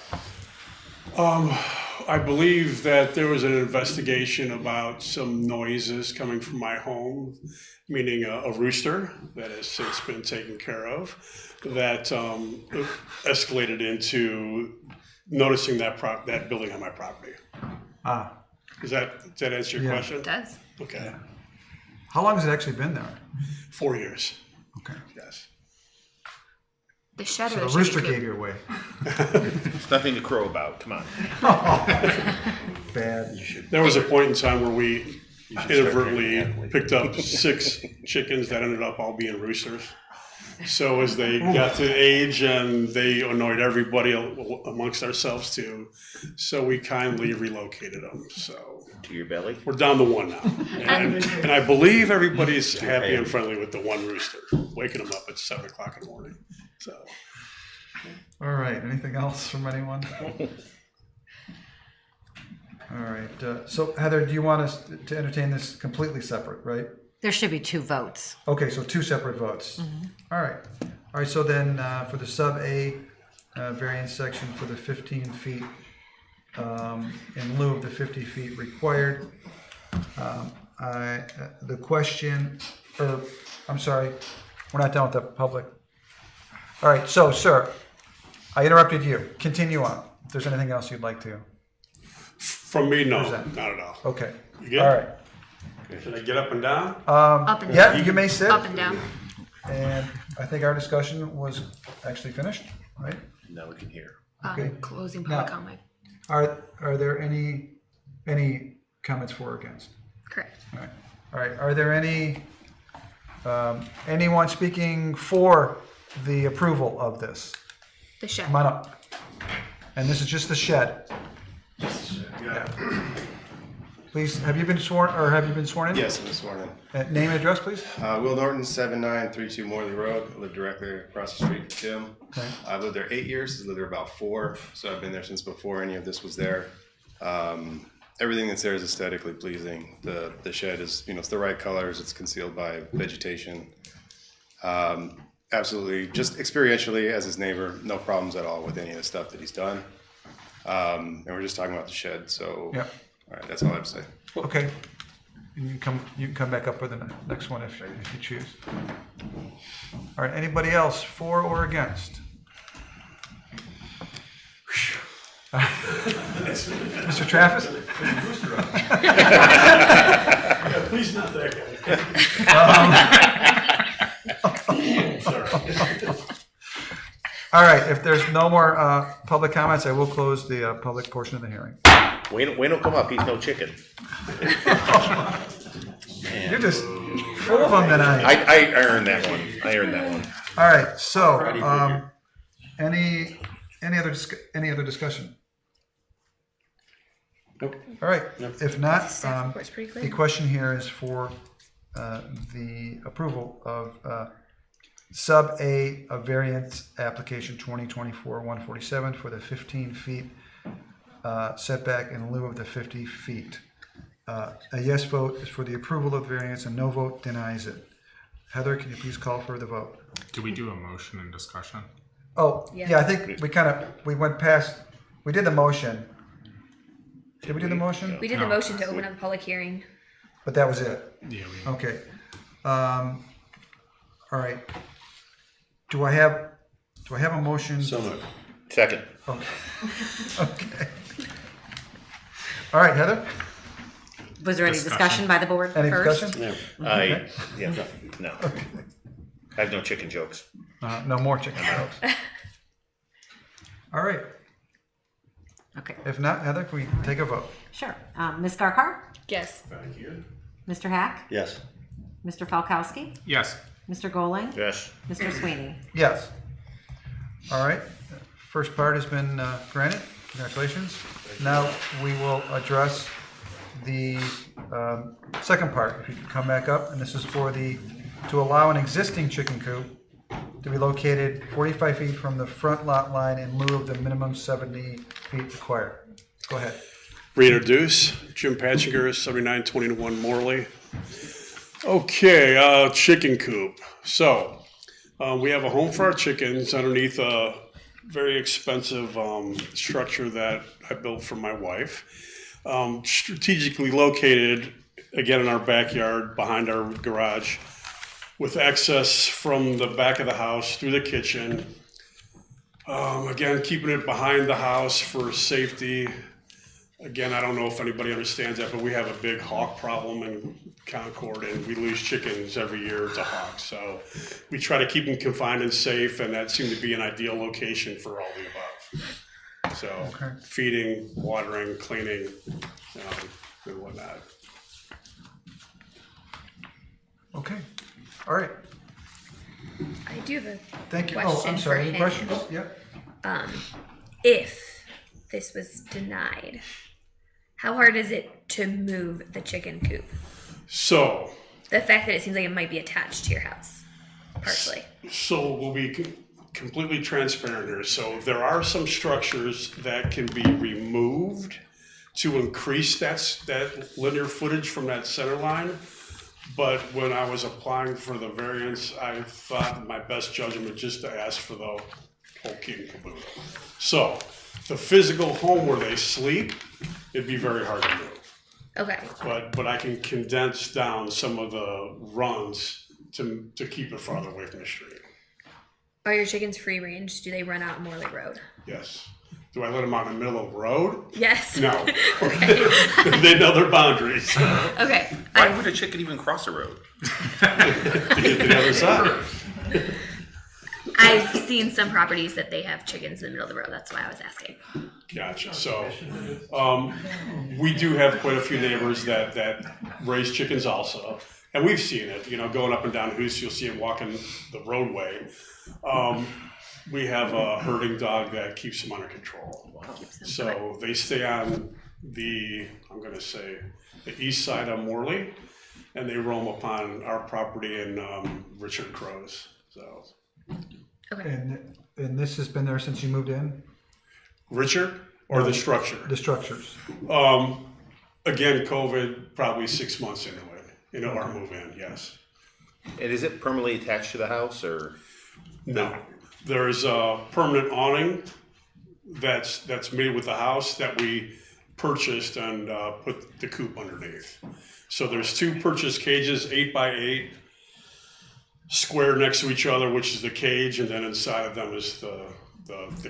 I believe that there was an investigation about some noises coming from my home, meaning a rooster that has since been taken care of, that escalated into noticing that building on my property. Ah. Does that answer your Yeah. question? It does. Okay. How long has it actually been there? 4 years. Okay. Yes. The shed So or the the rooster chicken gave coop? you away. It's nothing to crow about, come on. Bad. There was a point in time where we start inadvertently picked up 6 chickens that ended up all being roosters. So as they got to age and they annoyed everybody amongst ourselves too, so we kindly relocated them, so. To your belly? We're down to 1 now. And I believe everybody's happy and friendly with the 1 rooster, waking them up at 7 o'clock in the morning, so. All right, anything else from anyone? All right, so Heather, do you want us to entertain this completely separate, right? There should be 2 votes. Okay, so 2 separate votes. All right, so then for the sub-A variance section for the 15 feet in lieu of the 50 feet required, the question, or I'm sorry, we're not done with the public. All right, so sir, I interrupted you. Continue on. If there's anything else you'd like to. From me, no, present. not at all. Okay. You good? All right. Should I get up and down? Up and Yeah, down. you may sit. Up and down. And I think our discussion was actually finished, right? Now we can hear. Okay. Closing Now- public comment. Are there any comments for or against? Correct. All right. Are there anyone speaking for the approval of this? The shed. Come on up. And this is just the shed. Yeah. Please, have you been sworn in? Yes, I've been sworn in. Name and address, please. Will Norton, 7932 Morley Road. I live directly across the street from Jim. Okay. I've lived there 8 years. He's lived there about 4, so I've been there since before any of this was there. Everything that's there is aesthetically pleasing. The shed is, it's the right colors. It's concealed by vegetation. Absolutely, just experientially as his neighbor, no problems at all with any of the stuff that he's done. And we're just talking about the shed, so. Yeah. All right, that's all I have to say. Okay. You can come back up with the next one if you choose. All right, anybody else for or against? Mr. Traffus? Yeah, please not that guy. All right, if there's no more public comments, I will close the public portion of the hearing. Wayne will come up, he's no chicken. You're just full of them tonight. I earned that one. All right, so any other discussion? Nope. All right, if not, Staff report's pretty clear. the question here is for the approval of sub-A of variance application 2024-147 for the 15 feet setback in lieu of the 50 feet. A yes vote is for the approval of the variance, and no vote denies it. Heather, can you please call for the vote? Do we do a motion and discussion? Oh, yeah, I think we went past, we did the motion. Did we do the motion? We did the motion to open up the public hearing. But that was it? Yeah. Okay. All right. Do I have a motion? So moved. Second. Okay. Okay. All right, Heather? Was there any discussion by the board Any first? discussion? No. I have no chicken jokes. No more chicken jokes. All right. Okay. If not, Heather, can we take a vote? Sure. Ms. Garkar? Yes. Thank you. Mr. Hack? Yes. Mr. Falkowski? Yes. Mr. Goling? Yes. Mr. Sweeney? Yes. All right. First part has been granted. Congratulations. Now we will address the second part. If you could come back up, and this is to allow an existing chicken coop to be located 45 feet from the front lot line in lieu of the minimum 70 feet required. Go ahead. Reintroduce Jim Patchinger, 7921 Morley. Okay, chicken coop. So we have a home for our chickens underneath a very expensive structure that I built for my wife. Strategically located, again, in our backyard behind our garage, with access from the back of the house through the kitchen. Again, keeping it behind the house for safety. Again, I don't know if anybody understands that, but we have a big hawk problem in Concord, and we lose chickens every year to hawks. So we try to keep them confined and safe, and that seemed to be an ideal location for all the above. So feeding, watering, cleaning, and whatnot. Okay, all right. I do have a Thank you. question Oh, I'm sorry, for any him. questions? Yep. If this was denied, how hard is it to move the chicken coop? So The fact that it seems like it might be attached to your house, partially. So we'll be completely transparent here. So there are some structures that can be removed to increase that linear footage from that center line. But when I was applying for the variance, I thought my best judgment just to ask for the whole kit and caboodle. So the physical home where they sleep, it'd be very hard to move. Okay. But I can condense down some of the runs to keep it farther away from the street. Are your chickens free range? Do they run out Morley Road? Yes. Do I let them out in the middle of the road? Yes. No. They know their boundaries. Okay. Why would a chicken even cross a road? To get to the other side. I've seen some properties that they have chickens in the middle of the road. That's why I was asking. Gotcha. So, we do have quite a few neighbors that raise chickens also. And we've seen it, going up and down Hoos, you'll see them walking the roadway. We have a herding dog that keeps them under control. Wow. So they stay on the east side of Morley, and they roam upon our property in Richard Crow's. So. Okay. And this has been there since you moved in? Richard or the structure? The structures. Again, COVID, probably 6 months into it, our move in, yes. And is it permanently attached to the house or? No, there's a permanent awning that's made with the house that we purchased and put the coop underneath. So there's two purchased cages, 8x8, square next to each other, which is the cage, and then inside of them is the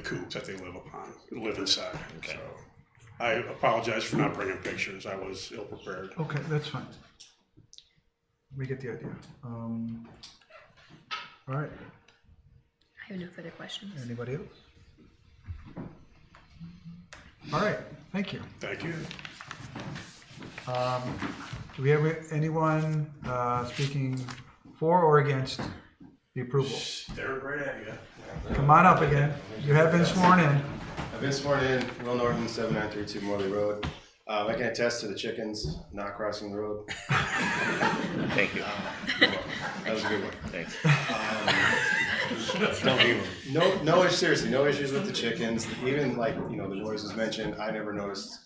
coop that they live inside. Okay. So I apologize for not bringing pictures. I was ill prepared. Okay, that's fine. We get the idea. All right. I have no further questions. Anybody else? All right, thank you. Thank you. Do we have anyone speaking for or against the approval? Staring right at you. Come on up again. You have been sworn in. I've been sworn in, Will Norton, 7932 Morley Road. I can attest to the chickens not crossing the road. Thank you. That was a good one. Thanks. Seriously, no issues with the chickens. Even the noise was mentioned, I never noticed.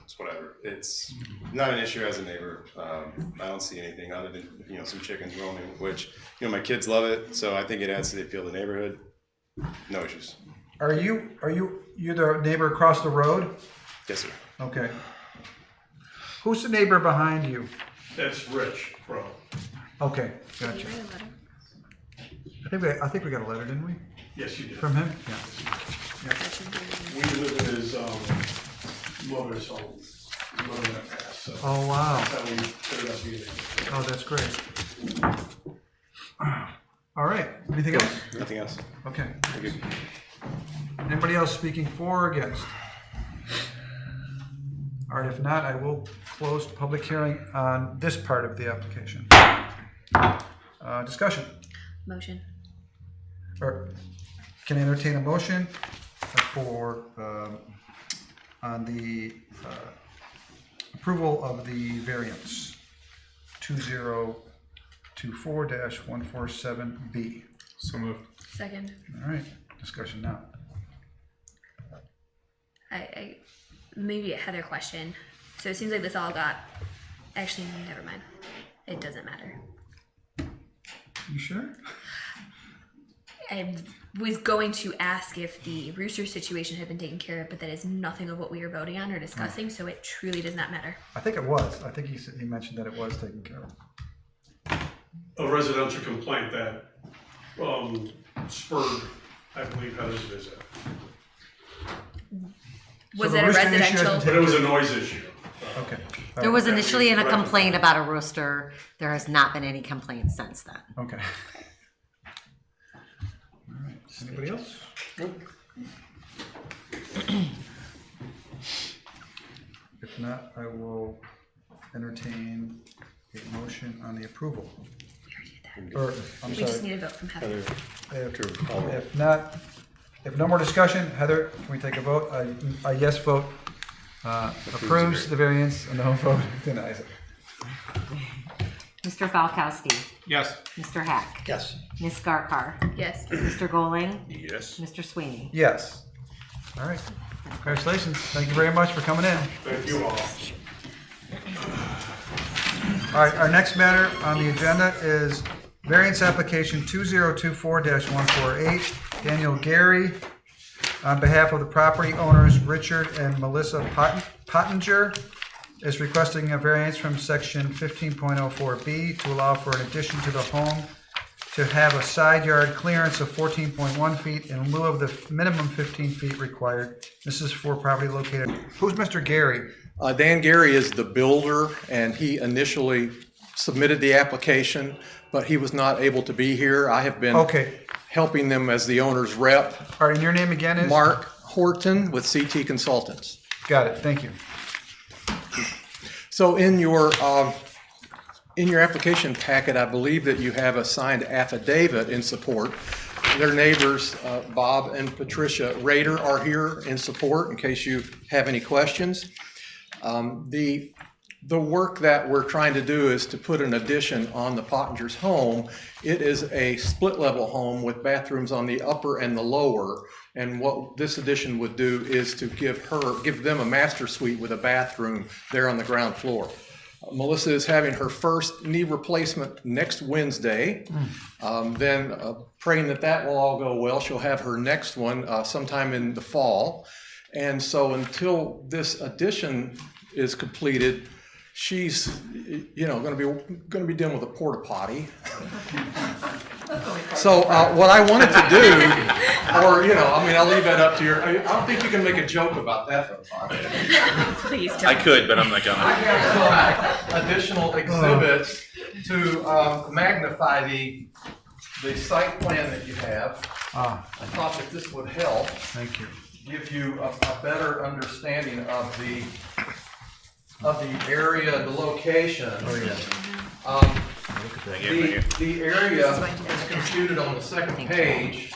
It's whatever. It's not an issue as a neighbor. I don't see anything other than, some chickens roaming, which, my kids love it. So I think it adds to the appeal of the neighborhood. No issues. Are you the neighbor across the road? Yes, sir. Okay. Who's the neighbor behind you? That's Rich Crow. Okay, gotcha. I think we got a letter, didn't we? Yes, you did. From him? Yeah. We live in his mother's home. His mother that passed. So Oh, wow. that's how we ended up being there. Oh, that's great. All right, anything else? Nothing else. Okay. Thank you. Anybody else speaking for or against? All right, if not, I will close the public hearing on this part of the application. Discussion. Motion. Or can I entertain a motion for, on the approval of the variance 2024-147B? So moved. Second. All right, discussion now. I maybe a Heather question. So it seems like this all got. Actually, never mind. It doesn't matter. You sure? I was going to ask if the rooster situation had been taken care of, but that is nothing of what we are voting on or discussing, so it truly does not matter. I think it was. I think he mentioned that it was taken care of. A residential complaint that spurred, I believe, Heather's visit. Was the it a rooster issue hasn't residential? taken But it was a care of. noise issue. Okay. There was initially a complaint about a rooster. There has not been any complaints since then. Okay. All right. Anybody else? Nope. If not, I will entertain a motion on the approval. Or, I'm We sorry. just need a vote from Heather. If not, if no more discussion, Heather, can we take a vote? A yes vote approves the variance, a no vote denies it. Mr. Falkowski. Yes. Mr. Hack. Yes. Ms. Garkar. Yes. Mr. Goling. Yes. Mr. Sweeney. Yes. All right. Congratulations. Thank you very much for coming in. Thank you all. All right, our next matter on the agenda is variance application 2024-148. Daniel Gary, on behalf of the property owners Richard and Melissa Pottinger, is requesting a variance from section 15.04B to allow for an addition to the home to have a side yard clearance of 14.1 feet in lieu of the minimum 15 feet required. This is for property located. Who's Mr. Gary? Dan Gary is the builder, and he initially submitted the application, but he was not able to be here. I have been helping them as the owner's rep. All right, and your name again is? Mark Horton with CT Consultants. Got it, thank you. So in your application packet, I believe that you have a signed affidavit in support. Their neighbors, Bob and Patricia Rader, are here in support in case you have any questions. The work that we're trying to do is to put an addition on the Pottinger's home. It is a split level home with bathrooms on the upper and the lower. And what this addition would do is to give them a master suite with a bathroom there on the ground floor. Melissa is having her first knee replacement next Wednesday. Then praying that will all go well, she'll have her next one sometime in the fall. And so until this addition is completed, she's, going to be dealing with a porta potty. So what I wanted to do, I'll leave that up to your. I don't think you can make a joke about that, though. Please don't. I could, but I'm not gonna. I have some additional exhibits to magnify the site plan that you have. I thought that this would help. Thank you. Give you a better understanding of the area, the location. Oh, yeah. The area is computed on the second page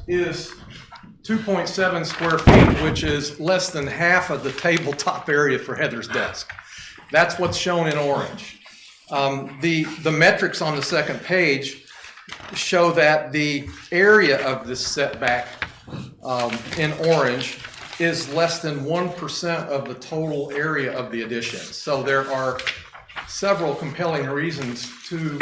is 2.7 square feet, which is less than half of the tabletop area for Heather's desk. That's what's shown in orange. The metrics on the second page show that the area of this setback in orange is less than 1% of the total area of the addition. So there are several compelling reasons to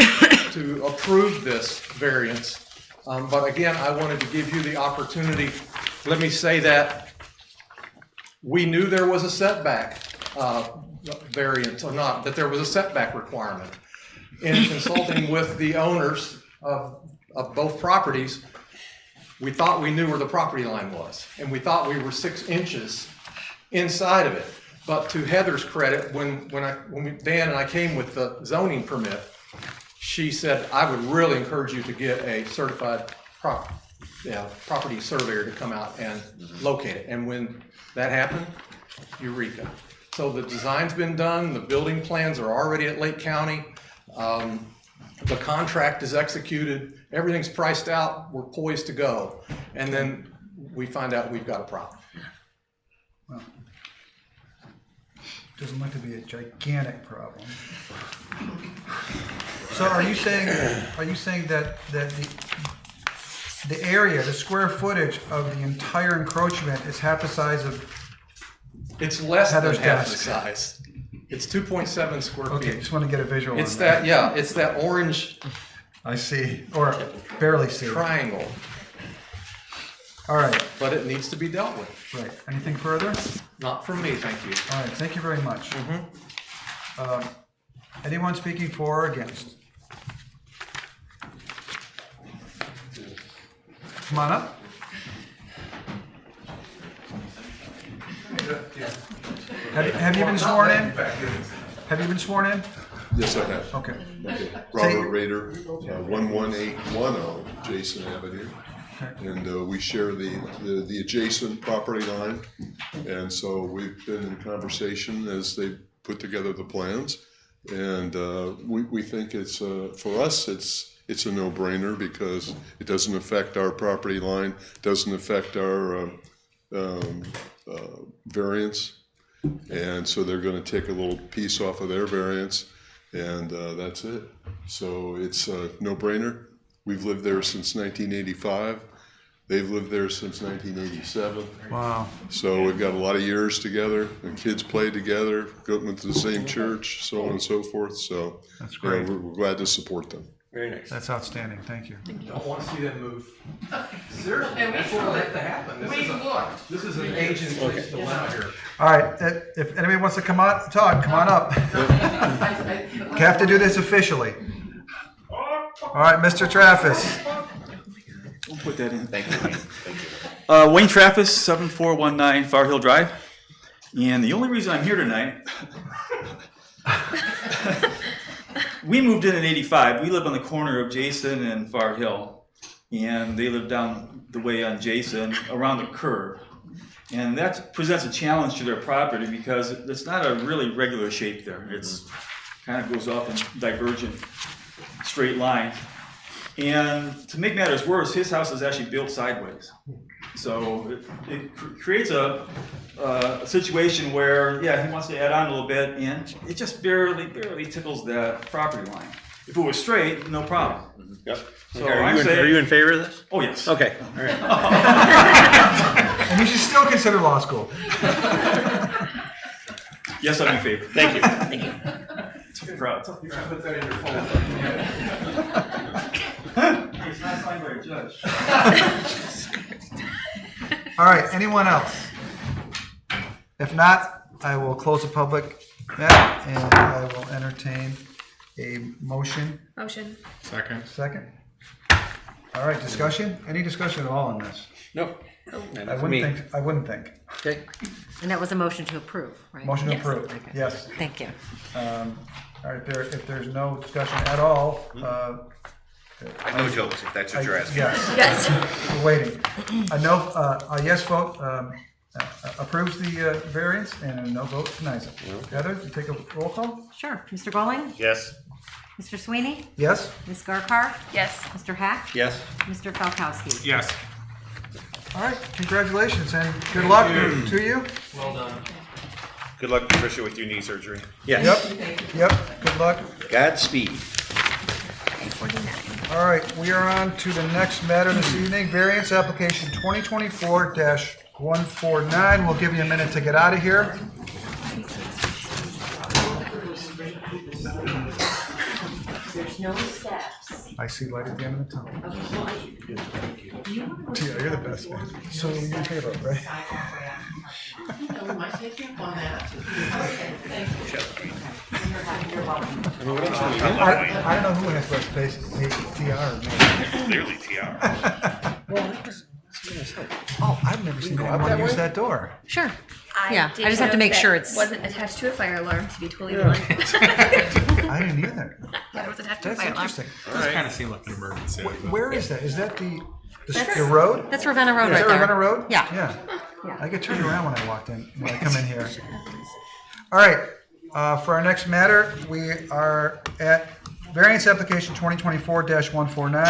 approve this variance. But again, I wanted to give you the opportunity. Let me say that we knew there was a setback variance or not, that there was a setback requirement. In consulting with the owners of both properties, we thought we knew where the property line was, and we thought we were 6 inches inside of it. But to Heather's credit, when Dan and I came with the zoning permit, she said, I would really encourage you to get a certified property surveyor to come out and locate it. And when that happened, eureka. So the design's been done, the building plans are already at Lake County, the contract is executed, everything's priced out, we're poised to go. And then we find out we've got a problem. Well, doesn't look to be a gigantic problem. So are you saying that the area, the square footage of the entire encroachment is half the size of It's less Heather's than half the desk? size. It's 2.7 square feet. Okay, just want to get a visual It's on that, yeah, it's that orange. I see, or barely see. Triangle. All right. But it needs to be dealt with. Right. Anything further? Not from me, thank you. All right, thank you very much. Anyone speaking for or against? Come on up. Have you been sworn in? Have you been sworn in? Yes, I have. Okay. Robert Rader, 11810 Jason Avenue. And we share the adjacent property line. And so we've been in conversation as they put together the plans. And we think it's, for us, it's a no-brainer because it doesn't affect our property line, doesn't affect our variance. And so they're going to take a little piece off of their variance, and that's it. So it's a no-brainer. We've lived there since 1985. They've lived there since 1987. Wow. So we've got a lot of years together. The kids played together, went to the same church, so on and so forth. So that's great. We're glad to support them. Very nice. That's outstanding. Thank you. Don't want to see them move. Seriously, that's what will have to happen. This is an agent's dilemma here. All right, if anybody wants to come on, talk, come on up. You have to do this officially. All right, Mr. Traffis. We'll put that in. Thank you, Wayne. Thank you. Wayne Traffis, 7419 Far Hill Drive. And the only reason I'm here tonight, we moved in 85. We live on the corner of Jason and Far Hill. And they live down the way on Jason around the curve. And that presents a challenge to their property because it's not a really regular shape there. It's kind of goes off in divergent straight line. And to make matters worse, his house is actually built sideways. So it creates a situation where, yeah, he wants to add on a little bit, and it just barely tickles that property line. If it was straight, no problem. Yep. So Okay, are you in favor of this? Oh, yes. Okay, all right. And you should still consider law school. Yes, I'm in favor. Thank you. Thank you. Tough crowd. You're gonna put that in your folder. It's not signed by a judge. All right, anyone else? If not, I will close the public matter and I will entertain a motion. Motion. Second. Second. All right, discussion? Any discussion at all on this? Nope. I wouldn't think. Okay. And that was a motion to approve, right? Motion to Yes. approve, Okay. yes. Thank you. All right, if there's no discussion at all, No jokes, if that's what you're asking. Yes. Yes. We're waiting. A yes vote approves the variance and a no vote denies it. Heather, you take a roll call? Sure. Mr. Bowling? Yes. Mr. Sweeney? Yes? Ms. Garkar? Yes. Mr. Hack? Yes. Mr. Falkowski? Yes. All right, congratulations and good luck to you. Well done. Good luck, Patricia, with your knee surgery. Yes. Yep, good luck. Godspeed. All right, we are on to the next matter this evening, variance application 2024-149. We'll give you a minute to get out of here. There's no steps. I see light at the end of the tunnel. Tia, you're the best, man. So you're in favor, right? I don't know who has less space, maybe TR or me. Clearly TR. Oh, I've never seen anyone use that door. Sure. I Yeah, I didn't just have to know make that sure it's- wasn't attached to a fire alarm, to be totally blunt. I didn't either. But it was attached to a That's fire alarm. interesting. Does kind of seem like an emergency. Where is that? Is that the That's- road? That's Ravenna Road Is right that there. Ravenna Road? Yeah. Yeah. Yeah. I get turned around when I come in here. All right, for our next matter, we are at variance application 2024-149.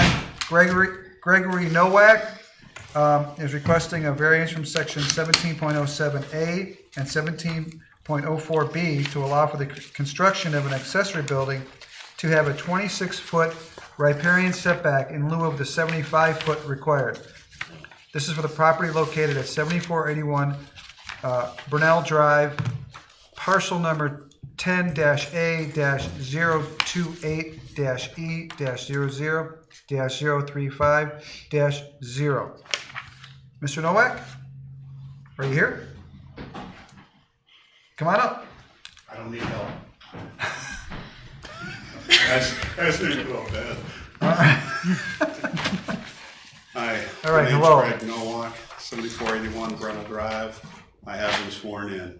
Gregory Nowak is requesting a variance from section 17.07A and 17.04B to allow for the construction of an accessory building to have a 26-foot riparian setback in lieu of the 75-foot required. This is for the property located at 7481 Burnell Drive, parcel number 10-A-028-E-00-035-0. Mr. Nowak, are you here? Come on up. I don't need help. That's didn't go bad. Hi. All right, my name's hello. Greg Nowak, 7481 Brenna Drive. I have been sworn in.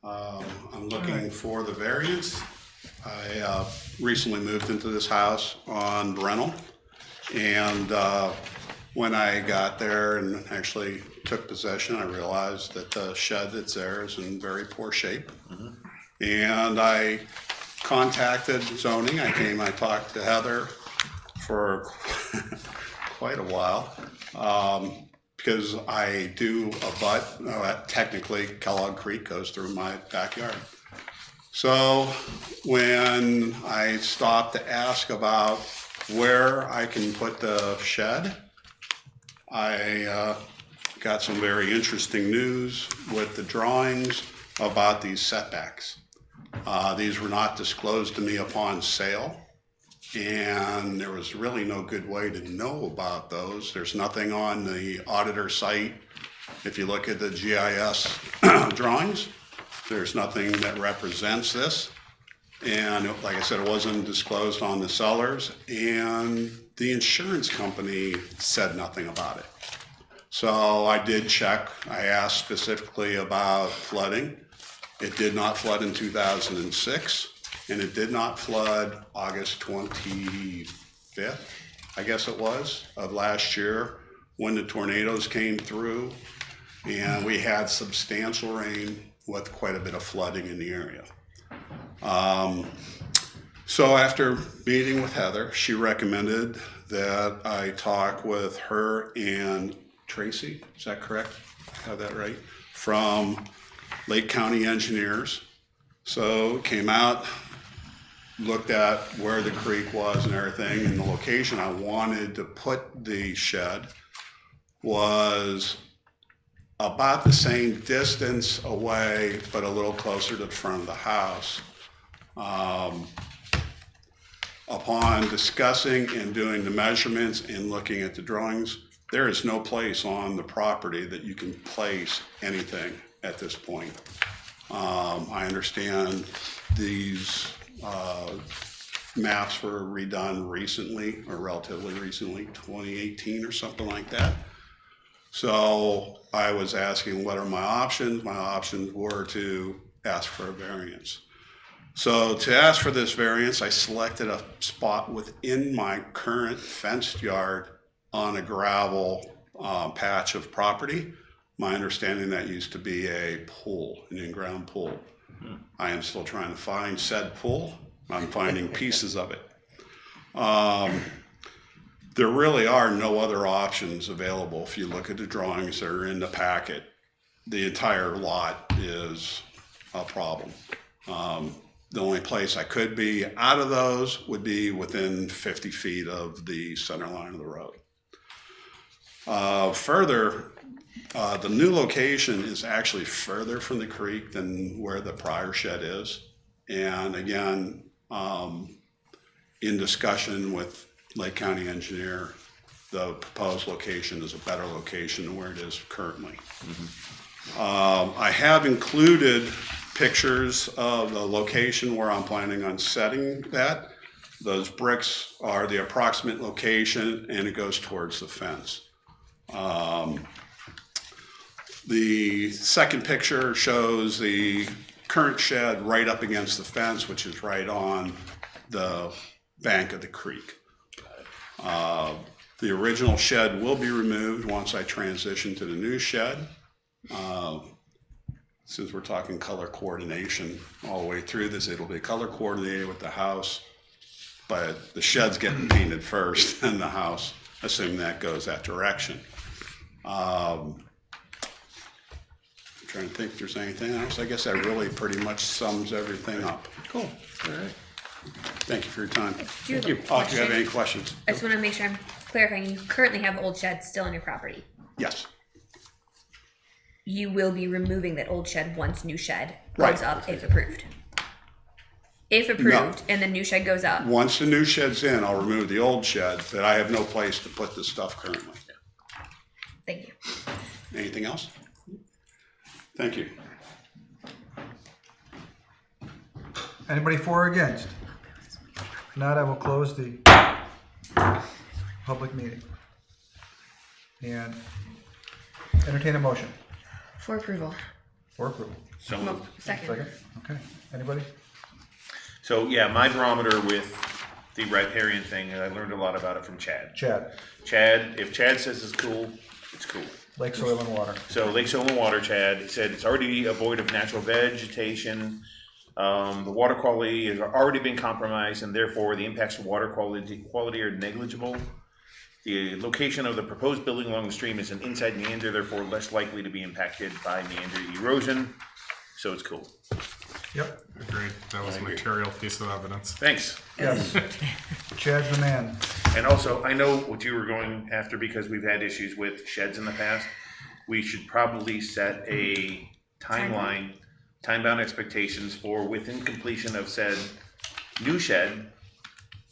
I'm looking for the variance. I recently moved into this house on rental, and when I got there and actually took possession, I realized that the shed that's there is in very poor shape. And I contacted zoning. I talked to Heather for quite a while, because I do abut, technically Kellogg Creek goes through my backyard. So when I stopped to ask about where I can put the shed, I got some very interesting news with the drawings about these setbacks. These were not disclosed to me upon sale, and there was really no good way to know about those. There's nothing on the auditor site. If you look at the GIS drawings, there's nothing that represents this. And like I said, it wasn't disclosed on the sellers, and the insurance company said nothing about it. So I did check. I asked specifically about flooding. It did not flood in 2006, and it did not flood August 25th, I guess it was, of last year when the tornadoes came through, and we had substantial rain with quite a bit of flooding in the area. So after meeting with Heather, she recommended that I talk with her and Tracy, is that correct? I have that right? From Lake County Engineers. So came out, looked at where the creek was and everything, and the location I wanted to put the shed was about the same distance away, but a little closer to the front of the house. Upon discussing and doing the measurements and looking at the drawings, there is no place on the property that you can place anything at this point. I understand these maps were redone recently, or relatively recently, 2018 or something like that. So I was asking, what are my options? My options were to ask for a variance. So to ask for this variance, I selected a spot within my current fenced yard on a gravel patch of property. My understanding that used to be a pool, an in-ground pool. I am still trying to find said pool. I'm finding pieces of it. There really are no other options available. If you look at the drawings that are in the packet, the entire lot is a problem. The only place I could be out of those would be within 50 feet of the center line of the road. Further, the new location is actually further from the creek than where the prior shed is. And again, in discussion with Lake County Engineer, the proposed location is a better location than where it is currently. I have included pictures of the location where I'm planning on setting that. Those bricks are the approximate location, and it goes towards the fence. The second picture shows the current shed right up against the fence, which is right on the bank of the creek. The original shed will be removed once I transition to the new shed. Since we're talking color coordination all the way through this, it'll be color coordinated with the house, but the shed's getting painted first and the house, assuming that goes that direction. I'm trying to think if there's anything else. I guess that really pretty much sums everything up. Cool. All right. Thank you for your time. Do you have a Oh, do you have question? any questions? I just want to make sure I'm clarifying. You currently have old shed still on your property. Yes. You will be removing that old shed once new shed Right. goes up, if approved. If approved, and the new shed goes up. Once the new shed's in, I'll remove the old shed, but I have no place to put this stuff currently. Thank you. Anything else? Thank you. Anybody for or against? If not, I will close the public meeting and entertain a motion. For approval. For approval? So moved. Second. Okay, anybody? So, yeah, my barometer with the riparian thing, I learned a lot about it from Chad. Chad, if Chad says it's cool, it's cool. Lake, soil, and water. So Lake, soil, and water, Chad, he said it's already void of natural vegetation. The water quality has already been compromised, and therefore the impacts of water quality are negligible. The location of the proposed building along the stream is an inside meander, therefore less likely to be impacted by meander erosion. So it's cool. Yep. Agreed. That was a material piece of evidence. Thanks. Yes. Chad's the man. And also, I know what you were going after because we've had issues with sheds in the past. We should probably set a timeline, time-bound expectations for within completion of said new shed,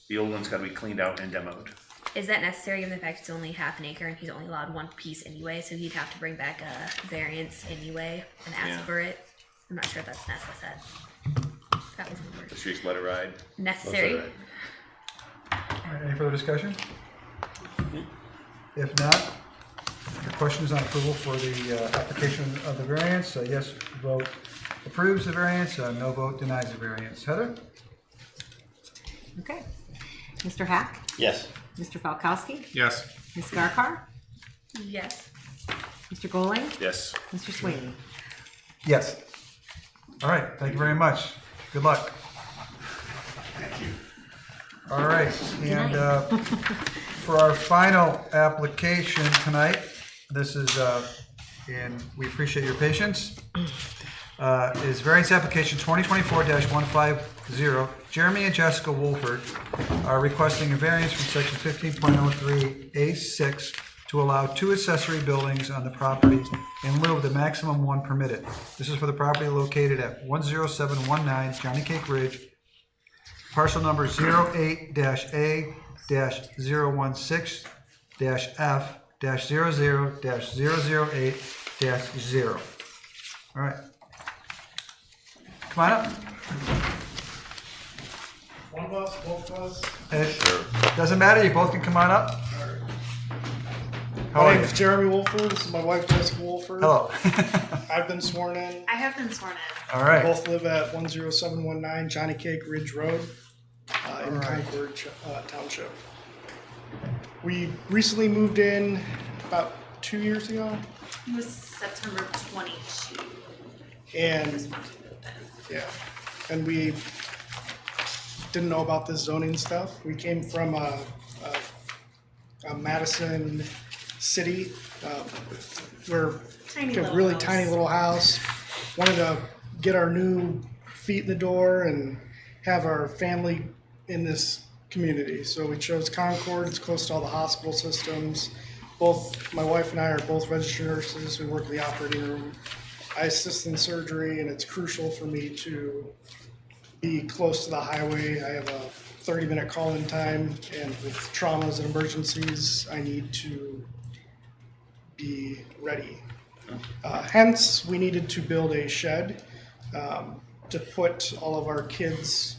the old one's got to be cleaned out and demoed. Is that necessary given the fact it's only half an acre and he's only allowed one piece anyway, so he'd have to bring back a variance anyway and ask for it? I'm not sure if that's necessary. That was the word. Let's just let it ride. Necessary. Let it ride. All right, any further discussion? If not, the questions on approval for the application of the variance, yes vote approves the variance, no vote denies the variance. Heather? Okay. Mr. Hack? Yes. Mr. Falkowski? Yes. Ms. Garkar? Yes. Mr. Goling? Yes. Mr. Sweeney? Yes. All right, thank you very much. Good luck. Thank you. All right, and for our final application tonight, this is, and we appreciate your patience, is variance application 2024-150. Jeremy and Jessica Wolford are requesting a variance from section 15.03A6 to allow 2 accessory buildings on the property in lieu of the maximum 1 permitted. This is for the property located at 10719 Johnny Cake Ridge, parcel number 08-A-016-F-00-008-0. All right. Come on up. One of us, both of us. It doesn't matter, you both can come on up. How My are name you? is Jeremy Wolford. This is my wife, Jessica Wolford. Hello. I've been sworn in. I have been sworn in. All right. We both live at 10719 Johnny Cake Ridge Road in Concord Township. We recently moved in about 2 years ago. It was September 22. And we didn't know about this zoning stuff. We came from a Madison city. We're Tiny a little really house. tiny little house. Wanted to get our new feet in the door and have our family in this community. So we chose Concord. It's close to all the hospital systems. Both my wife and I are both registered nurses. We work in the operating room. I assist in surgery, and it's crucial for me to be close to the highway. I have a 30-minute call-in time, and with traumas and emergencies, I need to be ready. Hence, we needed to build a shed to put all of our kids,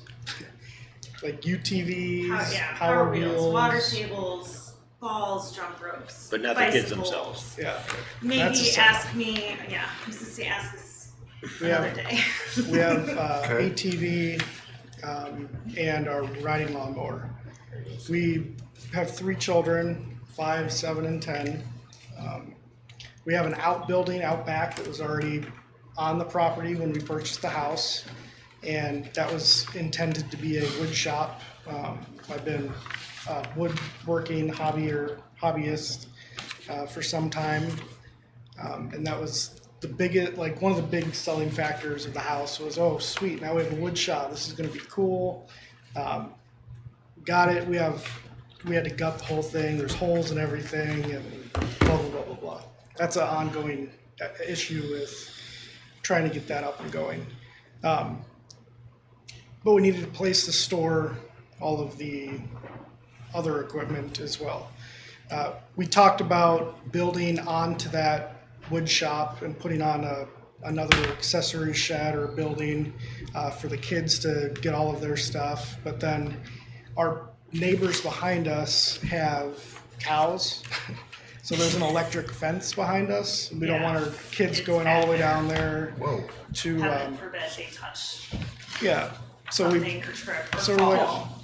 like UTVs, Power wheels, water tables, balls, jump ropes. But not the kids bicycles. themselves. Yeah. Maybe That's a ask me, I was gonna say ask us another day. We have ATV and our riding lawnmower. We have 3 children, 5, 7, and 10. We have an outbuilding out back that was already on the property when we purchased the house, and that was intended to be a wood shop. I've been a woodworking hobbyist for some time, and that was the biggest, like one of the big selling factors of the house was, oh sweet, now we have a wood shop. This is going to be cool. Got it. We had to gut the whole thing. There's holes and everything, and blah blah blah blah blah. That's an ongoing issue with trying to get that up and going. But we needed a place to store all of the other equipment as well. We talked about building onto that wood shop and putting on another accessory shed or building for the kids to get all of their stuff. But then our neighbors behind us have cows. So there's an electric fence behind us. We don't want our kids going all the way down there. Whoa. To, Heaven forbid they touch yeah, so something or trip or so we're fall.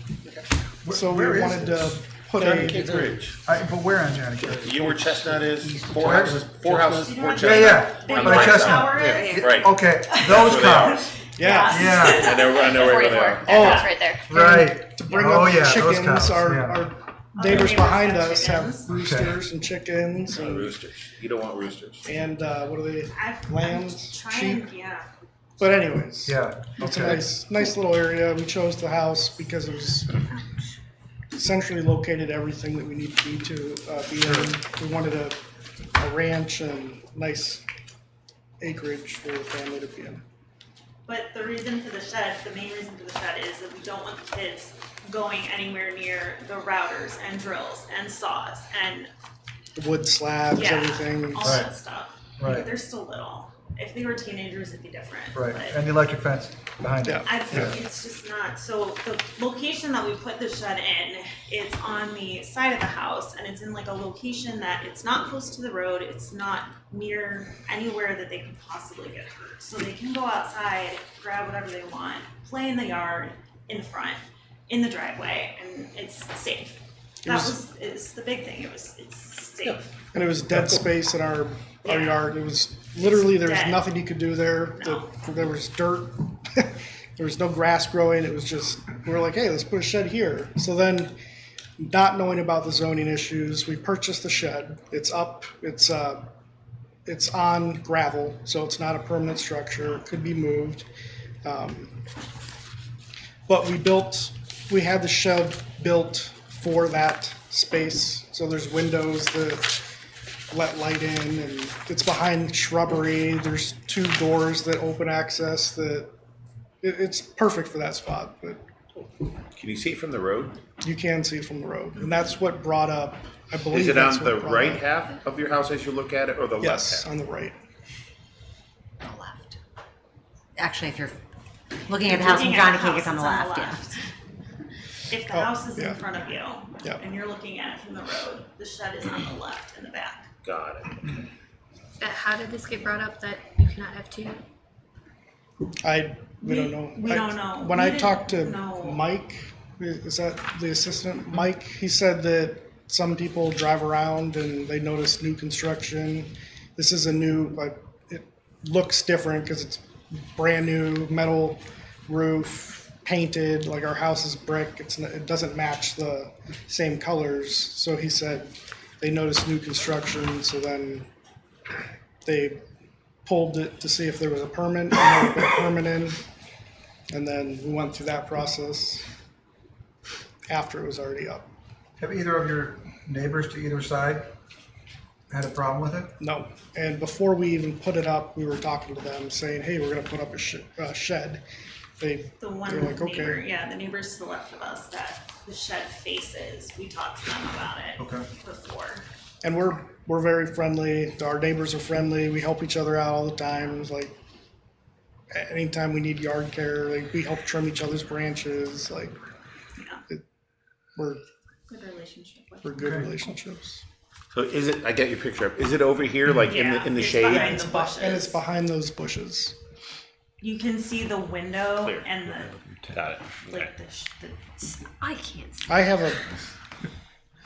so we Where is wanted this? to put Johnny a. Cage Ridge. But where on Johnny Cage? You know where Chestnut is? Four houses You know what Chestnut. Yeah, On by the right Chestnut. side. Tower is? Right. Okay, those where they are. cows. Yeah. Yeah. I know where they 44. are. That house right there. Right. To bring Oh, up yeah, those chickens, cows, our yeah. neighbors neighbors behind have us chickens. have roosters and chickens Not and, roosters. You don't want roosters. and what are they? I'm Lambs, trying, sheep. yeah. But anyways, Yeah. it's a Okay. nice little area. We chose the house because it was centrally located everything that we need to be in. We wanted a ranch and nice acreage for the family to be in. But the reason for the shed, the main reason for the shed is that we don't want the kids going anywhere near the routers and drills and saws and The wood slabs, yeah, everything. all that stuff. Right. Like, they're still little. If they were teenagers, it'd be different. Right, But and the electric fence behind it. I think it's just not, so the location that we put the shed in, it's on the side of the house and it's in like a location that it's not close to the road, it's not near anywhere that they could possibly get hurt. So they can go outside, grab whatever they want, play in the yard, in the front, in the driveway, and it's safe. It's the big thing, it's safe. And it was dead space in our yard. It was literally, there was Dead. nothing you could do there. There was dirt. There was no grass growing. It was just, we were like, hey, let's put a shed here. So then, not knowing about the zoning issues, we purchased the shed. It's up, it's on gravel, so it's not a permanent structure. It could be moved. But we had the shed built for that space. So there's windows that let light in, and it's behind shrubbery. There's 2 doors that open access. It's perfect for that spot. But Can you see it from the road? you can see it from the road, and that's what brought up. I believe Is it that's on what the brought right up- half of your house as you look at it, or the left Yes, half? on the right. Actually, if you're looking at the house from Looking at Johnny the Cage, house, it's on the left, yeah. If the Oh, house is yeah. in front of you, Yeah. and you're looking at it from the road, the shed is on the left in the back. Got it. How did this get brought up that you cannot have 2? We don't know. We don't know. When We I didn't talked to know. Mike, is that the assistant? Mike, he said that some people drive around and they notice new construction. This is a new, like, it looks different because it's brand new metal roof, painted, like our house is brick. It doesn't match the same colors. So he said they noticed new construction, so then they pulled it to see if there was a permit, and they put a permit in, and then we went through that process after it was already up. Have either of your neighbors to either side had a problem with it? No, and before we even put it up, we were talking to them, saying, hey, we're gonna put up a shed. The They're one like, neighbor, okay. yeah, the neighbors to the left of us that the shed faces, we talked to them about it Okay. before. And we're very friendly, our neighbors are friendly, we help each other out all the time. It's like, anytime we need yard care, like, we help trim each other's branches, like, we're Good relationship with good Okay. relationships. So is it? I get your picture up. Is it over here, like in the it's shade? behind the bushes. And it's behind those bushes. You can see the window Clear. and the, Got it. like, I can't see. I have a,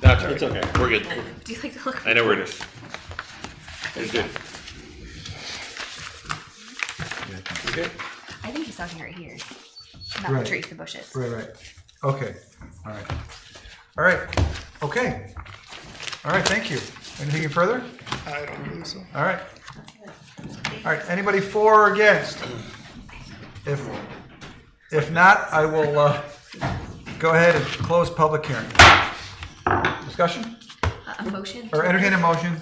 That's it's okay. We're good. Do you like to look? I know where it is. It's good. Okay. I think he's talking right here. Not Right. the trees, the bushes. Right. Okay, all right. All right, okay. All right, thank you. Anything further? I don't believe so. All right. All right, anybody for or against? If not, I will go ahead and close public hearing. Discussion? A motion? Or entertain a motion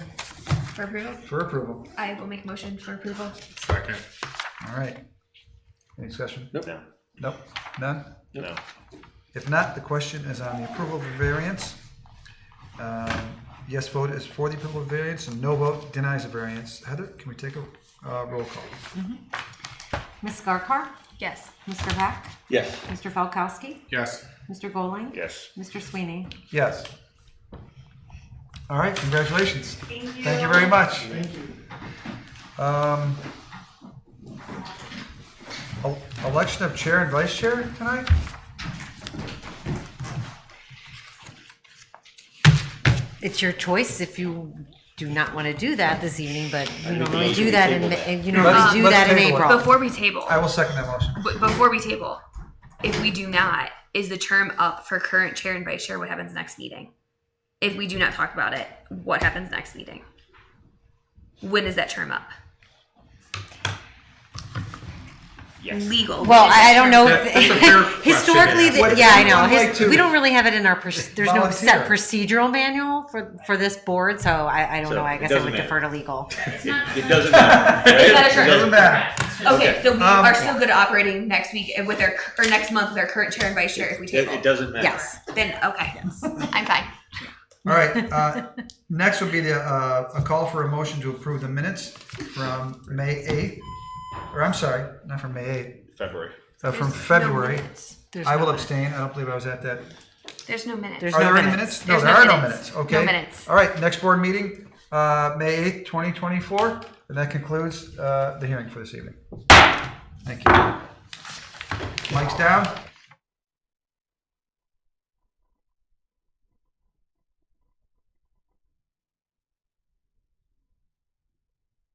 For approval? for approval. I will make a motion for approval. Second. All right. Any discussion? Nope. Nope, none? No. If not, the question is on the approval of the variance. Yes vote is for the approval of variance, and no vote denies the variance. Heather, can we take a roll call? Ms. Garkar? Yes. Mr. Hack? Yes. Mr. Falkowski? Yes. Mr. Goling? Yes. Mr. Sweeney? Yes. All right, congratulations. Thank you. Thank you very much. Thank you. Election of chair and vice chair tonight? It's your choice if you do not want to do that this evening, but you make a normally motion do we that table in, that. you normally do Let's that in table it. April. Before we table, I will second that motion. before we table, if we do not, is the term up for current chair and vice chair? What happens next meeting? If we do not talk about it, what happens next meeting? When is that term up? Legal. Well, I don't know. That's a fair question. Historically, What yeah, I if know. someone would like to We don't really have it in our. There's no volunteer? set procedural manual for this board, so I don't So know. I it guess I doesn't would defer to legal. It doesn't matter. It's not a Right? term. Doesn't matter. Okay, so we Um, are still good at operating next week with our or next month with our current chair and vice chair if we It, table. it doesn't matter. Yes. Then okay, I'm fine. All right, next would be a call for a motion to approve the minutes from May 8th, or I'm sorry, not from May 8th, February. from No February. minutes. There's I no will minutes. abstain, I don't believe I was at that. There's no minutes. There's Are no there any minutes. minutes? No, There's there no are no minutes. minutes, okay. No minutes. All right, next board meeting, May 8th, 2024, and that concludes the hearing for this evening. Thank you. Mike's down.